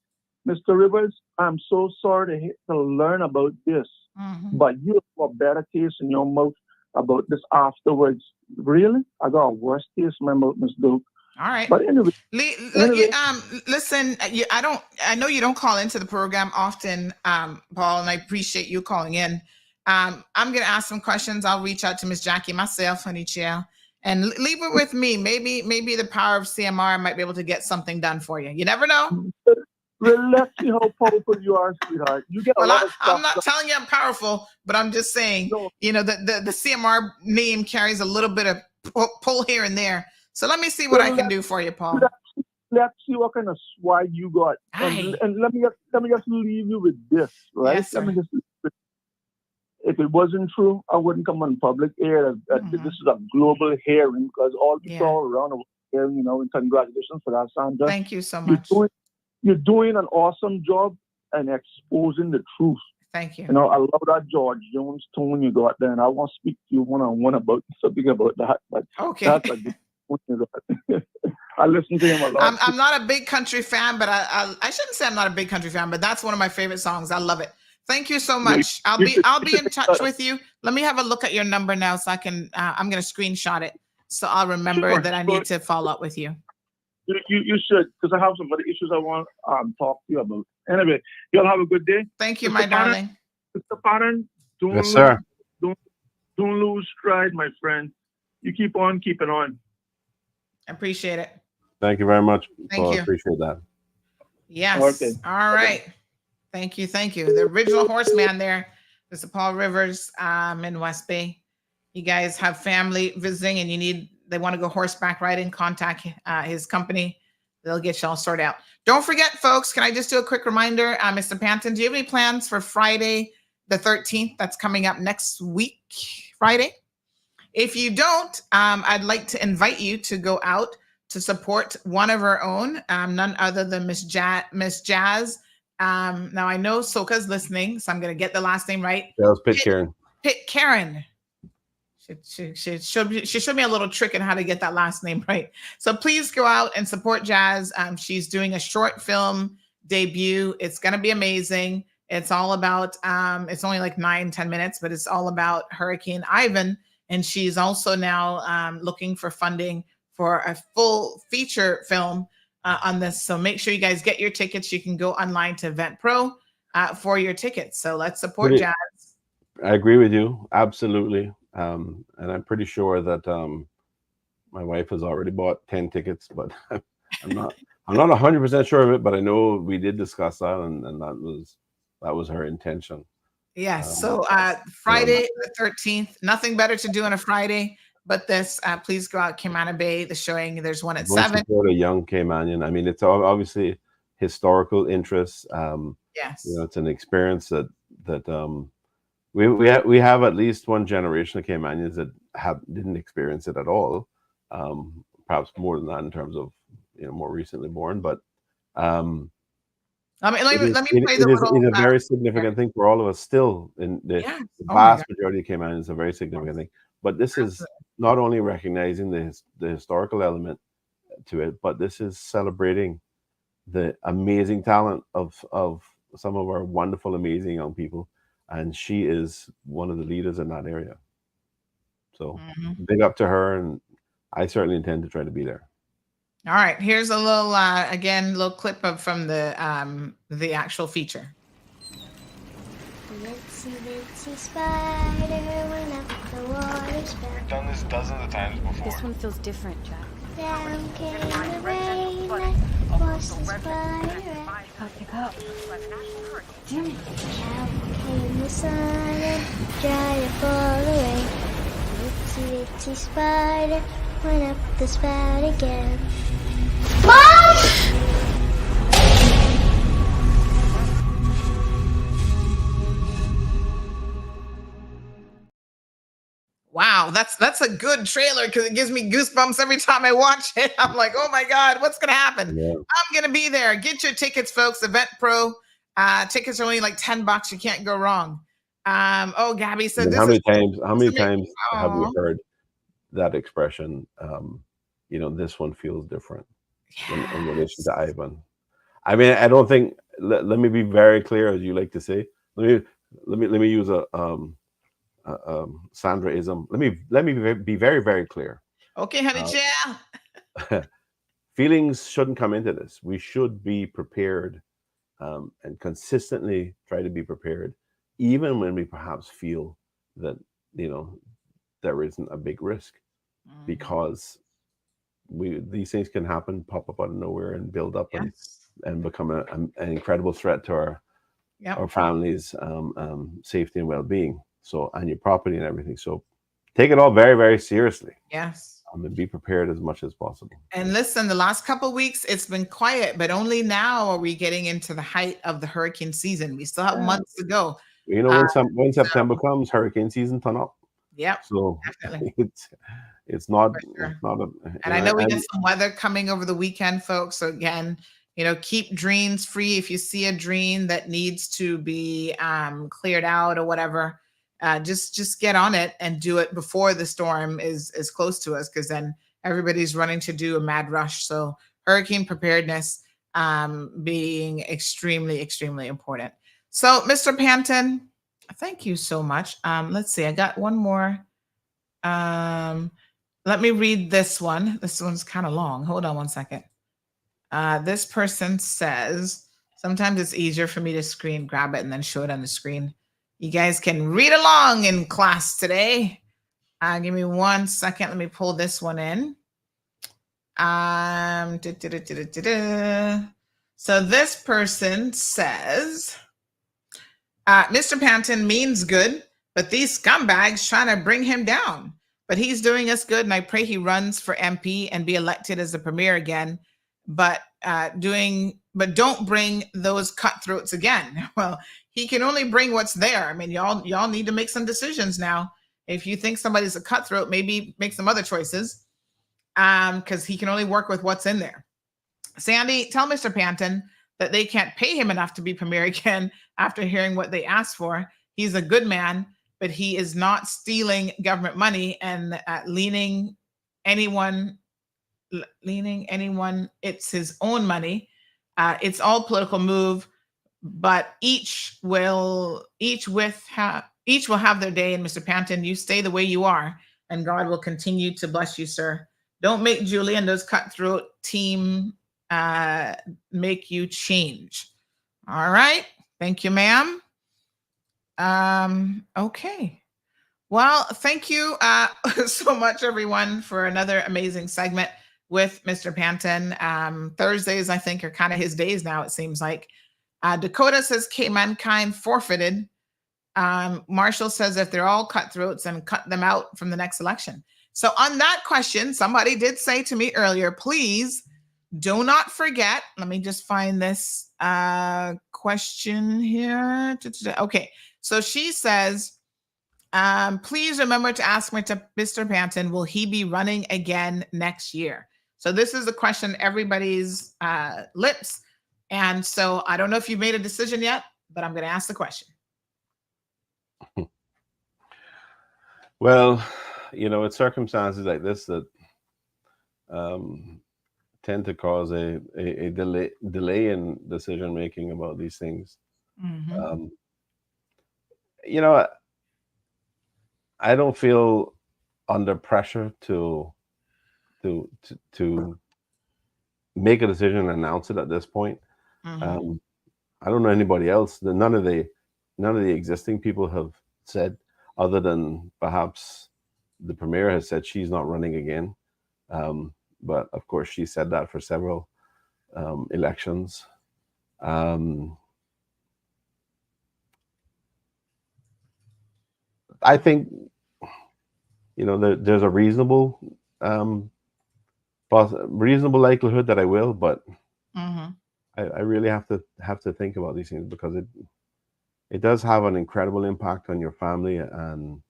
Mr. Rivers, I'm so sorry to learn about this, but you have a better taste in your mouth about this afterwards. Really? I got a worse taste in my mouth, Ms. Duke. All right. But anyway, listen, I know you don't call into the program often, Paul, and I appreciate you calling in. I'm going to ask some questions. I'll reach out to Miss Jackie myself, honey chill, and leave it with me. Maybe the power of CMR might be able to get something done for you. You never know. Well, let's see how powerful you are, sweetheart. You get a lot of stuff. I'm not telling you I'm powerful, but I'm just saying, you know, the CMR name carries a little bit of pull here and there. So let me see what I can do for you, Paul. Let's see what kind of swag you got. And let me just leave you with this, right? Yes, sir. If it wasn't true, I wouldn't come on public air. This is a global hearing because all people all around the world hearing, you know, and congratulations for that, Sandra. Thank you so much. You're doing an awesome job and exposing the truth. Thank you. You know, I love that George Jones tone you got there, and I want to speak to you one-on-one about something about that. But that's a good point you got. I listen to him a lot. I'm not a big country fan, but I shouldn't say I'm not a big country fan, but that's one of my favorite songs. I love it. Thank you so much. I'll be in touch with you. Let me have a look at your number now so I can. I'm going to screenshot it so I'll remember that I need to follow up with you. You should, because I have some other issues I want to talk to you about. Anyway, y'all have a good day. Thank you, my darling. Mr. Panton, don't lose stride, my friend. You keep on keeping on. I appreciate it. Thank you very much. Thank you. Appreciate that. Yes. Okay. All right. Thank you. Thank you. The original horseman there, Mr. Paul Rivers, in West Bay. You guys have family visiting and they want to go horseback riding, contact his company. They'll get you all sorted out. Don't forget, folks, can I just do a quick reminder? Mr. Panton, do you have any plans for Friday the 13th? That's coming up next week, Friday. If you don't, I'd like to invite you to go out to support one of our own, none other than Miss Jazz. Now, I know Soka's listening, so I'm going to get the last name right. That was Pitt Karen. Pitt Karen. She showed me a little trick on how to get that last name right. So please go out and support Jazz. She's doing a short film debut. It's going to be amazing. It's all about, it's only like 9-10 minutes, but it's all about Hurricane Ivan. And she's also now looking for funding for a full feature film on this. So make sure you guys get your tickets. You can go online to EventPro for your tickets. So let's support Jazz. I agree with you. Absolutely. And I'm pretty sure that my wife has already bought 10 tickets, but I'm not 100% sure of it, but I know we did discuss that, and that was her intention. Yes. So Friday the 13th, nothing better to do on a Friday but this. Please go out, Cayman Bay, the showing. There's one at 7. A young Caymanian. I mean, it's obviously historical interest. Yes. It's an experience that we have at least one generation of Caymanians that didn't experience it at all. Perhaps more than that in terms of more recently born, but let me play it is a very significant thing for all of us still. In the vast majority of Caymanians, a very significant thing. But this is not only recognizing the historical element to it, but this is celebrating the amazing talent of some of our wonderful, amazing young people. And she is one of the leaders in that area. So big up to her, and I certainly intend to try to be there. All right, here's a little little clip from the actual feature. Itsy spider went up the water spout. We've done this dozens of times before. This one feels different, Jack. Down came the rain, washed the spider out. Pick up. Damn it. Out came the sun and dried up all the rain. Itsy bitsy spider went up the spout again. Mom! Wow, that's a good trailer because it gives me goosebumps every time I watch it. I'm like, oh my God, what's gonna happen? Yeah. I'm gonna be there. Get your tickets, folks. EventPro. Tickets are only like $10. You can't go wrong. Oh, Gabby said, how many times have we heard that expression? This one feels different in relation to Ivan. I mean, I don't think. Let me be very clear, as you like to say. Let me use a Sandraism. Let me be very, very clear. Okay, honey, yeah. Feelings shouldn't come into this. We should be prepared and consistently try to be prepared, even when we perhaps feel that there isn't a big risk, because these things can happen, pop up out of nowhere, and build up and become an incredible threat to our families' safety and well-being. So, and your property and everything. So take it all very, very seriously. Yes. And be prepared as much as possible. And listen, the last couple of weeks, it's been quiet, but only now are we getting into the height of the hurricane season. We still have months to go. When September comes, hurricane season turn up. Yep. So definitely. It's not and I know we get some weather coming over the weekend, folks. So again, keep drains free. If you see a drain that needs to be cleared out or whatever, just get on it and do it before the storm is close to us, because then everybody's running to do a mad rush. So hurricane preparedness being extremely, extremely important. So Mr. Panton, thank you so much. Let's see, I got one more. Let me read this one. This one's kind of long. Hold on one second. This person says, sometimes it's easier for me to grab it and then show it on the screen. You guys can read along in class today. Give me 1 second. Let me pull this one in. So this person says, Mr. Panton means good, but these scumbags trying to bring him down. But he's doing us good, and I pray he runs for MP and be elected as the premier again. But don't bring those cutthroats again. Well, he can only bring what's there. I mean, y'all need to make some decisions now. If you think somebody's a cutthroat, maybe make some other choices, because he can only work with what's in there. Sandy, tell Mr. Panton that they can't pay him enough to be premier again after hearing what they asked for. He's a good man, but he is not stealing government money and leaning anyone. It's his own money. It's all political move, but each will have their day. And Mr. Panton, you stay the way you are, and God will continue to bless you, sir. Don't make Julie and those cutthroat team make you change. All right. Thank you, ma'am. Okay. Well, thank you so much, everyone, for another amazing segment with Mr. Panton. Thursdays, I think, are kind of his days now, it seems like. Dakota says, mankind forfeited. Marshall says, if they're all cutthroats, then cut them out from the next election. So on that question, somebody did say to me earlier, please do not forget. Let me just find this question here. Okay. So she says, please remember to ask Mr. Panton, will he be running again next year? So this is a question everybody's lips. And so I don't know if you've made a decision yet, but I'm going to ask the question. Well, it's circumstances like this that tend to cause a delay in decision making about these things. Mm-hmm. I don't feel under pressure to make a decision and announce it at this point. Mm-hmm. I don't know anybody else. None of the existing people have said, other than perhaps the premier has said she's not running again. But of course, she said that for several elections. I think, there's a reasonable likelihood that I will, but mm-hmm. I really have to think about these things, because it does have an incredible impact on your family, and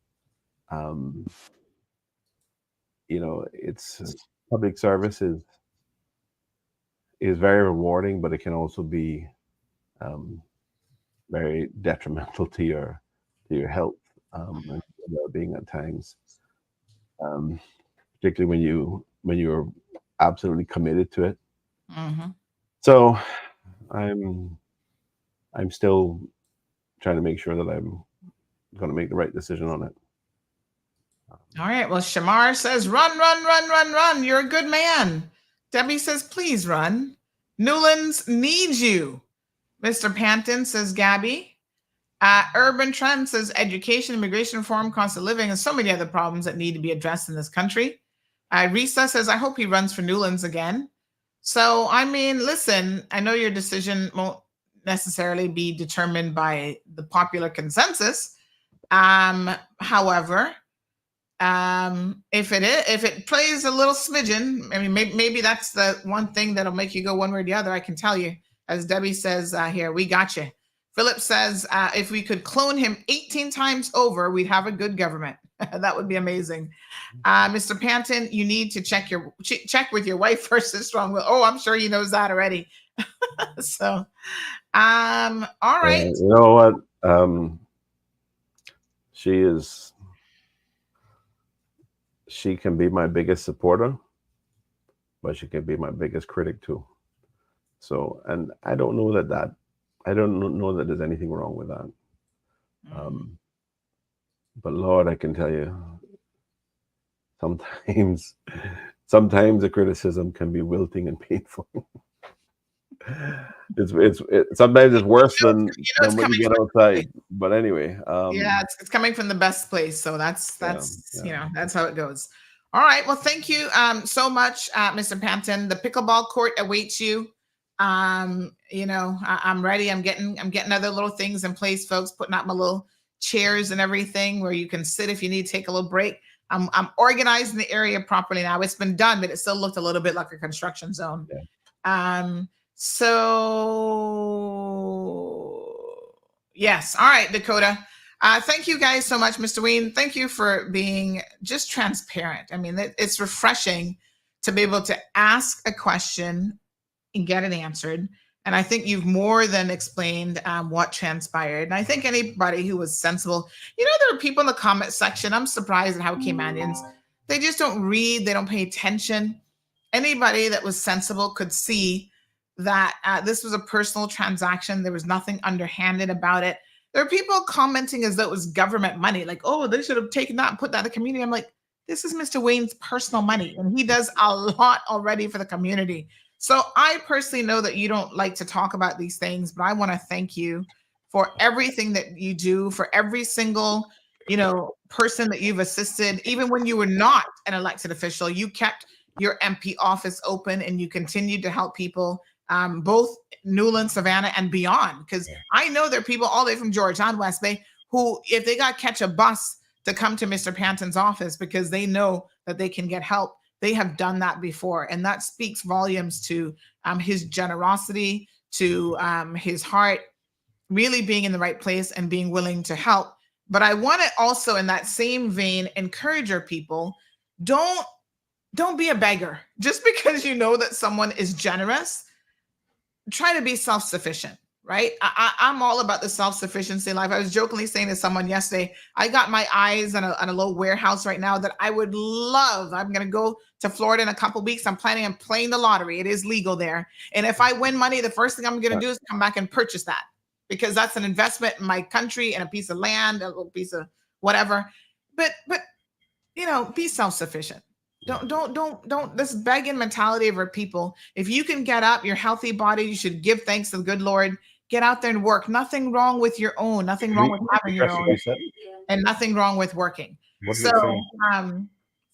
it's public service is very rewarding, but it can also be very detrimental to your health and well-being at times, particularly when you're absolutely committed to it. Mm-hmm. So I'm still trying to make sure that I'm going to make the right decision on it. All right. Well, Shamar says, run. You're a good man. Debbie says, please run. Newlands needs you. Mr. Panton, says Gabby. Urban Trend says, education, immigration reform, cost of living, and so many other problems that need to be addressed in this country. Risa says, I hope he runs for Newlands again. So, I mean, listen, I know your decision won't necessarily be determined by the popular consensus. However, if it plays a little smidgen, I mean, maybe that's the one thing that'll make you go one way or the other. I can tell you, as Debbie says here, we got you. Philip says, if we could clone him 18 times over, we'd have a good government. That would be amazing. Mr. Panton, you need to check with your wife first. Is strong will. Oh, I'm sure he knows that already. So, all right. You know what? She can be my biggest supporter, but she can be my biggest critic too. So, and I don't know that there's anything wrong with that. But Lord, I can tell you, sometimes the criticism can be wilting and painful. It's sometimes it's worse than when you get outside. But anyway, it's coming from the best place, so that's that's how it goes. All right. Well, thank you so much, Mr. Panton. The pickleball court awaits you. You know, I'm ready. I'm getting other little things in place, folks, putting out my little chairs and everything where you can sit if you need to take a little break. I'm organizing the area properly now. It's been done, but it still looked a little bit like a construction zone. Yeah. So yes. All right, Dakota. Thank you guys so much, Mr. Ween. Thank you for being just transparent. I mean, it's refreshing to be able to ask a question and get it answered. And I think you've more than explained what transpired. And I think anybody who was sensible, you know, there are people in the comment section. I'm surprised at how Caymanians, they just don't read. They don't pay attention. Anybody that was sensible could see that this was a personal transaction. There was nothing underhanded about it. There are people commenting as though it was government money, like, oh, they should have taken that and put that in the community. I'm like, this is Mr. Wayne's personal money, and he does a lot already for the community. So I personally know that you don't like to talk about these things, but I want to thank you for everything that you do, for every single, you know, person that you've assisted. Even when you were not an elected official, you kept your MP office open and you continued to help people. Both Newland, Savannah, and beyond. Because I know there are people all the way from Georgetown, West Bay, who, if they got to catch a bus to come to Mr. Panton's office because they know that they can get help, they have done that before. And that speaks volumes to his generosity, to his heart, really being in the right place and being willing to help. But I want to also, in that same vein, encourage our people, don't be a beggar. Just because you know that someone is generous, try to be self-sufficient, right? I'm all about the self-sufficiency life. I was jokingly saying to someone yesterday, I got my eyes on a little warehouse right now that I would love. I'm going to go to Florida in a couple of weeks. I'm planning on playing the lottery. It is legal there. And if I win money, the first thing I'm going to do is come back and purchase that, because that's an investment in my country and a piece of land, a little piece of whatever. But you know, be self-sufficient. Don't this begging mentality of our people. If you can get up, your healthy body, you should give thanks to the good Lord. Get out there and work. Nothing wrong with your own. Nothing wrong with having your own. And nothing wrong with working. So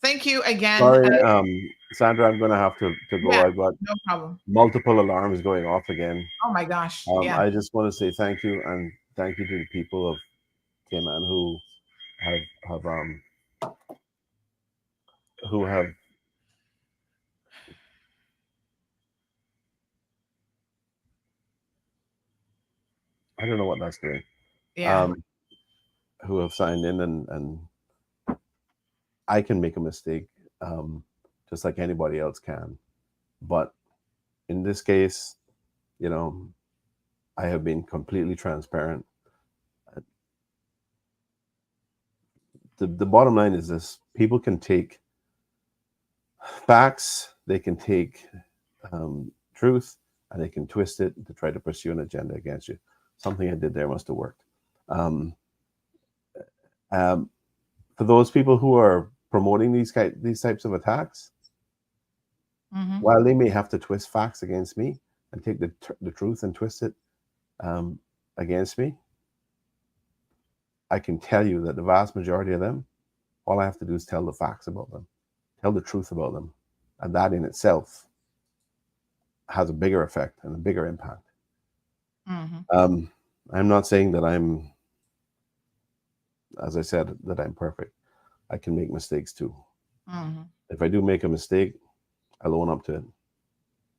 thank you again. Sorry, Sandra, I'm going to have to go. Yeah, I've got no problem. multiple alarms going off again. Oh my gosh. Yeah. I just want to say thank you, and thank you to the people of Cayman who have I don't know what that's doing. Yeah. Who have signed in, and I can make a mistake, just like anybody else can. But in this case, you know, I have been completely transparent. The bottom line is this: people can take facts, they can take truth, and they can twist it to try to pursue an agenda against you. Something I did there must have worked. For those people who are promoting these types of attacks, while they may have to twist facts against me and take the truth and twist it against me, I can tell you that the vast majority of them, all I have to do is tell the facts about them, tell the truth about them. And that in itself has a bigger effect and a bigger impact. I'm not saying that I'm, as I said, that I'm perfect. I can make mistakes too. If I do make a mistake, I'll own up to it.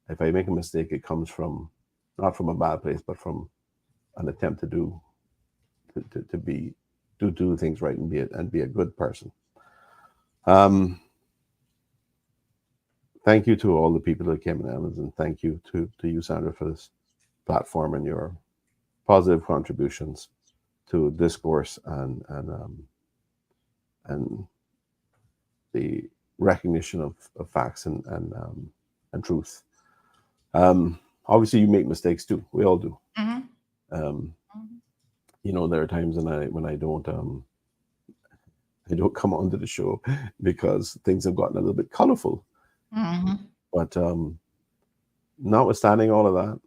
If I make a mistake, it comes from, not from a bad place, but from an attempt to do things right and be a good person. Thank you to all the people that came in, and thank you to you, Sandra, for this platform and your positive contributions to discourse and the recognition of facts and truth. Obviously, you make mistakes too. We all do. You know, there are times when I don't come onto the show because things have gotten a little bit colorful. But notwithstanding all of that,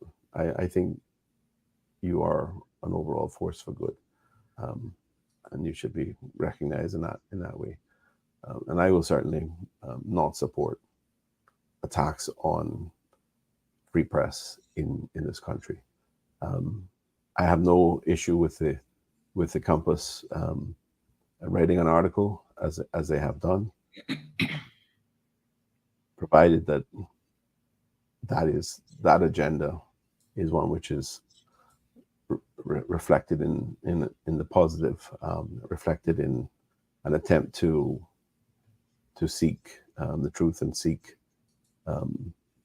I think you are an overall force for good, and you should be recognized in that way. And I will certainly not support attacks on free press in this country. I have no issue with the Compass writing an article as they have done, provided that agenda is one which is reflected in the positive, reflected in an attempt to seek the truth and seek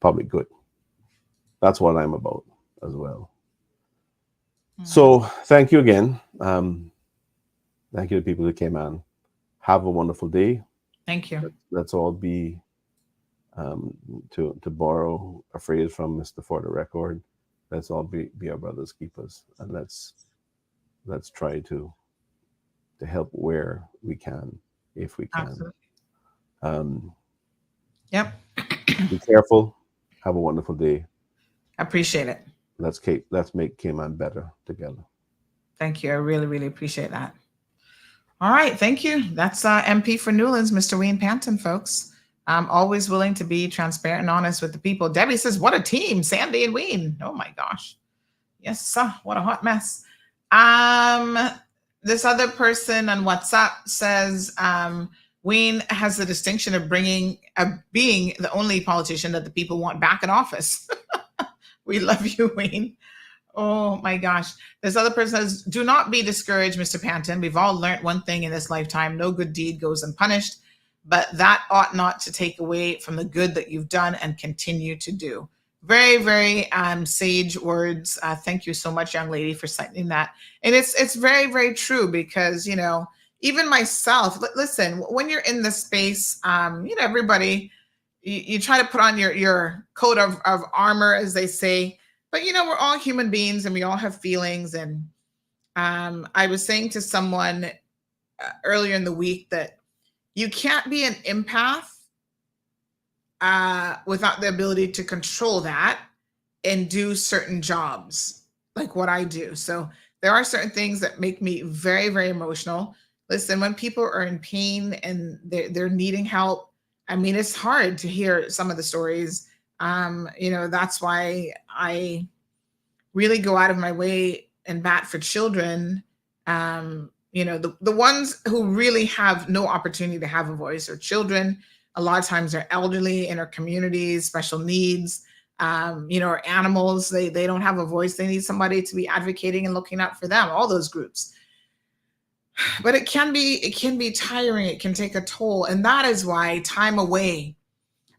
public good. That's what I'm about as well. So thank you again. Thank you to people who came on. Have a wonderful day. Thank you. Let's all be, to borrow a phrase from Mr. For the Record, let's all be our brother's keepers, and let's try to help where we can, if we can. Absolutely. Yep. Be careful. Have a wonderful day. I appreciate it. Let's make Cayman better together. Thank you. I really, really appreciate that. All right. Thank you. That's MP for Newlands, Mr. Wayne Panton, folks. I'm always willing to be transparent and honest with the people. Debbie says, what a team, Sandy and Wayne. Oh my gosh. Yes, sir. What a hot mess. This other person on WhatsApp says, Wayne has the distinction of being the only politician that the people want back in office. We love you, Wayne. Oh my gosh. This other person says, do not be discouraged, Mr. Panton. We've all learned one thing in this lifetime. No good deed goes unpunished, but that ought not to take away from the good that you've done and continue to do. Very, very sage words. Thank you so much, young lady, for citing that. And it's very, very true because, even myself, listen, when you're in this space, everybody, you try to put on your coat of armor, as they say, but we're all human beings and we all have feelings. And I was saying to someone earlier in the week that you can't be an empath without the ability to control that and do certain jobs like what I do. So there are certain things that make me very, very emotional. Listen, when people are in pain and they're needing help, I mean, it's hard to hear some of the stories. That's why I really go out of my way and bat for children. The ones who really have no opportunity to have a voice are children. A lot of times they're elderly in our communities, special needs, or animals. They don't have a voice. They need somebody to be advocating and looking out for them, all those groups. But it can be tiring. It can take a toll. And that is why time away,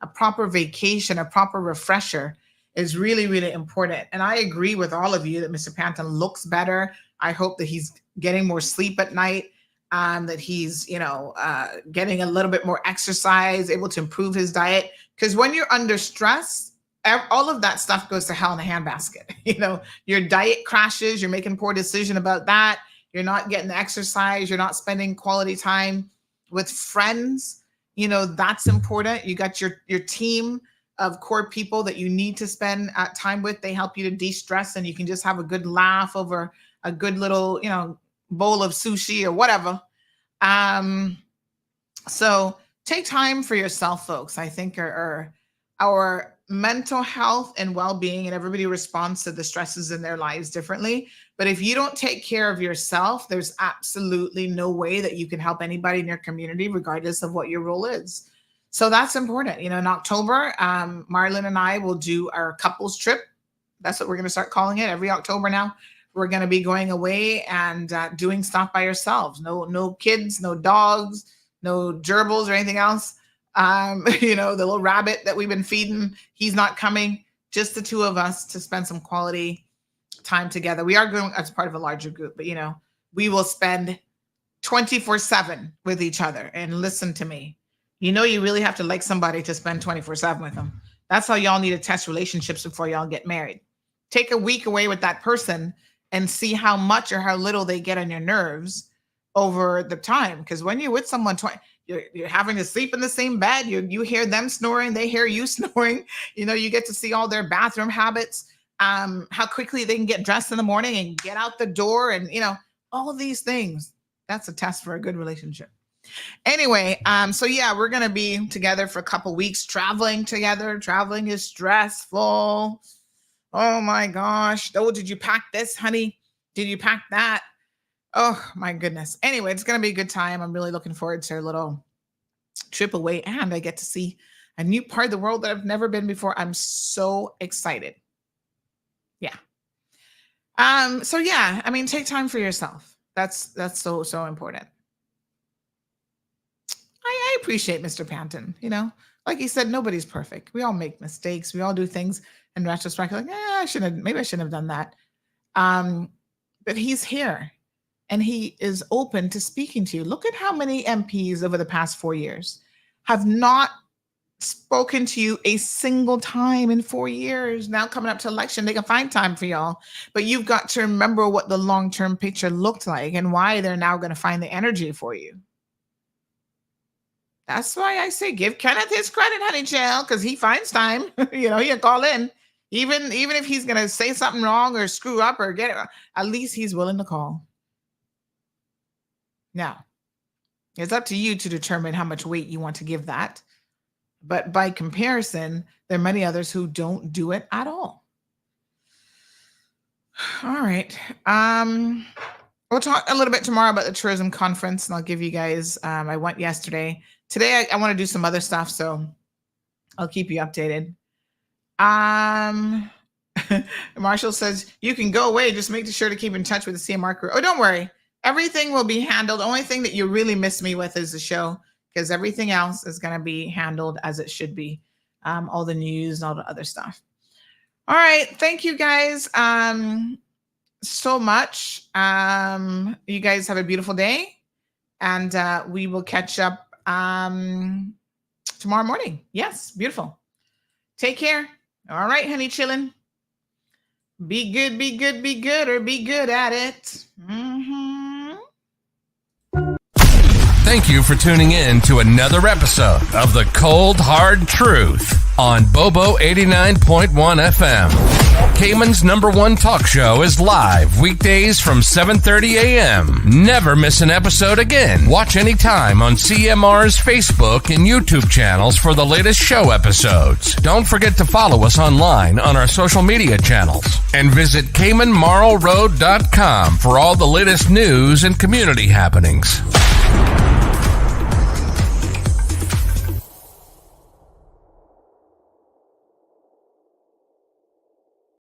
a proper vacation, a proper refresher is really, really important. And I agree with all of you that Mr. Panton looks better. I hope that he's getting more sleep at night, that he's, getting a little bit more exercise, able to improve his diet. Because when you're under stress, all of that stuff goes to hell in a handbasket. Your diet crashes, you're making poor decision about that. You're not getting the exercise. You're not spending quality time with friends. That's important. You got your team of core people that you need to spend time with. They help you to de-stress, and you can just have a good laugh over a good little, bowl of sushi or whatever. So take time for yourself, folks. I think our mental health and well-being, and everybody responds to the stresses in their lives differently. But if you don't take care of yourself, there's absolutely no way that you can help anybody in your community, regardless of what your role is. So that's important. In October, Marlon and I will do our couples trip. That's what we're going to start calling it every October now. We're going to be going away and doing stuff by ourselves. No kids, no dogs, no gerbils or anything else. The little rabbit that we've been feeding, he's not coming. Just the two of us to spend some quality time together. We are going as part of a larger group, but we will spend 24/7 with each other. And listen to me, you really have to like somebody to spend 24/7 with them. That's how y'all need to test relationships before y'all get married. Take a week away with that person and see how much or how little they get on your nerves over the time. Because when you're with someone, you're having to sleep in the same bed. You hear them snoring, they hear you snoring. You get to see all their bathroom habits, how quickly they can get dressed in the morning and get out the door, and all of these things. That's a test for a good relationship. Anyway, so yeah, we're gonna be together for a couple weeks, traveling together. Traveling is stressful. Oh my gosh. Oh, did you pack this, honey? Did you pack that? Oh my goodness. Anyway, it's gonna be a good time. I'm really looking forward to a little trip away, and I get to see a new part of the world that I've never been before. I'm so excited. Yeah. So yeah, I mean, take time for yourself. That's so important. I appreciate Mr. Panton. You know, like he said, nobody's perfect. We all make mistakes. We all do things in retrospect. Like, maybe I shouldn't have done that. But he's here and he is open to speaking to you. Look at how many MPs over the past 4 years have not spoken to you a single time in 4 years. Now coming up to election, they can find time for y'all. But you've got to remember what the long-term picture looked like and why they're now going to find the energy for you. That's why I say give Kenneth his credit, honey child, because he finds time. You know, he'll call in. Even if he's going to say something wrong or screw up or get it, at least he's willing to call. Now, it's up to you to determine how much weight you want to give that. But by comparison, there are many others who don't do it at all. All right. We'll talk a little bit tomorrow about the tourism conference, and I'll give you guys, I went yesterday. Today, I want to do some other stuff, so I'll keep you updated. Marshall says, you can go away. Just make sure to keep in touch with the CMR crew. Oh, don't worry. Everything will be handled. The only thing that you really miss me with is the show, because everything else is going to be handled as it should be. All the news and all the other stuff. All right. Thank you guys so much. You guys have a beautiful day, and we will catch up tomorrow morning. Yes. Beautiful. Take care. All right, honey, chillin'. Be good, be good, be good, or be good at it. Thank you for tuning in to another episode of The Cold Hard Truth on Bobo 89.1 FM. Cayman's #1 talk show is live weekdays from 7:30 a.m. Never miss an episode again. Watch anytime on CMR's Facebook and YouTube channels for the latest show episodes. Don't forget to follow us online on our social media channels. And visit CaymanMarlRoad.com for all the latest news and community happenings.